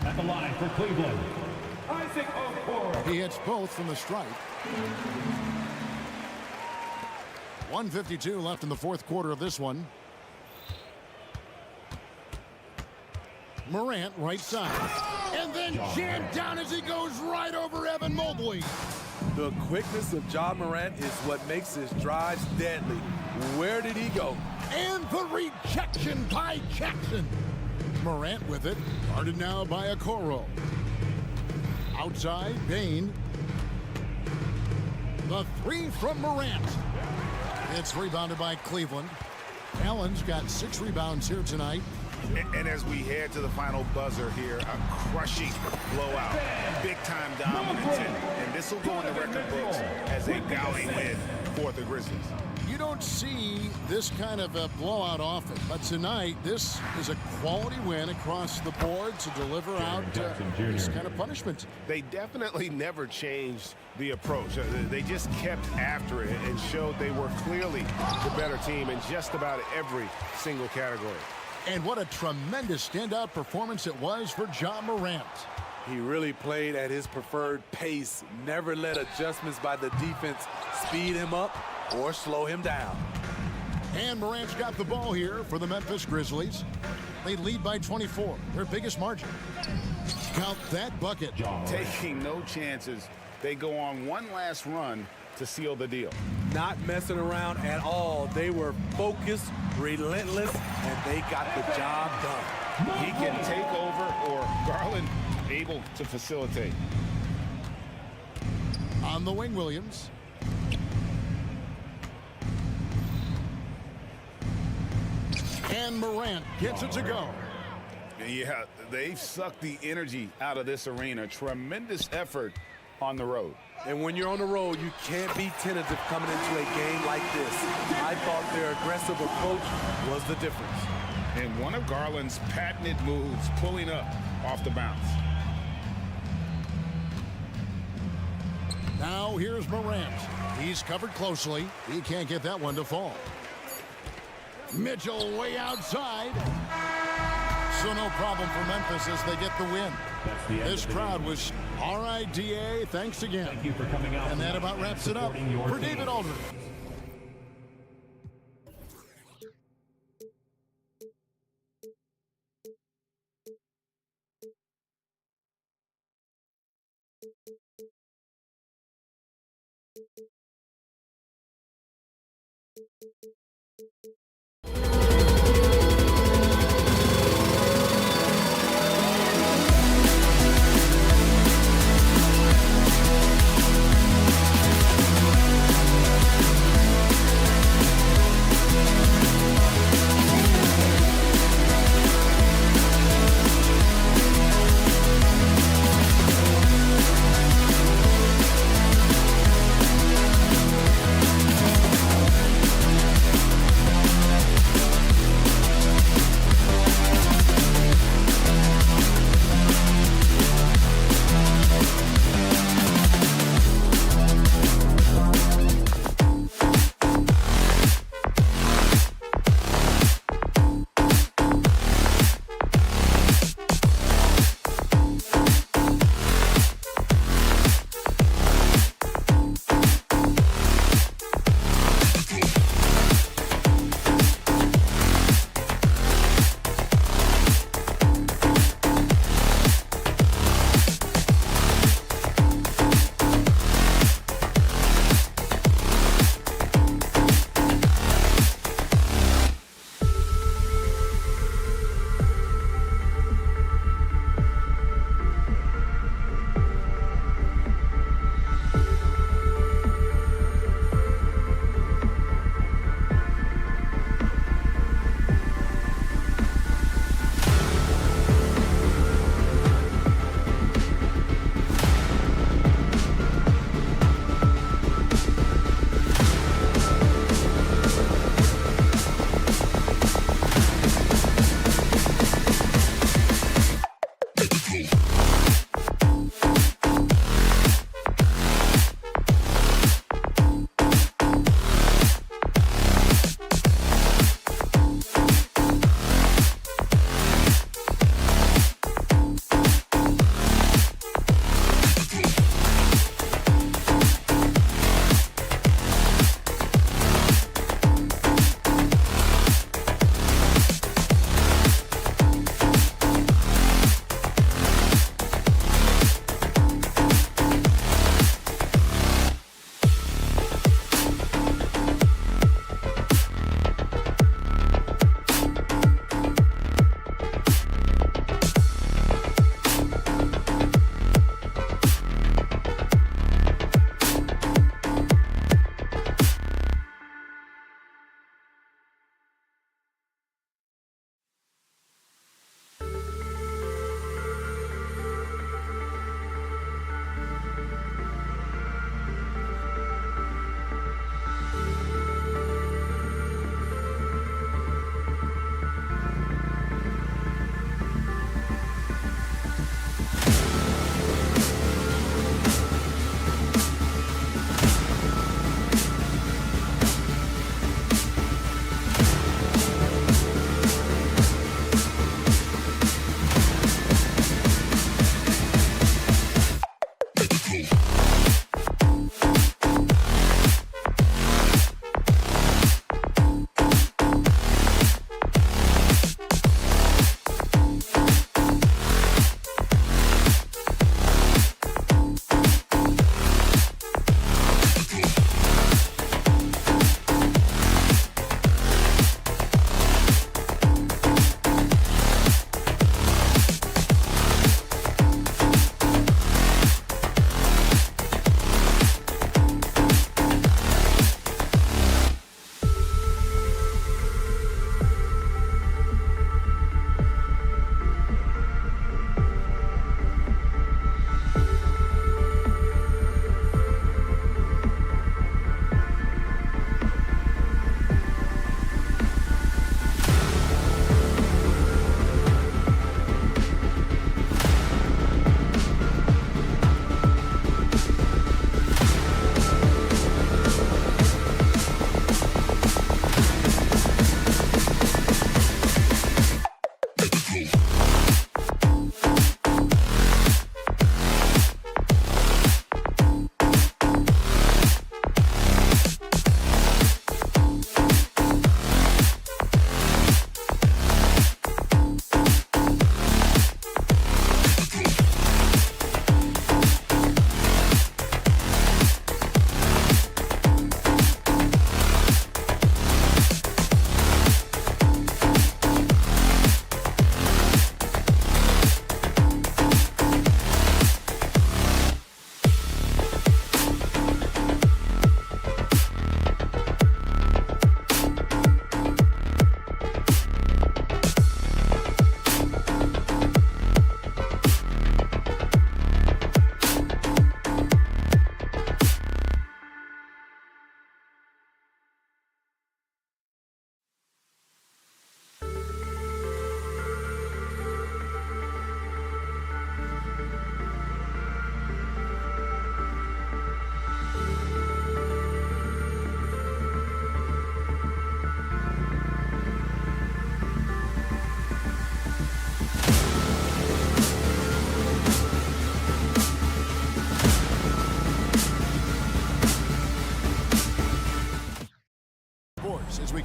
At the line for Cleveland, Isaac Okoro. He hits both from the stripe. 1:52 left in the 4th quarter of this one. Morant right side. And then jammed down as he goes right over Evan Mobley. The quickness of Ja Morant is what makes his drives deadly. Where did he go? And the rejection by Jackson. Morant with it. Guarded now by Okoro. Outside, Bain. The 3 from Morant. It's rebounded by Cleveland. Allen's got 6 rebounds here tonight. And as we head to the final buzzer here, a crushing blowout, big-time dominance, and this will go in the record books as a gaudy win for the Grizzlies. You don't see this kind of a blowout often, but tonight this is a quality win across the board to deliver out this kind of punishment. They definitely never changed the approach. They just kept after it and showed they were clearly the better team in just about every single category. And what a tremendous standout performance it was for Ja Morant. He really played at his preferred pace, never let adjustments by the defense speed him up or slow him down. And Morant's got the ball here for the Memphis Grizzlies. They lead by 24, their biggest margin. Count that bucket. Taking no chances. They go on one last run to seal the deal. Not messing around at all. They were focused, relentless, and they got the job done. He can take over, or Garland able to facilitate. On the wing, Williams. And Morant gets it to go. Yeah, they've sucked the energy out of this arena. Tremendous effort on the road. And when you're on the road, you can't be tentative coming into a game like this. I thought their aggressive approach was the difference. And one of Garland's patented moves, pulling up off the bounce. Now here's Morant. He's covered closely. He can't get that one to fall. Mitchell way outside. So no problem for Memphis as they get the win. This crowd was all right, DA. Thanks again. Thank you for coming out. And that about wraps it up for David Aldridge.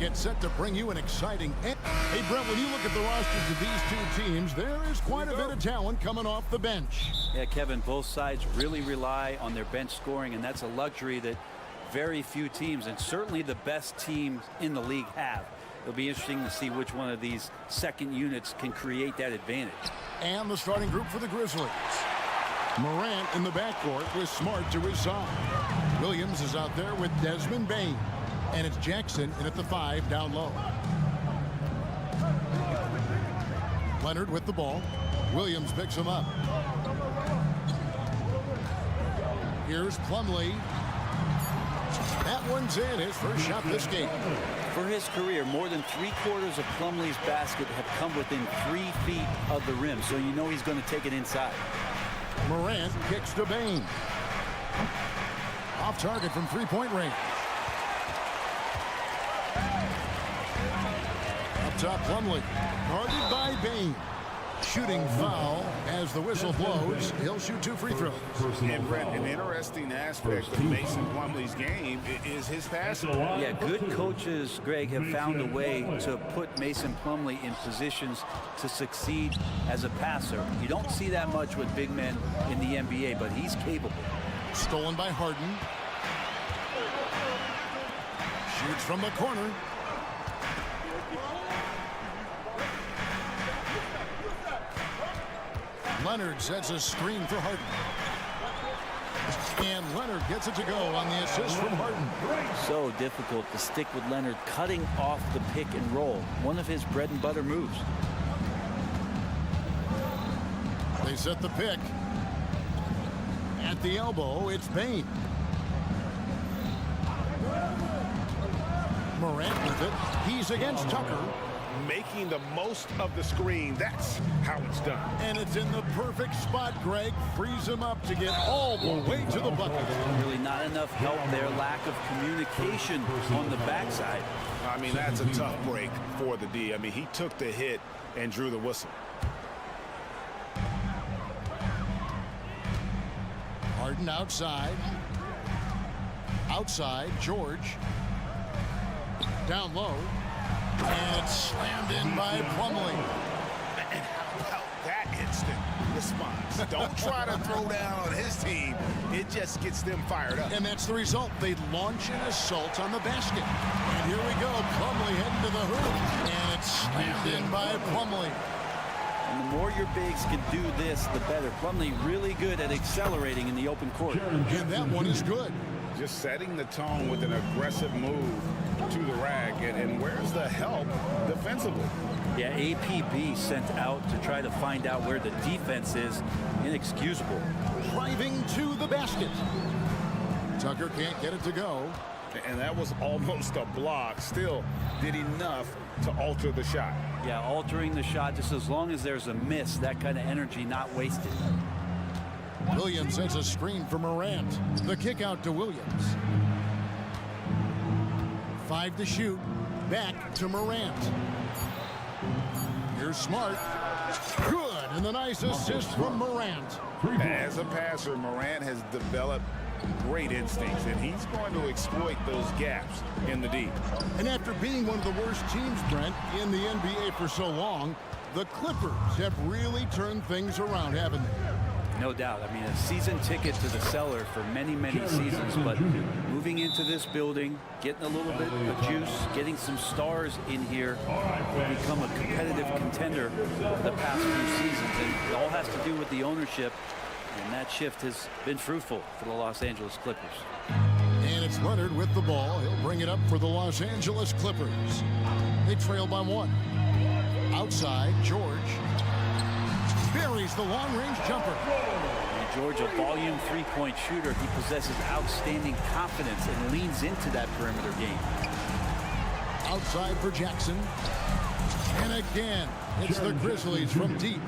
It's set to bring you an exciting... Hey, Brent, when you look at the rosters of these two teams, there is quite a bit of talent coming off the bench. Yeah, Kevin, both sides really rely on their bench scoring, and that's a luxury that very few teams, and certainly the best teams in the league, have. It'll be interesting to see which one of these second units can create that advantage. And the starting group for the Grizzlies. Morant in the backcourt with Smart to his side. Williams is out there with Desmond Bane. And it's Jackson in at the 5 down low. Leonard with the ball. Williams picks him up. Here's Plumlee. That one's in, his first shot this game. For his career, more than 3/4 of Plumlee's basket have come within 3 feet of the rim, so you know he's going to take it inside. Morant kicks to Bane. Off target from three-point range. Up top, Plumlee. Guarded by Bane. Shooting foul as the whistle blows. He'll shoot 2 free throws. And Brett, an interesting aspect of Mason Plumlee's game is his passing. Yeah, good coaches, Greg, have found a way to put Mason Plumlee in positions to succeed as a passer. You don't see that much with big men in the NBA, but he's capable. Stolen by Harden. Shoots from the corner. Leonard sets a screen for Harden. And Leonard gets it to go on the assist from Harden. So difficult to stick with Leonard cutting off the pick and roll. One of his bread and butter moves. They set the pick. At the elbow, it's Bane. Morant with it. He's against Tucker. Making the most of the screen. That's how it's done. And it's in the perfect spot, Greg. Frees him up to get all the way to the bucket. Really not enough help there. Lack of communication on the backside. I mean, that's a tough break for the D. I mean, he took the hit and drew the whistle. Harden outside. Outside, George. Down low. And it's slammed in by Plumlee. And how about that instant response? Don't try to throw down on his team. It just gets them fired up. And that's the result. They launch an assault on the basket. And here we go. Plumlee heading to the hoop. And it's slammed in by Plumlee. And the more your bigs can do this, the better. Plumlee really good at accelerating in the open court. And that one is good. Just setting the tone with an aggressive move to the rack. And where's the help defensively? Yeah, APB sent out to try to find out where the defense is. Inexcusable. Driving to the basket. Tucker can't get it to go. And that was almost a block. Still did enough to alter the shot. Yeah, altering the shot just as long as there's a miss. That kind of energy not wasted. Williams sets a screen for Morant. The kick out to Williams. 5 to shoot. Back to Morant. Here's Smart. Good. And the nice assist from Morant. As a passer, Morant has developed great instincts, and he's going to exploit those gaps in the D. And after being one of the worst teams, Brent, in the NBA for so long, the Clippers have really turned things around, haven't they? No doubt. I mean, a season ticket to the cellar for many, many seasons, but moving into this building, getting a little bit of juice, getting some stars in here, will become a competitive contender for the past few seasons. And it all has to do with the ownership, and that shift has been fruitful for the Los Angeles Clippers. And it's Leonard with the ball. He'll bring it up for the Los Angeles Clippers. They trail by 1. Outside, George buries the long-range jumper. And George, a volume three-point shooter. He possesses outstanding confidence and leans into that perimeter game. Outside for Jackson. And again, it's the Grizzlies from deep.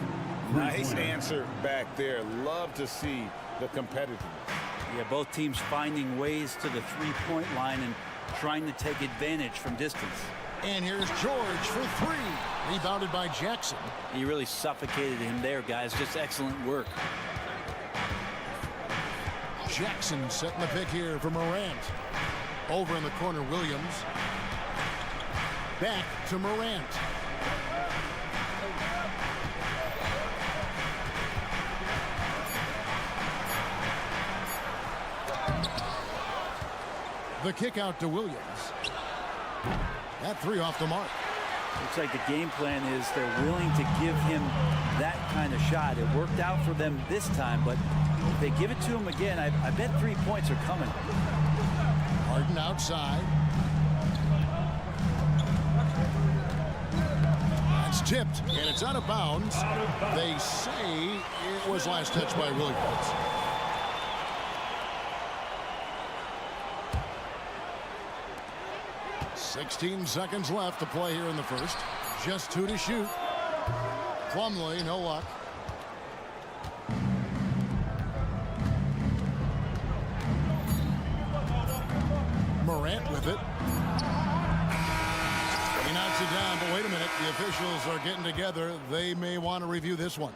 Nice answer back there. Love to see the competitiveness. Yeah, both teams finding ways to the three-point line and trying to take advantage from distance. And here's George for 3. Rebounded by Jackson. He really suffocated him there, guys. Just excellent work. Jackson setting the pick here for Morant. Over in the corner, Williams. Back to Morant. The kick out to Williams. That three off the mark. Looks like the game plan is they're willing to give him that kind of shot. It worked out for them this time, but if they give it to him again, I bet 3 points are coming. Harden outside. That's tipped, and it's out of bounds. They say it was last touched by Williams. "16 seconds left to play here in the first. Just 2 to shoot. Plumlee, no luck. Morant with it. He knocks it down, but wait a minute. The officials are getting together. They may want to review this one.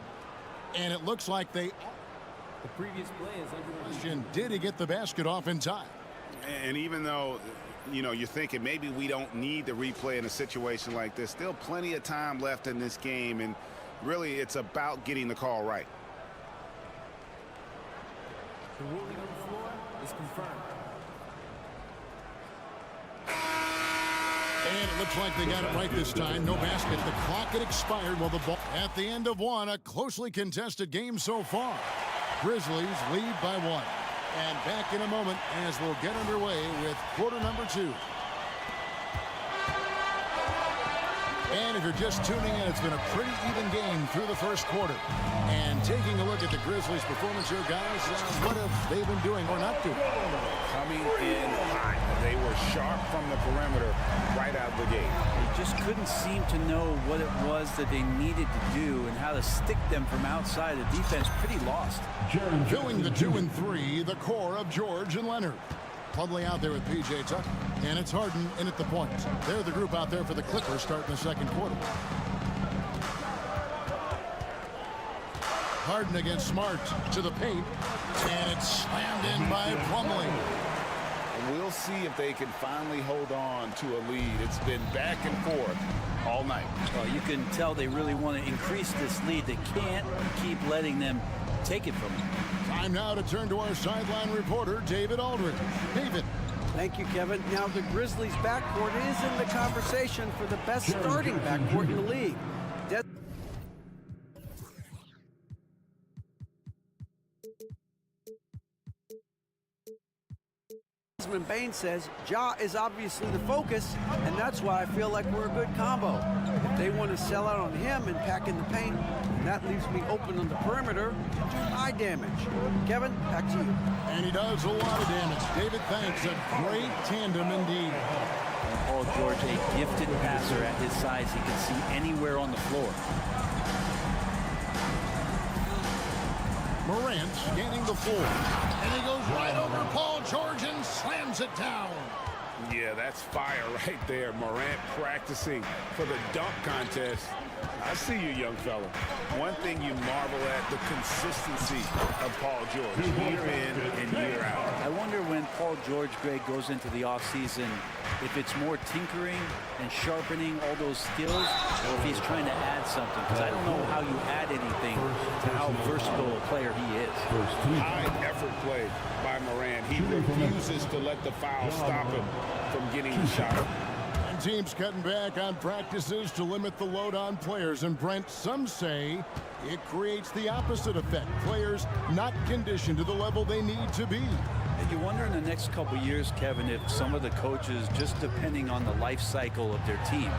And it looks like they... The previous play is under question, did he get the basket off in time? And even though, you know, you're thinking maybe we don't need the replay in a situation like this, still plenty of time left in this game, and really it's about getting the call right. The ruling on the floor is confirmed. And it looks like they got it right this time. No basket. The clock had expired while the ball... At the end of one, a closely contested game so far. Grizzlies lead by 1. And back in a moment as we'll get underway with quarter number 2. And if you're just tuning in, it's been a pretty even game through the first quarter. And taking a look at the Grizzlies' performance here, guys, what have they been doing or not doing? Coming in hot. They were sharp from the perimeter right out the gate. They just couldn't seem to know what it was that they needed to do and how to stick them from outside. The defense pretty lost. Filling the 2 and 3, the core of George and Leonard. Plumlee out there with P.J. Tucker. And it's Harden in at the point. They're the group out there for the Clippers starting the second quarter. Harden against Smart to the paint. And it's slammed in by Plumlee. We'll see if they can finally hold on to a lead. It's been back and forth all night. Well, you can tell they really want to increase this lead. They can't keep letting them take it from them. Time now to turn to our sideline reporter, David Aldridge. David. Thank you, Kevin. Now the Grizzlies backcourt is in the conversation for the best starting backcourt in the league. Desmond Bain says Ja is obviously the focus, and that's why I feel like we're a good combo. If they want to sell out on him and pack in the paint, that leaves me open on the perimeter to do my damage. Kevin, back to you. And he does a lot of damage. David, thanks. A great tandem indeed. Paul George, a gifted passer at his size. He can see anywhere on the floor. Morant gaining the floor. And he goes right over Paul George and slams it down. Yeah, that's fire right there. Morant practicing for the dunk contest. I see you, young fella. One thing you marvel at, the consistency of Paul George, year in and year out. I wonder when Paul George, Greg, goes into the offseason, if it's more tinkering and sharpening all those skills, or if he's trying to add something. Because I don't know how you add anything to how versatile a player he is. High effort play by Morant. He refuses to let the foul stop him from getting the shot. And teams cutting back on practices to limit the load on players. And Brent, some say it creates the opposite effect. Players not conditioned to the level they need to be. And you wonder in the next couple years, Kevin, if some of the coaches, just depending on the life cycle of their team,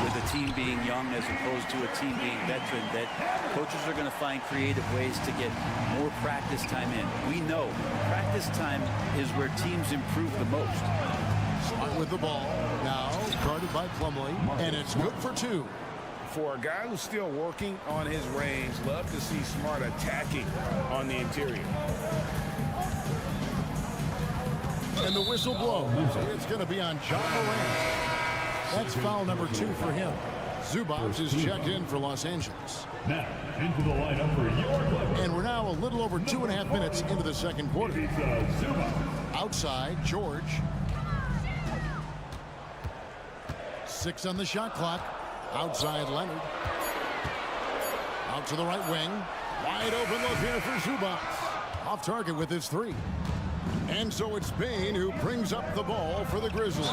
with the team being young as opposed to a team being veteran, that coaches are going to find creative ways to get more practice time in. We know practice time is where teams improve the most. Smart with the ball. Now guarded by Plumlee, and it's good for 2. For a guy who's still working on his range, love to see Smart attacking on the interior. And the whistle blows. It's going to be on Ja Morant. That's foul number 2 for him. Zubac is checked in for Los Angeles. Now into the lineup for your Clippers. And we're now a little over 2.5 minutes into the second quarter. Outside, George. 6 on the shot clock. Outside Leonard. Out to the right wing. Wide open look here for Zubac. Off target with his 3. And so it's Bane who brings up the ball for the Grizzlies.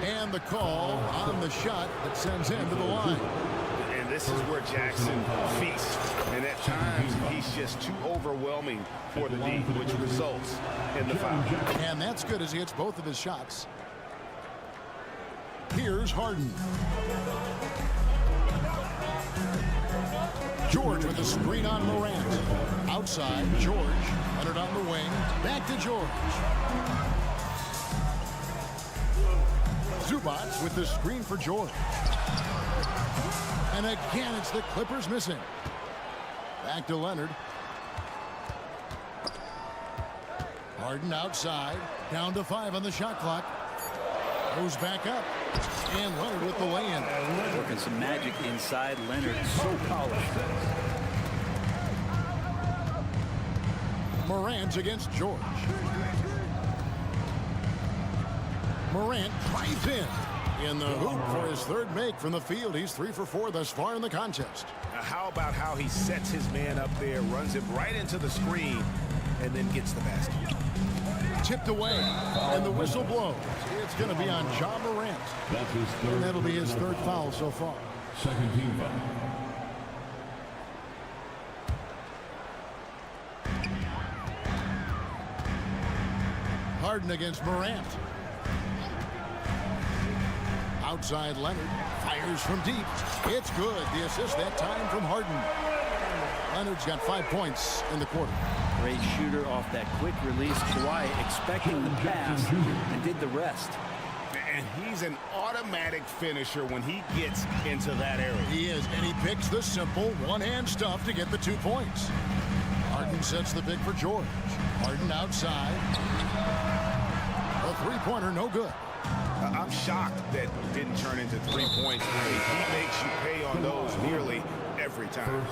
And the call on the shot that sends him to the line. And this is where Jackson feasts. And at times, he's just too overwhelming for the D, which results in the foul. And that's good as he hits both of his shots. Here's Harden. George with the screen on Morant. Outside, George. Leonard on the wing. Back to George. Zubac with the screen for George. And again, it's the Clippers missing. Back to Leonard. Harden outside. Down to 5 on the shot clock. Goes back up. And Leonard with the lay-in. Working some magic inside. Leonard so polished. Morant against George. Morant drives in the hoop for his 3rd make from the field. He's 3 for 4 thus far in the contest. Now, how about how he sets his man up there, runs him right into the screen, and then gets the basket. Tipped away, and the whistle blows. It's going to be on Ja Morant. And that'll be his 3rd foul so far. Second team foul. Harden against Morant. Outside Leonard. Fires from deep. It's good. The assist that time from Harden. Leonard's got 5 points in the quarter. Great shooter off that quick release. Kawhi expecting the pass and did the rest. And he's an automatic finisher when he gets into that area. He is, and he picks the simple one-hand stuff to get the 2 points. Harden sets the pick for George. Harden outside. A 3-pointer, no good. I'm shocked that didn't turn into 3 points. I mean, he makes you pay on those nearly every time.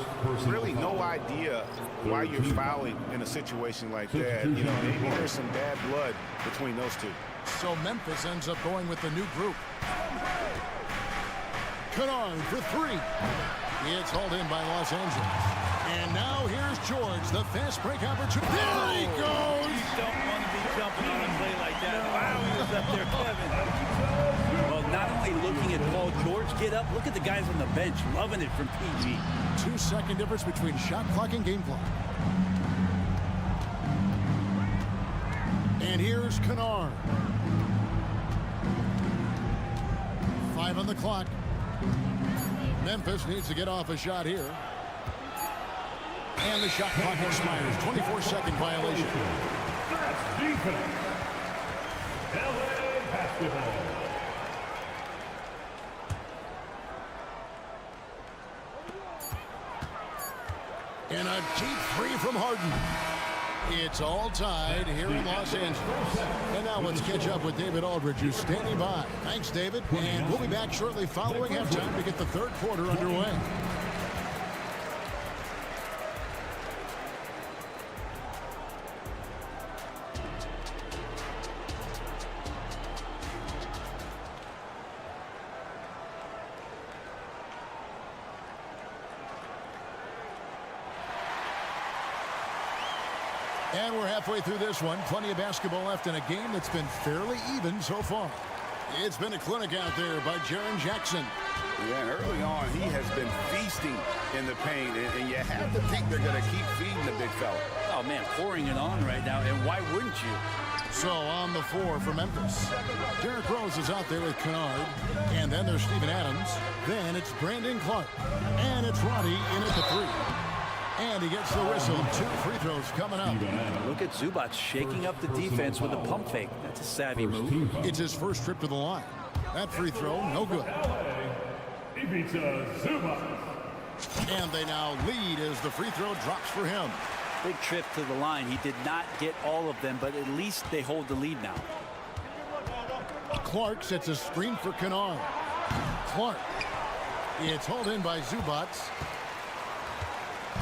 Really no idea why you're fouling in a situation like that. You know, maybe there's some bad blood between those two. So Memphis ends up going with the new group. Kennard for 3. It's hauled in by Los Angeles. And now here's George, the fast break opportunity. There he goes! You don't want to be jumping on a play like that. Wow, he was up there, Kevin. Well, not only looking at Paul George get up, look at the guys on the bench loving it from PG. 2-second difference between shot clock and game clock. And here's Kennard. 5 on the clock. Memphis needs to get off a shot here. And the shot clock expires. 24-second violation. That's defense. LA basketball. And a deep 3 from Harden. It's all tied here in Los Angeles. And now let's catch up with David Aldridge, who's standing by. Thanks, David. And we'll be back shortly following halftime to get the 3rd quarter underway. And we're halfway through this one. Plenty of basketball left in a game that's been fairly even so far. It's been a clinic out there by Jaren Jackson. Yeah, and early on, he has been feasting in the paint, and you have to think they're going to keep feeding the big fella. Oh, man, pouring it on right now, and why wouldn't you? So on the 4 for Memphis. Derrick Rose is out there with Kennard. And then there's Steven Adams. Then it's Brandon Clark. And it's Roddy in at the 3. And he gets the whistle. 2 free throws coming up. Look at Zubac shaking up the defense with a pump fake. That's a savvy move. It's his first trip to the line. That free throw, no good. And they now lead as the free throw drops for him. Big trip to the line. He did not get all of them, but at least they hold the lead now. Clark sets a screen for Kennard. Clark. It's hauled in by Zubac.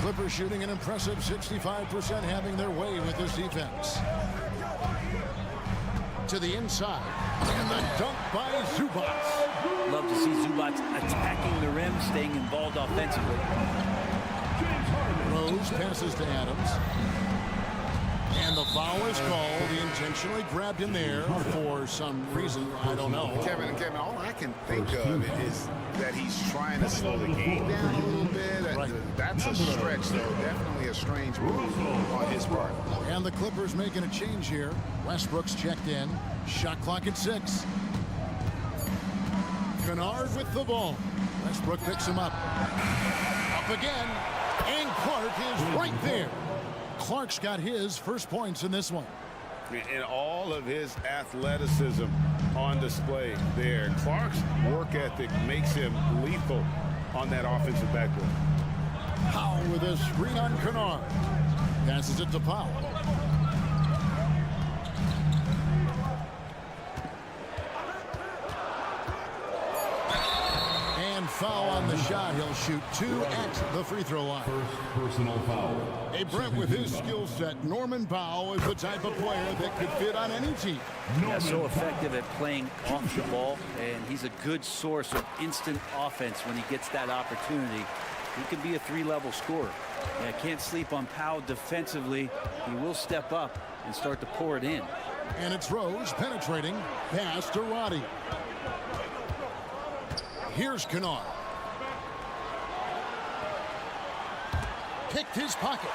Clippers shooting an impressive 65%, having their way with this defense. To the inside. And the dunk by Zubac. love to see Zubac attacking the rim, staying involved offensively. Rose passes to Adams. And the foul is called. He intentionally grabbed him there for some reason. I don't know. Kevin, all I can think of is that he's trying to slow the game down a little bit. Right. That's a stretch, though. Definitely a strange move on his part. And the Clippers making a change here. Westbrook's checked in. Shot clock at 6. Kennard with the ball. Westbrook picks him up. Up again. And Clark is right there. Clark's got his first points in this one. And all of his athleticism on display there. Clark's work ethic makes him lethal on that offensive backboard. Powell with a screen on Kennard. Passes it to Powell. And foul on the shot. He'll shoot 2 at the free throw line. First personal foul. Hey, Brent, with his skill set, Norman Powell is the type of player that could fit on any team. Yeah, so effective at playing off the ball, and he's a good source of instant offense when he gets that opportunity. He can be a 3-level scorer. Yeah, can't sleep on Powell defensively. He will step up and start to pour it in. And it's Rose penetrating. Pass to Roddy. Here's Kennard. Picked his pocket.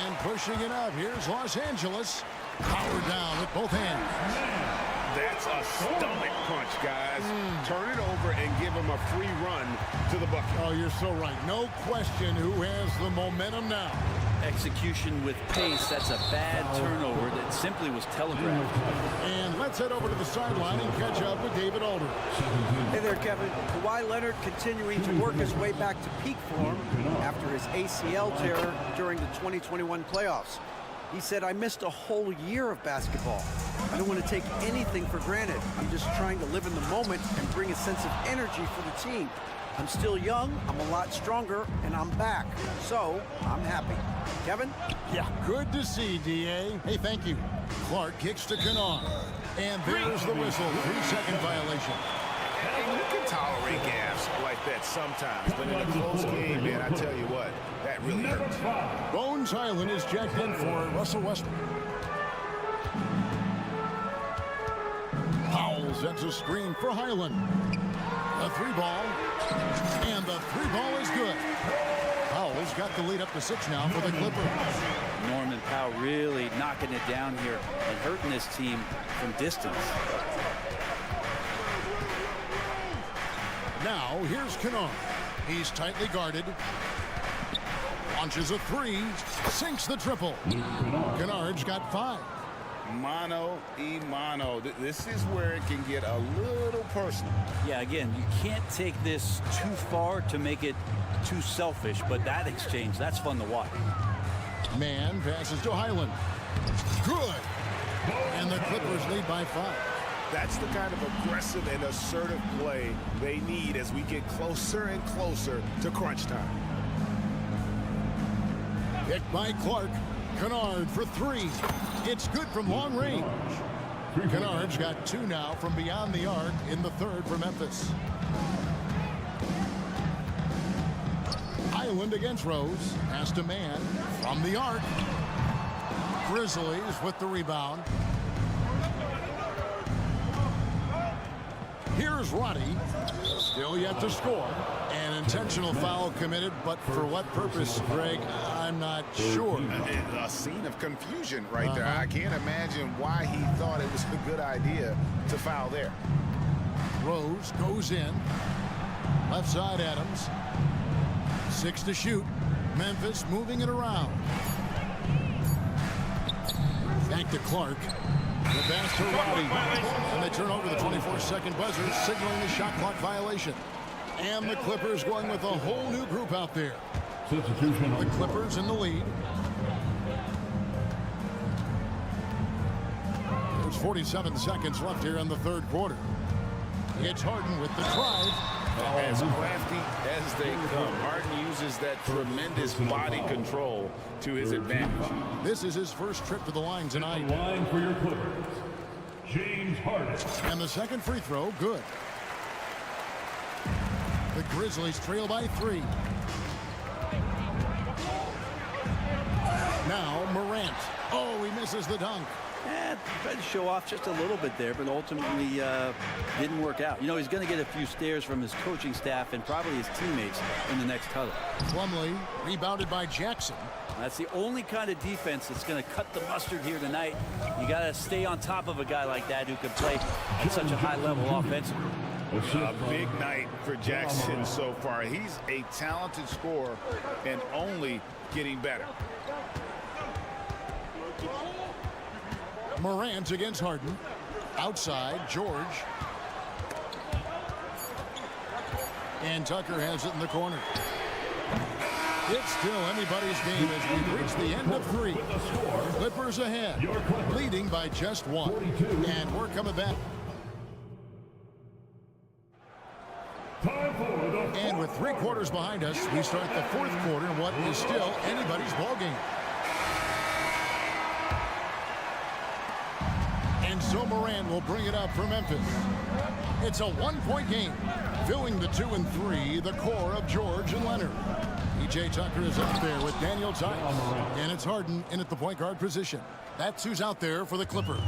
And pushing it up. Here's Los Angeles. Powered down with both hands. That's a stomach punch, guys. Turn it over and give him a free run to the bucket. Oh, you're so right. No question who has the momentum now. Execution with pace. That's a bad turnover that simply was telegraphed. And let's head over to the sideline and catch up with David Aldridge. Hey there, Kevin. Kawhi Leonard continuing to work his way back to peak form after his ACL tear during the 2021 playoffs. He said, I missed a whole year of basketball. I don't want to take anything for granted. I'm just trying to live in the moment and bring a sense of energy for the team. I'm still young, I'm a lot stronger, and I'm back. So, I'm happy. Kevin? Yeah, good to see, D.A. Hey, thank you. Clark kicks to Kennard. And there's the whistle. 3-second violation. Hey, you can tolerate gaffes like that sometimes, but in a close game, man, I tell you what, that really hurts. Bones Highland is checked in for Russell Westbrook. Powell sets a screen for Highland. The 3-ball. And the 3-ball is good. Powell's got the lead up to 6 now for the Clippers. Norman Powell really knocking it down here and hurting this team from distance. Now, here's Kennard. He's tightly guarded. Launches a 3. Sinks the triple. Kennard's got 5. Mano y mano. This is where it can get a little personal. Yeah, again, you can't take this too far to make it too selfish, but that exchange, that's fun to watch. Man passes to Highland. Good. And the Clippers lead by 5. That's the kind of aggressive and assertive play they need as we get closer and closer to crunch time. Picked by Clark. Kennard for 3. It's good from long range. Kennard's got 2 now from beyond the arc in the 3rd for Memphis. Highland against Rose. Pass to Man from the arc. Grizzlies with the rebound. Here's Roddy. Still yet to score. An intentional foul committed, but for what purpose, Greg? I'm not sure. A scene of confusion right there. I can't imagine why he thought it was a good idea to foul there. Rose goes in. Left side Adams. 6 to shoot. Memphis moving it around. Back to Clark. The pass to Roddy. And they turn over the 24-second buzzer, signaling the shot clock violation. And the Clippers going with a whole new group out there. The Clippers in the lead. There's 47 seconds left here in the 3rd quarter. It's Harden with the drive. As crafty as they come, Harden uses that tremendous body control to his advantage. This is his first trip to the line tonight. The line for your Clippers, James Harden. And the second free throw, good. Grizzlies trail by 3. Now Morant. Oh, he misses the dunk. Tried to show off just a little bit there, but ultimately didn't work out. You know, he's going to get a few stares from his coaching staff and probably his teammates in the next huddle. Plumlee rebounded by Jackson. That's the only kind of defense that's going to cut the mustard here tonight. You got to stay on top of a guy like that who can play at such a high level offensively. A big night for Jackson so far. He's a talented scorer and only getting better. Morant against Harden. Outside, George. And Tucker has it in the corner. It's still anybody's game as we reach the end of 3. Clippers ahead, leading by just 1. And we're coming back. And with 3 quarters behind us, we start the 4th quarter in what is still anybody's ball game. And so Morant will bring it up for Memphis. It's a 1-point game. Filling the 2 and 3, the core of George and Leonard. P.J. Tucker is up there with Daniel Tice. And it's Harden in at the point guard position. That's who's out there for the Clippers.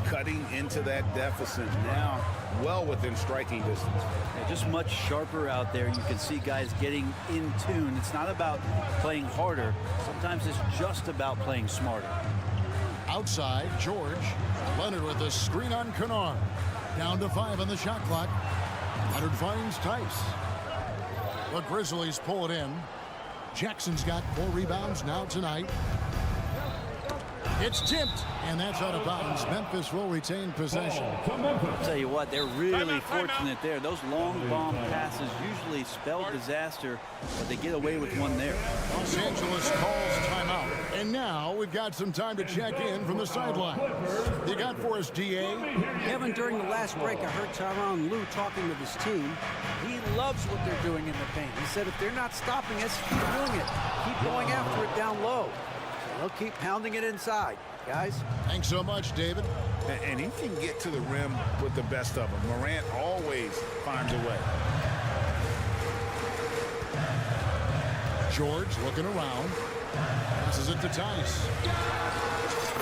Cutting into that deficit now, well within striking distance. Yeah, just much sharper out there. You can see guys getting in tune. It's not about playing harder. Sometimes it's just about playing smarter. Outside, George. Leonard with a screen on Kennard. Down to 5 on the shot clock. Leonard finds Tice. The Grizzlies pull it in. Jackson's got 4 rebounds now tonight. It's tipped, and that's out of bounds. Memphis will retain possession. I'll tell you what, they're really fortunate there. Those long bomb passes usually spell disaster, but they get away with one there. Los Angeles calls timeout. And now we've got some time to check in from the sideline. You got for us, D.A.? Kevin, during the last break, I heard Tyronn Lue talking with his team. He loves what they're doing in the paint. He said if they're not stopping us, keep doing it. Keep going after it down low. They'll keep pounding it inside, guys. Thanks so much, David. And he can get to the rim with the best of them. Morant always finds a way. George looking around. Passes it to Tice.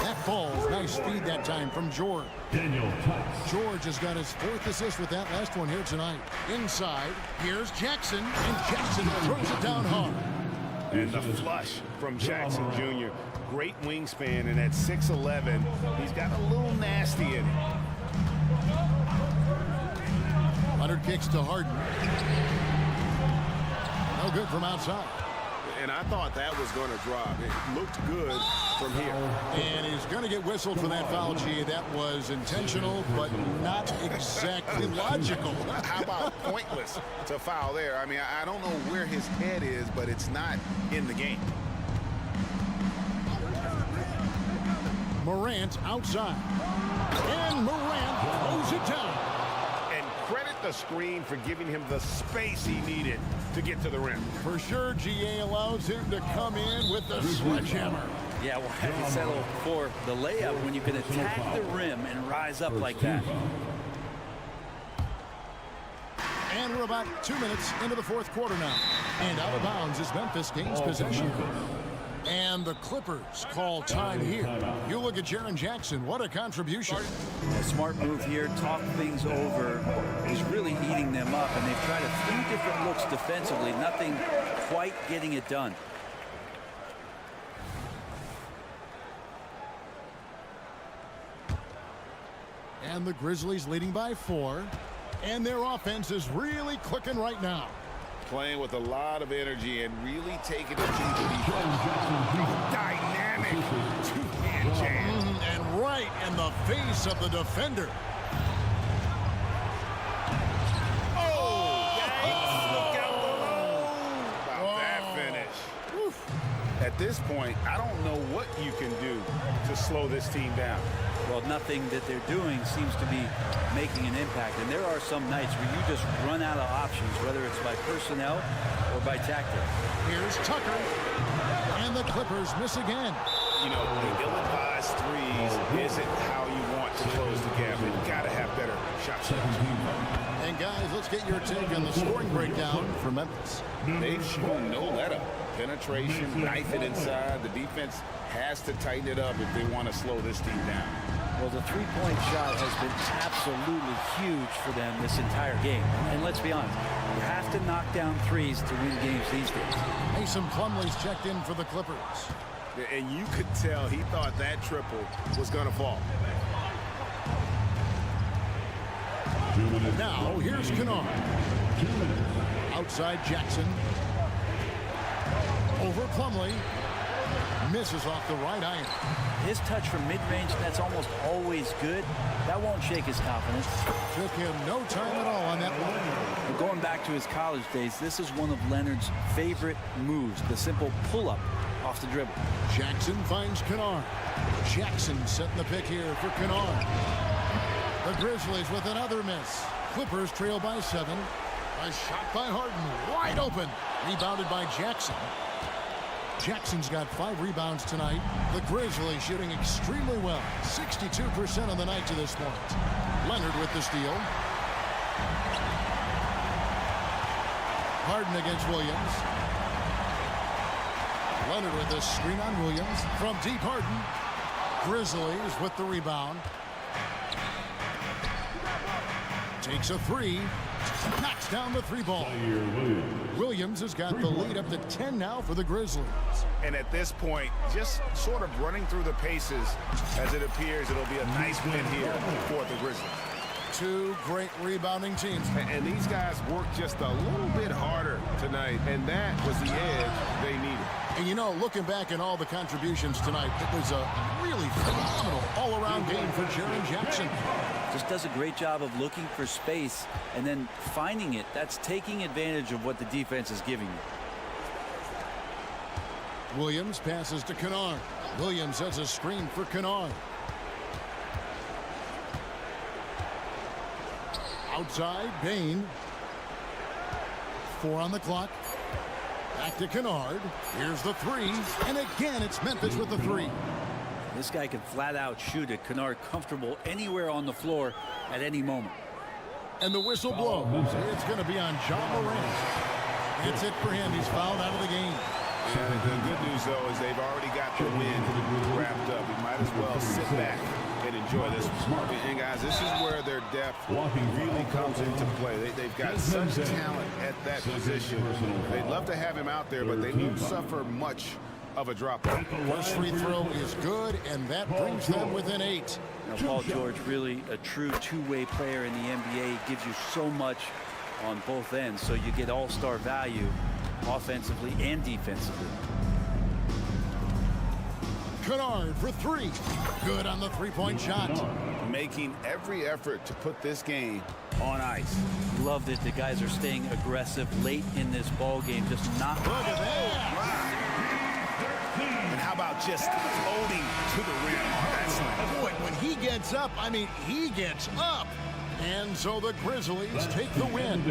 That falls. Nice feed that time from George. George has got his 4th assist with that last one here tonight. Inside, here's Jackson, and Jackson throws it down hard. And the flush from Jackson Jr. Great wingspan, and at 6'11", he's got a little nasty in him. Leonard kicks to Harden. No good from outside. And I thought that was going to drop. It looked good from here. And he's going to get whistled for that foul, G. That was intentional, but not exactly logical. How about pointless to foul there? I mean, I don't know where his head is, but it's not in the game. Morant outside. And Morant throws it down. And credit the screen for giving him the space he needed to get to the rim. For sure, GA allows him to come in with the sledgehammer. Yeah, well, how do you settle for the layup when you can attack the rim and rise up like that? And we're about 2 minutes into the 4th quarter now. And out of bounds as Memphis gains possession. And the Clippers call time here. You look at Jaren Jackson. What a contribution. A smart move here. Talk things over. He's really eating them up, and they've tried a few different looks defensively. Nothing quite getting it done. And the Grizzlies leading by 4. And their offense is really clicking right now. Playing with a lot of energy and really taking it to the defense. Dynamic two-hand jam. And right in the face of the defender. Oh! Yikes, look out below. About that finish. At this point, I don't know what you can do to slow this team down. Well, nothing that they're doing seems to be making an impact. And there are some nights where you just run out of options, whether it's by personnel or by tactics. Here's Tucker. And the Clippers miss again. You know, the ill-advised threes isn't how you want to close the gap. You've got to have better shot selection. And guys, let's get your take on the scoring breakdown for Memphis. They've shown no let-up. Penetration, knife it inside. The defense has to tighten it up if they want to slow this team down. Well, the three-point shot has been absolutely huge for them this entire game. And let's be honest, you have to knock down threes to win games these days. Mason Plumlee's checked in for the Clippers. And you could tell he thought that triple was going to fall. Now, here's Kennard. Outside Jackson. Over Plumlee. Misses off the right iron. His touch from mid-range, that's almost always good. That won't shake his confidence. Took him no time at all on that one. But going back to his college days, this is one of Leonard's favorite moves, the simple pull-up off the dribble. Jackson finds Kennard. Jackson setting the pick here for Kennard. The Grizzlies with another miss. Clippers trail by 7. A shot by Harden, wide open. Rebounded by Jackson. Jackson's got 5 rebounds tonight. The Grizzlies shooting extremely well. 62% on the night to this point. Leonard with the steal. Harden against Williams. Leonard with the screen on Williams. From deep, Harden. Grizzlies with the rebound. Takes a 3. Knocks down the 3 ball. Williams has got the lead up to 10 now for the Grizzlies. And at this point, just sort of running through the paces as it appears it'll be a nice win here for the Grizzlies. 2 great rebounding teams. And these guys worked just a little bit harder tonight, and that was the edge they needed. And you know, looking back at all the contributions tonight, it was a really phenomenal all-around game for Jaren Jackson. Just does a great job of looking for space and then finding it. That's taking advantage of what the defense is giving you. Williams passes to Kennard. Williams has a screen for Kennard. Outside, Bain. 4 on the clock. Back to Kennard. Here's the 3. And again, it's Memphis with the 3. This guy can flat out shoot it. Kennard comfortable anywhere on the floor at any moment. And the whistle blows. It's going to be on John Morant. That's it for him. He's fouled out of the game. And the good news, though, is they've already got the win wrapped up. You might as well sit back and enjoy this one. And, guys, this is where their depth really comes into play. They've got such talent at that position. They'd love to have him out there, but they won't suffer much of a drop-off. First free throw is good, and that brings them within 8. Now, Paul George, really a true two-way player in the NBA. Gives you so much on both ends, so you get all-star value offensively and defensively. Kennard for 3. Good on the 3-point shot. Making every effort to put this game on ice. Love that the guys are staying aggressive late in this ball game, just not. Look at that. And how about just floating to the rim on that slam? Boy, when he gets up, I mean, he gets up. And so the Grizzlies take the win.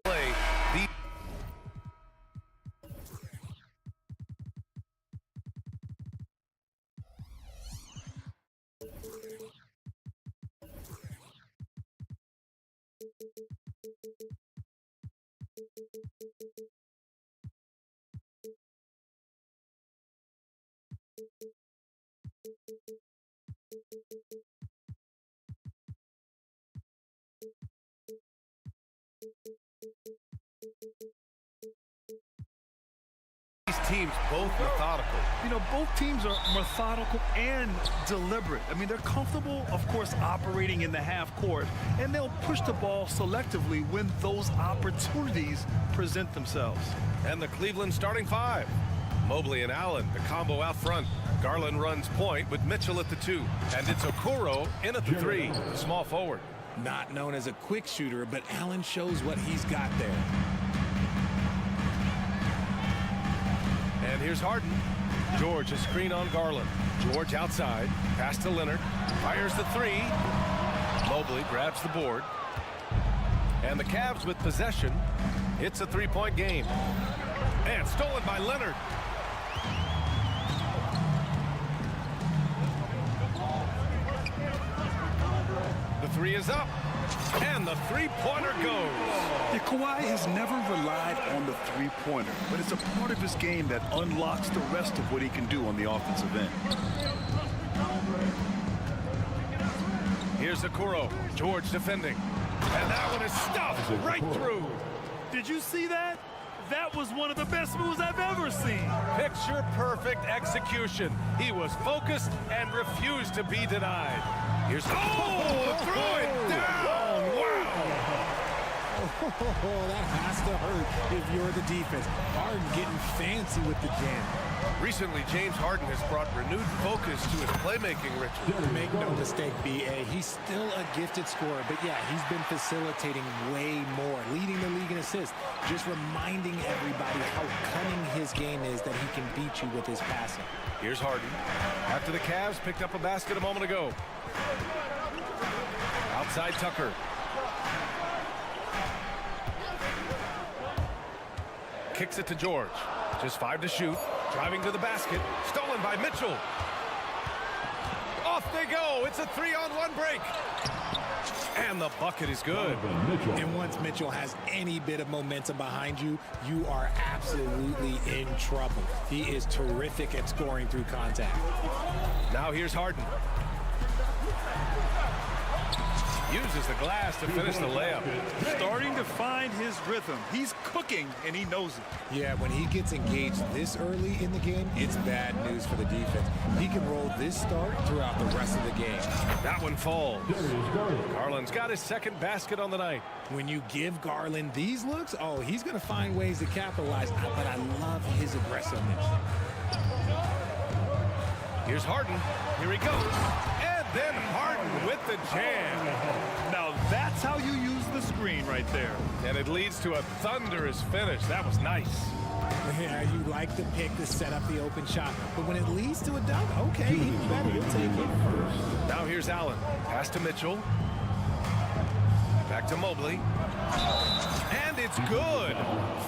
Play the these teams both methodical. You know, both teams are methodical and deliberate. I mean, they're comfortable, of course, operating in the half court, and they'll push the ball selectively when those opportunities present themselves. And the Cleveland starting five. Mobley and Allen, the combo out front. Garland runs point with Mitchell at the 2. And it's Okoro in at the 3, the small forward. Not known as a quick shooter, but Allen shows what he's got there. And here's Harden. George, a screen on Garland. George outside. Pass to Leonard. Fires the 3. Mobley grabs the board. And the Cavs with possession. It's a 3-point game. And stolen by Leonard. The 3 is up. And the three-pointer goes. Yeah, Kawhi has never relied on the three-pointer, but it's a part of his game that unlocks the rest of what he can do on the offensive end. Here's Okoro. George defending. And that one is stuffed right through. Did you see that? That was one of the best moves I've ever seen. Picture-perfect execution. He was focused and refused to be denied. Here's throw it down. Wow. Oh, that has to hurt if you're the defense. Harden getting fancy with the jam. Recently, James Harden has brought renewed focus to his playmaking ritual. Make no mistake, B.A. He's still a gifted scorer, but yeah, he's been facilitating way more, leading the league in assists, just reminding everybody how cunning his game is, that he can beat you with his passing. Here's Harden. After the Cavs picked up a basket a moment ago. Outside Tucker. Kicks it to George. Just 5 to shoot. Driving to the basket. Stolen by Mitchell. Off they go. It's a 3-on-1 break. And the bucket is good. And once Mitchell has any bit of momentum behind you, you are absolutely in trouble. He is terrific at scoring through contact. Now here's Harden. Uses the glass to finish the layup. Starting to find his rhythm. He's cooking, and he knows it. Yeah, when he gets engaged this early in the game, it's bad news for the defense. He can roll this start throughout the rest of the game. That one falls. Garland's got his second basket on the night. When you give Garland these looks, oh, he's going to find ways to capitalize, but I love his aggressiveness. Here's Harden. Here he goes. And then Harden with the jam. Now that's how you use the screen right there. And it leads to a thunderous finish. That was nice. Yeah, you like the pick to set up the open shot, but when it leads to a dunk, okay, even better, you'll take it. Now here's Allen. Pass to Mitchell. Back to Mobley. And it's good.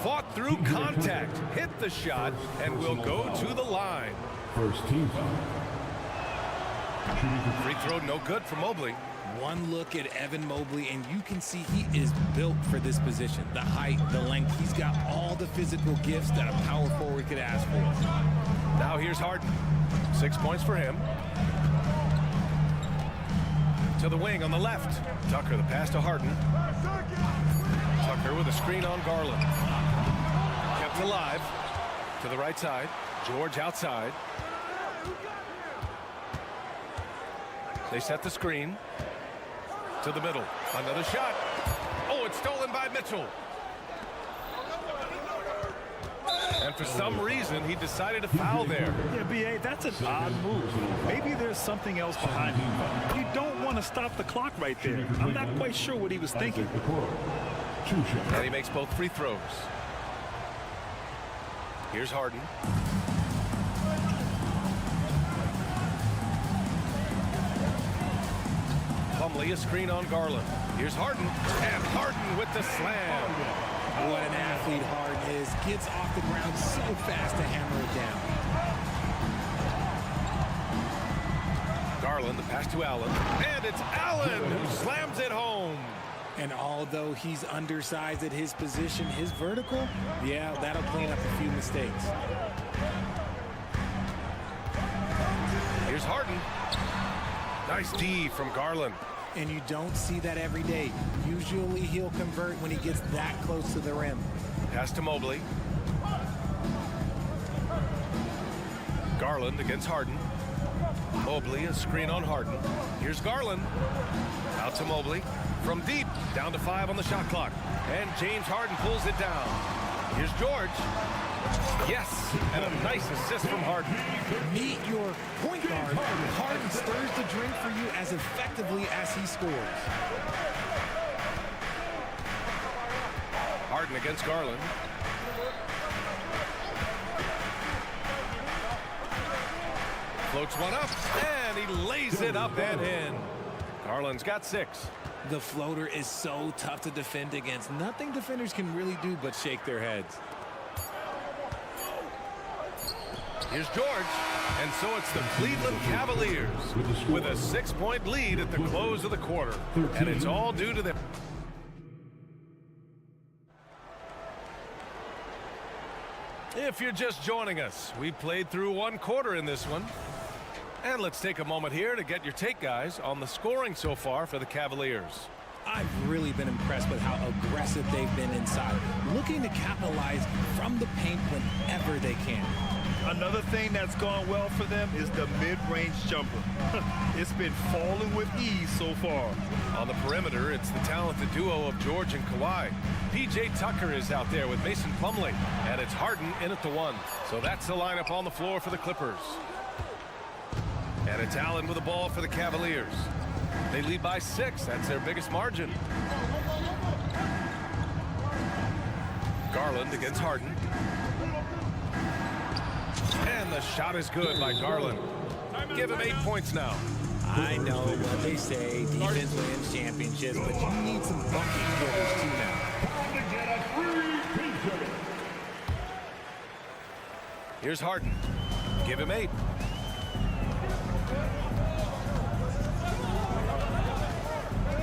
Fought through contact. Hit the shot and will go to the line. First team. Free throw no good for Mobley. One look at Evan Mobley, and you can see he is built for this position. The height, the length, he's got all the physical gifts that a power forward could ask for. Now here's Harden. 6 points for him. To the wing on the left. Tucker, the pass to Harden. Tucker with a screen on Garland. Kept alive. To the right side. George outside. They set the screen. To the middle. Another shot. Oh, it's stolen by Mitchell. And And for some reason, he decided to foul there. Yeah, B.A., that's an odd move. Maybe there's something else behind it. You don't want to stop the clock right there. I'm not quite sure what he was thinking. And he makes both free throws. Here's Harden. Plumlee, a screen on Garland. Here's Harden, and Harden with the slam. What an athlete Harden is. Gets off the ground so fast to hammer it down. Garland, the pass to Allen, and it's Allen who slams it home. And although he's undersized at his position, his vertical, yeah, that'll clean up a few mistakes. Here's Harden. Nice D from Garland. And you don't see that every day. Usually he'll convert when he gets that close to the rim. Pass to Mobley. Garland against Harden. Mobley, a screen on Harden. Here's Garland. Out to Mobley. From deep, down to 5 on the shot clock. And James Harden pulls it down. Here's George. Yes, and a nice assist from Harden. Meet your point guard. Harden stirs the drink for you as effectively as he scores. Harden against Garland. Floats one up, and he lays it up and in. Garland's got 6. The floater is so tough to defend against. Nothing defenders can really do but shake their heads. Here's George, and so it's the Cleveland Cavaliers with a 6-point lead at the close of the quarter. And it's all due to them. If you're just joining us, we played through 1 quarter in this one. And let's take a moment here to get your take, guys, on the scoring so far for the Cavaliers. I've really been impressed with how aggressive they've been inside, looking to capitalize from the paint whenever they can. Another thing that's gone well for them is the mid-range jumper. It's been falling with ease so far. On the perimeter, it's the talented duo of George and Kawhi. P.J. Tucker is out there with Mason Plumlee, and it's Harden in at the 1. So that's the lineup on the floor for the Clippers. And it's Allen with the ball for the Cavaliers. They lead by 6. That's their biggest margin. Garland against Harden. And the shot is good by Garland. Give him 8 points now. I know what they say, defense wins championships, but you need some bucket getters too now. Here's Harden. Give him 8.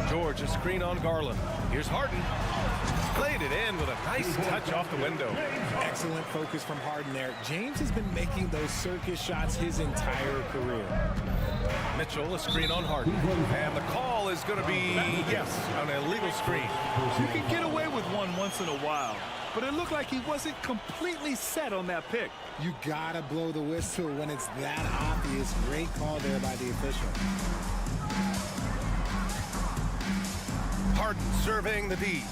George, a screen on Garland. Here's Harden. Played it in with a nice touch off the window. Excellent focus from Harden there. James has been making those circus shots his entire career. Mitchell, a screen on Harden. And the call is going to be, yes, an illegal screen. You can get away with one once in a while, but it looked like he wasn't completely set on that pick. You gotta blow the whistle when it's that obvious. Great call there by the official. Harden serving the D.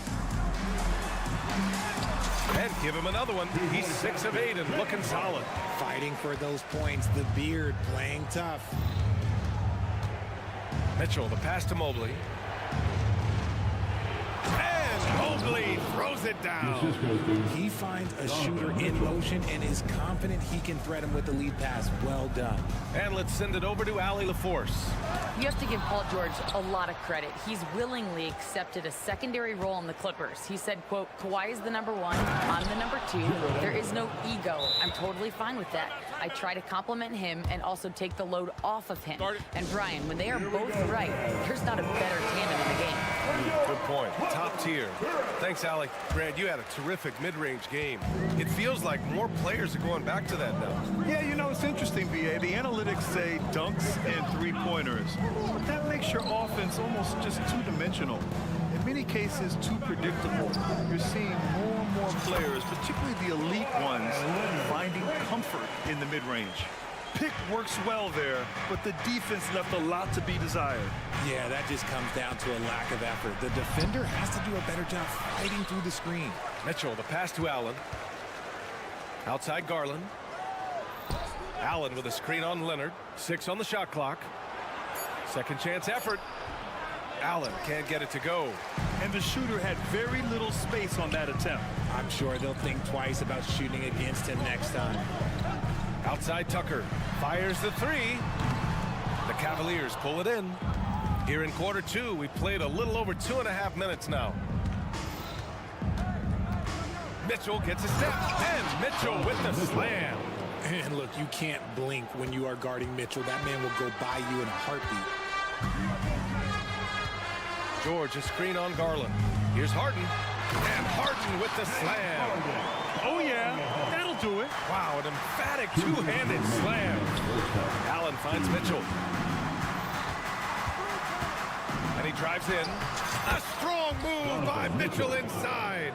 And give him another one. He's 6 of 8 and looking solid. Fighting for those points. The beard playing tough. Mitchell, the pass to Mobley. And Mobley throws it down. He finds a shooter in motion and is confident he can threat him with the lead pass. Well done. And let's send it over to Allie LaForce. You have to give Paul George a lot of credit. He's willingly accepted a secondary role on the Clippers. He said, quote, Kawhi is the number 1, I'm the number 2. There is no ego. I'm totally fine with that. I try to compliment him and also take the load off of him. And Brian, when they are both right, there's not a better tandem in the game. Good point. Top tier. Thanks, Allie. Grant, you had a terrific mid-range game. It feels like more players are going back to that now. Yeah, you know, it's interesting, B.A. The analytics say dunks and three-pointers. But that makes your offense almost just two-dimensional. In many cases, too predictable. You're seeing more and more players, particularly the elite ones, finding comfort in the mid-range. Pick works well there, but the defense left a lot to be desired. Yeah, that just comes down to a lack of effort. The defender has to do a better job fighting through the screen. Mitchell, the pass to Allen. Outside Garland. Allen with a screen on Leonard. 6 on the shot clock. Second chance effort. Allen can't get it to go. And the shooter had very little space on that attempt. I'm sure they'll think twice about shooting against him next time. Outside Tucker. Fires the 3. The Cavaliers pull it in. Here in quarter 2, we played a little over 2.5 minutes now. Mitchell gets a step, and Mitchell with the slam. And look, you can't blink when you are guarding Mitchell. That man will go by you in a heartbeat. George, a screen on Garland. Here's Harden, and Harden with the slam. Oh, yeah, that'll do it. Wow, an emphatic two-handed slam. Allen finds Mitchell. And he drives in. A strong move by Mitchell inside.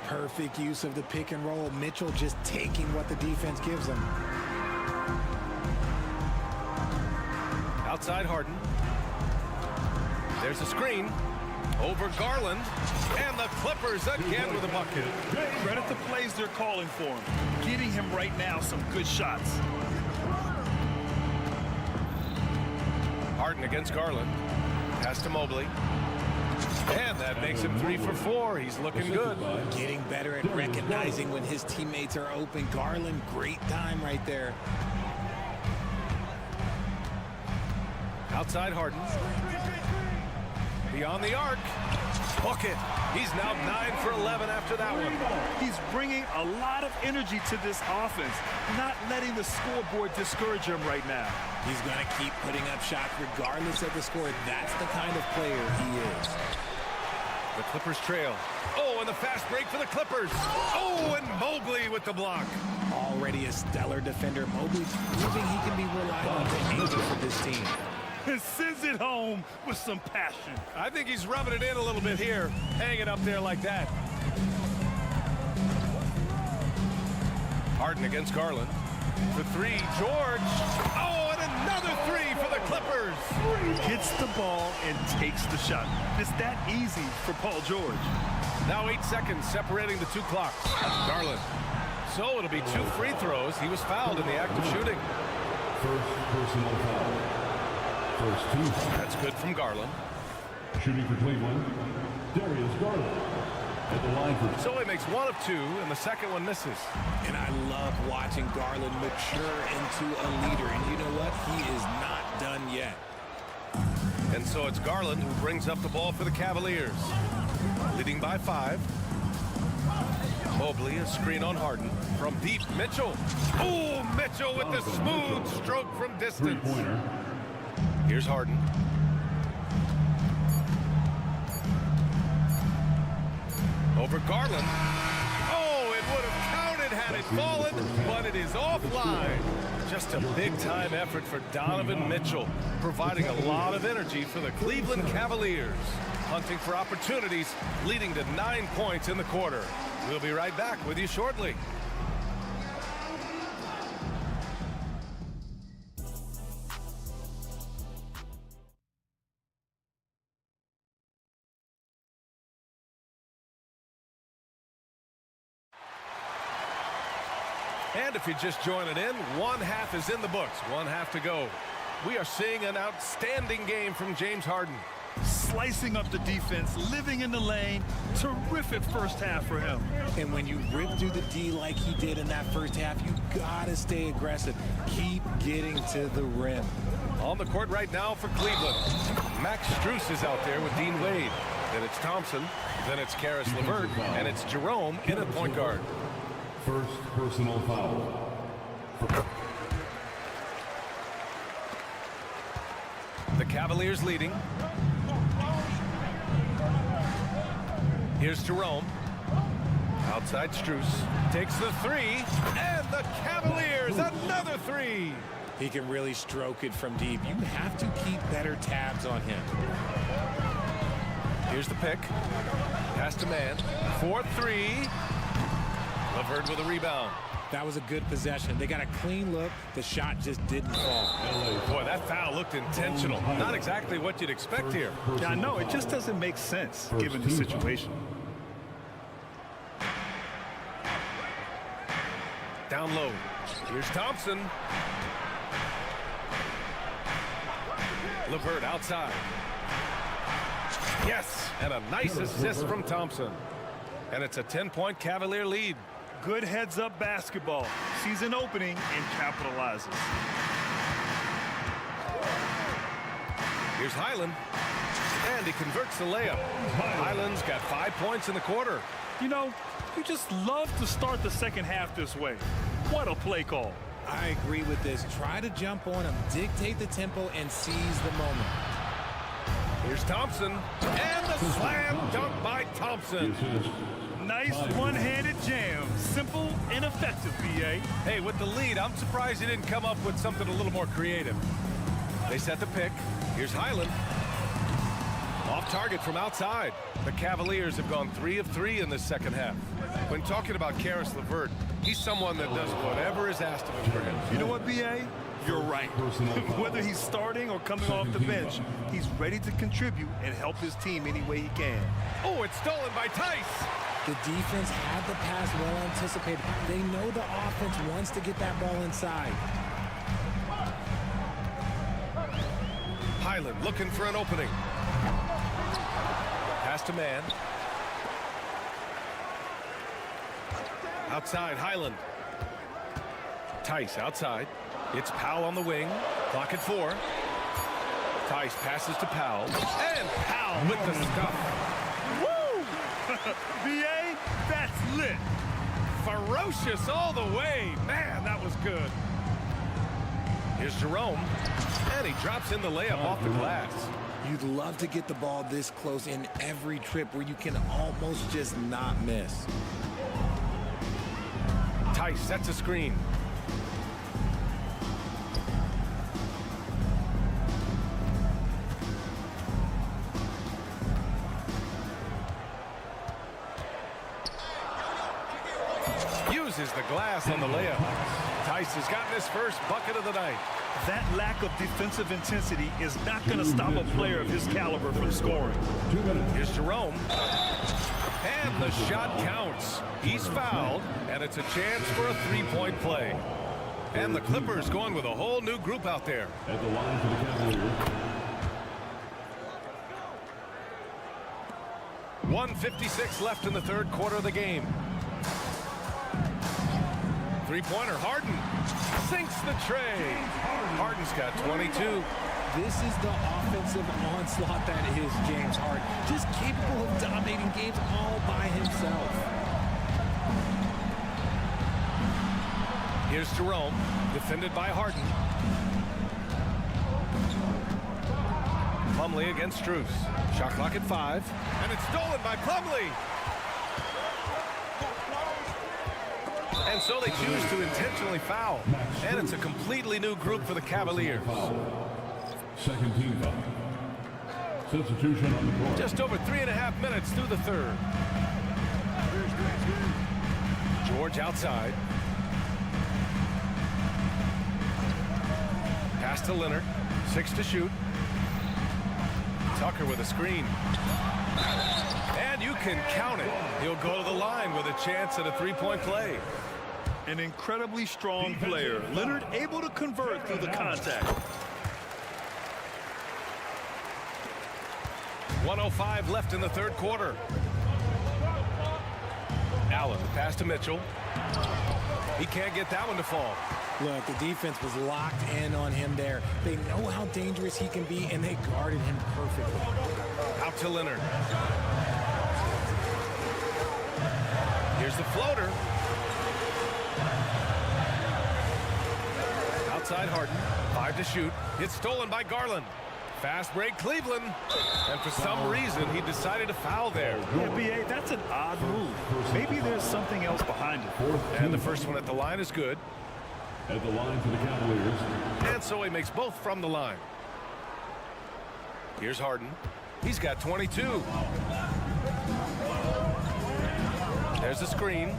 Perfect use of the pick and roll. Mitchell just taking what the defense gives him. Outside Harden. There's a screen. Over Garland. And the Clippers again with a bucket. Credit the plays they're calling for him. Getting him right now some good shots. Harden against Garland. Pass to Mobley. And that makes him 3 for 4. He's looking good. Getting better at recognizing when his teammates are open. Garland, great time right there. Outside Harden. Beyond the arc. Bucket. He's now 9 for 11 after that one. He's bringing a lot of energy to this offense, not letting the scoreboard discourage him right now. He's going to keep putting up shots regardless of the score. That's the kind of player he is. The Clippers trail. Oh, and the fast break for the Clippers. Oh, and Mobley with the block. Already a stellar defender. Mobley proving he can be relied on to anchor for this team. And sends it home with some passion. I think he's rubbing it in a little bit here, hanging up there like that. Harden against Garland. For 3, George. Oh, and another 3 for the Clippers. Hits the ball and takes the shot. It's that easy for Paul George. Now 8 seconds separating the 2 clocks. Garland. So it'll be 2 free throws. He was fouled in the act of shooting. First personal foul. First 2. That's good from Garland. Shooting for Cleveland, Darius Garland. At the line for... So he makes 1 of 2, and the second one misses. And I love watching Garland mature into a leader. And you know what? He is not done yet. And so it's Garland who brings up the ball for the Cavaliers. Leading by 5. Mobley, a screen on Harden. From deep, Mitchell. Oh, Mitchell with the smooth stroke from distance. Here's Harden. Over Garland. Oh, it would have counted had it fallen, but it is offline. Just a big-time effort for Donovan Mitchell, providing a lot of energy for the Cleveland Cavaliers. Hunting for opportunities, leading to 9 points in the quarter. We'll be right back with you shortly. And if you're just joining in, 1 half is in the books, 1 half to go. We are seeing an outstanding game from James Harden. Slicing up the defense, living in the lane. Terrific first half for him. And when you rip through the D like he did in that first half, you gotta stay aggressive. Keep getting to the rim. On the court right now for Cleveland. Max Strus is out there with Dean Wade. Then it's Thompson. Then it's Karis LeVert. And it's Jerome in at point guard. First personal foul. The Cavaliers leading. Here's Jerome. Outside Strus. Takes the 3. And the Cavaliers, another 3. He can really stroke it from deep. You have to keep better tabs on him. Here's the pick. Pass to man. 4-3. LeVert with a rebound. That was a good possession. They got a clean look. The shot just didn't fall. Boy, that foul looked intentional. Not exactly what you'd expect here. Yeah, I know. It just doesn't make sense given the situation. Down low. Here's Thompson. LeVert outside. Yes, and a nice assist from Thompson. And it's a 10-point Cavalier lead. Good heads-up basketball. Sees an opening and capitalizes. Here's Highland. And he converts the layup. Highland's got 5 points in the quarter. You know, you just love to start the second half this way. What a play call. I agree with this. Try to jump on him, dictate the tempo, and seize the moment. Here's Thompson. And the slam dunk by Thompson. Nice one-handed jam. Simple and effective, B.A. Hey, with the lead, I'm surprised he didn't come up with something a little more creative. They set the pick. Here's Highland. Off target from outside. The Cavaliers have gone 3 of 3 in this second half. When talking about Karis LeVert, he's someone that does whatever is asked of him for him. You know what, B.A.? You're right. Whether he's starting or coming off the bench, he's ready to contribute and help his team any way he can. Oh, it's stolen by Tice. The defense had the pass well anticipated. They know the offense wants to get that ball inside. Highland looking for an opening. Pass to man. Outside, Highland. Tice outside. It's Powell on the wing. Clock at 4. Tice passes to Powell. And Powell with the stuff. Woo! B.A., that's lit. Ferocious all the way. Man, that was good. Here's Jerome. And he drops in the layup off the glass. You'd love to get the ball this close in every trip where you can almost just not miss. Tice sets a screen. Uses the glass on the layup. Tice has gotten his first bucket of the night. That lack of defensive intensity is not going to stop a player of his caliber from scoring. Here's Jerome. And the shot counts. He's fouled, and it's a chance for a three-point play. And the Clippers going with a whole new group out there. At the line for the Cavaliers. 1:56 left in the third quarter of the game. Three-pointer, Harden sinks the tray. Harden's got 22. This is the offensive onslaught that is James Harden. Just capable of dominating games all by himself. Here's Jerome, defended by Harden. Plumlee against Strus. Shot clock at 5, and it's stolen by Plumlee. And so they choose to intentionally foul. And it's a completely new group for the Cavaliers. Second team foul. Substitution on the court. Just over 3.5 minutes through the third. George outside. Pass to Leonard. 6 to shoot. Tucker with a screen. And you can count it. He'll go to the line with a chance at a three-point play. An incredibly strong player. Leonard able to convert through the contact. 1:05 left in the third quarter. Allen, pass to Mitchell. He can't get that one to fall. Look, the defense was locked in on him there. They know how dangerous he can be, and they guarded him perfectly. Out to Leonard. Here's the floater. Outside Harden. 5 to shoot. It's stolen by Garland. Fast break Cleveland. And for some reason, he decided to foul there. Yeah, B.A., that's an odd move. Maybe there's something else behind it. And the first one at the line is good. At the line for the Cavaliers. And so he makes both from the line. Here's Harden. He's got 22. There's a screen.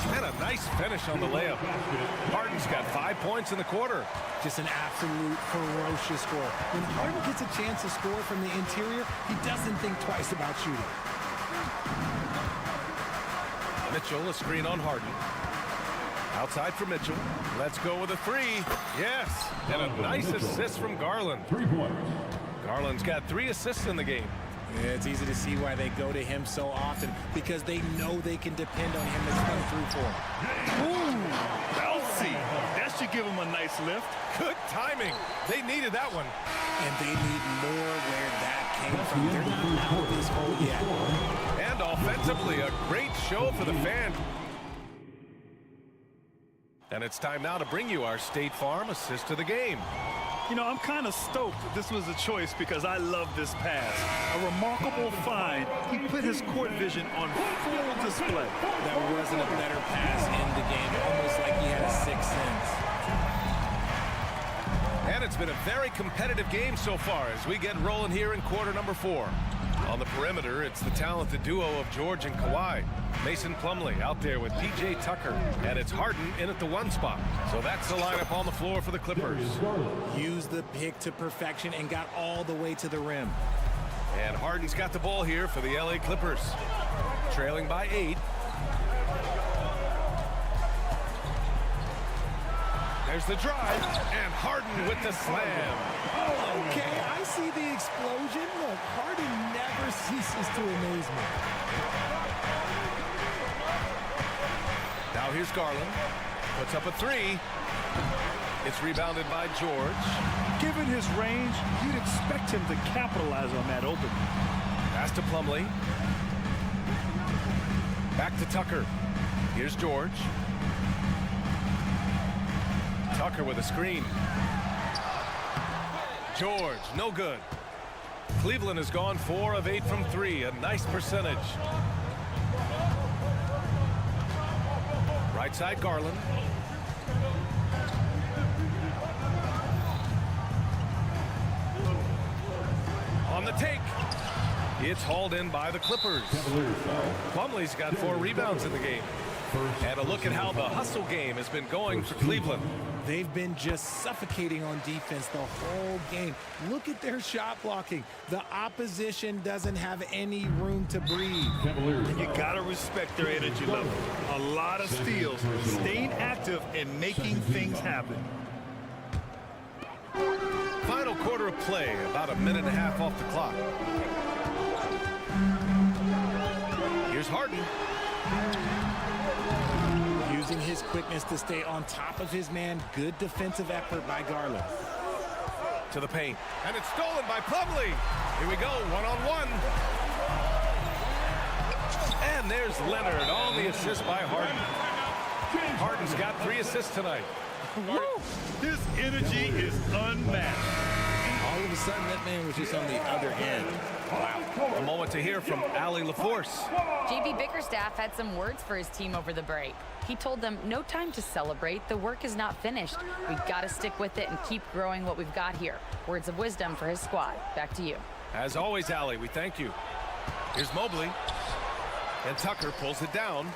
And a nice finish on the layup. Harden's got 5 points in the quarter. Just an absolute ferocious score. When Harden gets a chance to score from the interior, he doesn't think twice about shooting. Mitchell, a screen on Harden. Outside for Mitchell. Let's go with a three. Yes, and a nice assist from Garland. 3 points. Garland's got 3 assists in the game. Yeah, it's easy to see why they go to him so often, because they know they can depend on him to come through for them. Ooh, bouncy. That should give him a nice lift. Good timing. They needed that one. And they need more where that came from. They're not out of this hole yet. And offensively, a great show for the fan. And it's time now to bring you our State Farm assist of the game. You know, I'm kind of stoked that this was a choice because I love this pass. A remarkable find. He put his court vision on full display. That wasn't a better pass in the game. Almost like he had a sixth sense. And it's been a very competitive game so far as we get rolling here in quarter number 4. On the perimeter, it's the talented duo of George and Kawhi. Mason Plumlee out there with P.J. Tucker. And it's Harden in at the 1 spot. So that's the lineup on the floor for the Clippers. Used the pick to perfection and got all the way to the rim. And Harden's got the ball here for the L.A. Clippers. Trailing by 8. There's the drive, and Harden with the slam. Okay, I see the explosion. Look, Harden never ceases to amaze me. Now here's Garland. Puts up a 3. It's rebounded by George. Given his range, you'd expect him to capitalize on that opening. Pass to Plumlee. Back to Tucker. Here's George. Tucker with a screen. George, no good. Cleveland has gone 4 of 8 from 3. A nice percentage. Right side, Garland. On the take. It's hauled in by the Clippers. Plumlee's got 4 rebounds in the game. And a look at how the hustle game has been going for Cleveland. They've been just suffocating on defense the whole game. Look at their shot blocking. The opposition doesn't have any room to breathe. And you gotta respect their energy level. A lot of steals, staying active and making things happen. Final quarter of play, about a minute and a half off the clock. Here's Harden. Using his quickness to stay on top of his man. Good defensive effort by Garland. To the paint. And it's stolen by Plumlee. Here we go, 1-on-1. And there's Leonard on the assist by Harden. Harden's got 3 assists tonight. His energy is unmatched. All of a sudden, that man was just on the other end. Wow. A moment to hear from Allie LaForce. JB Bickerstaff had some words for his team over the break. He told them, no time to celebrate. The work is not finished. We've got to stick with it and keep growing what we've got here. Words of wisdom for his squad. Back to you. As always, Allie, we thank you. Here's Mobley. And Tucker pulls it down.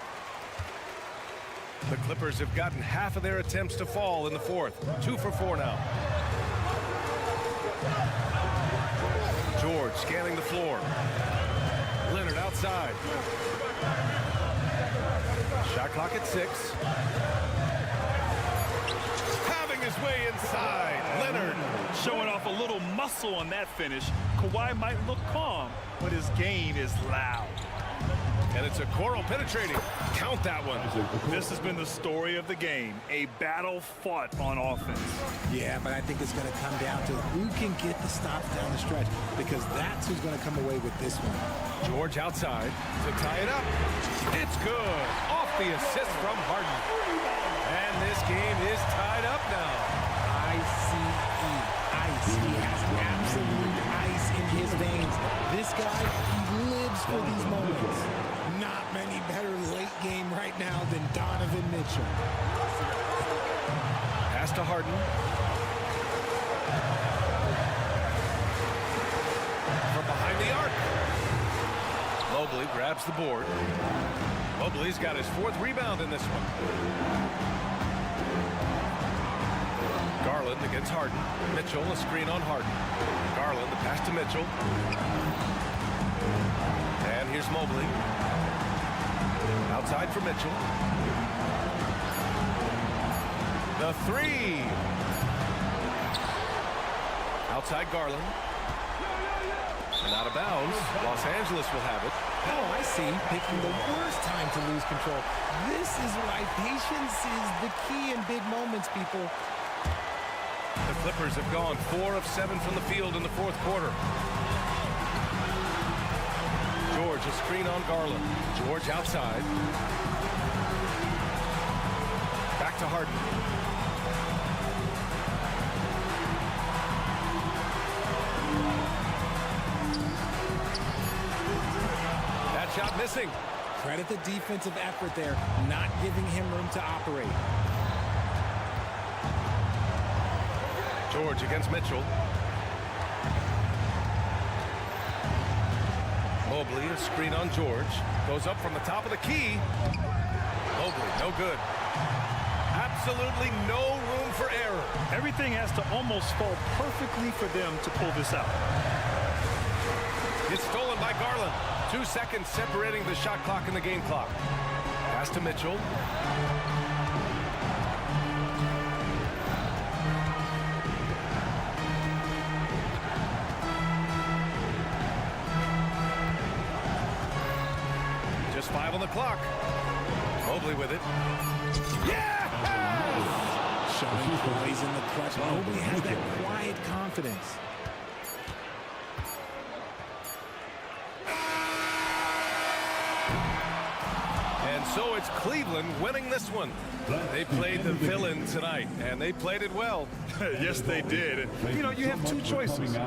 The Clippers have gotten half of their attempts to fall in the 4th. 2 for 4 now. George scanning the floor. Leonard outside. Shot clock at 6. Having his way inside. Leonard showing off a little muscle on that finish. Kawhi might look calm, but his game is loud. And it's a Okoro penetrating. Count that one. This has been the story of the game. A battle fought on offense. Yeah, but I think it's going to come down to who can get the stops down the stretch, because that's who's going to come away with this one. George outside to tie it up. It's good. Off the assist from Harden. And this game is tied up now. ICE. Ice. He has absolute ice in his veins. This guy, he lives for these moments. Not many better late game right now than Donovan Mitchell. Pass to Harden. From behind the arc. Mobley grabs the board. Mobley's got his 4th rebound in this one. Garland against Harden. Mitchell, a screen on Harden. Garland, the pass to Mitchell. And here's Mobley. Outside for Mitchell. The three. Outside Garland. And out of bounds. Los Angeles will have it. Oh, I see. Picking the worst time to lose control. This is why patience is the key in big moments, people. The Clippers have gone 4 of 7 from the field in the fourth quarter. George, a screen on Garland. George outside. Back to Harden. That shot missing. Credit the defensive effort there, not giving him room to operate. George against Mitchell. Mobley, a screen on George. Goes up from the top of the key. Mobley, no good. Absolutely no room for error. Everything has to almost fall perfectly for them to pull this out. It's stolen by Garland. 2 seconds separating the shot clock and the game clock. Pass to Mitchell. Just 5 on the clock. Mobley with it. Yeah! Showing poise in the clutch. Mobley has that quiet confidence. And so it's Cleveland winning this one. They played the villain tonight, and they played it well. Yes, they did. You know, you have two choices.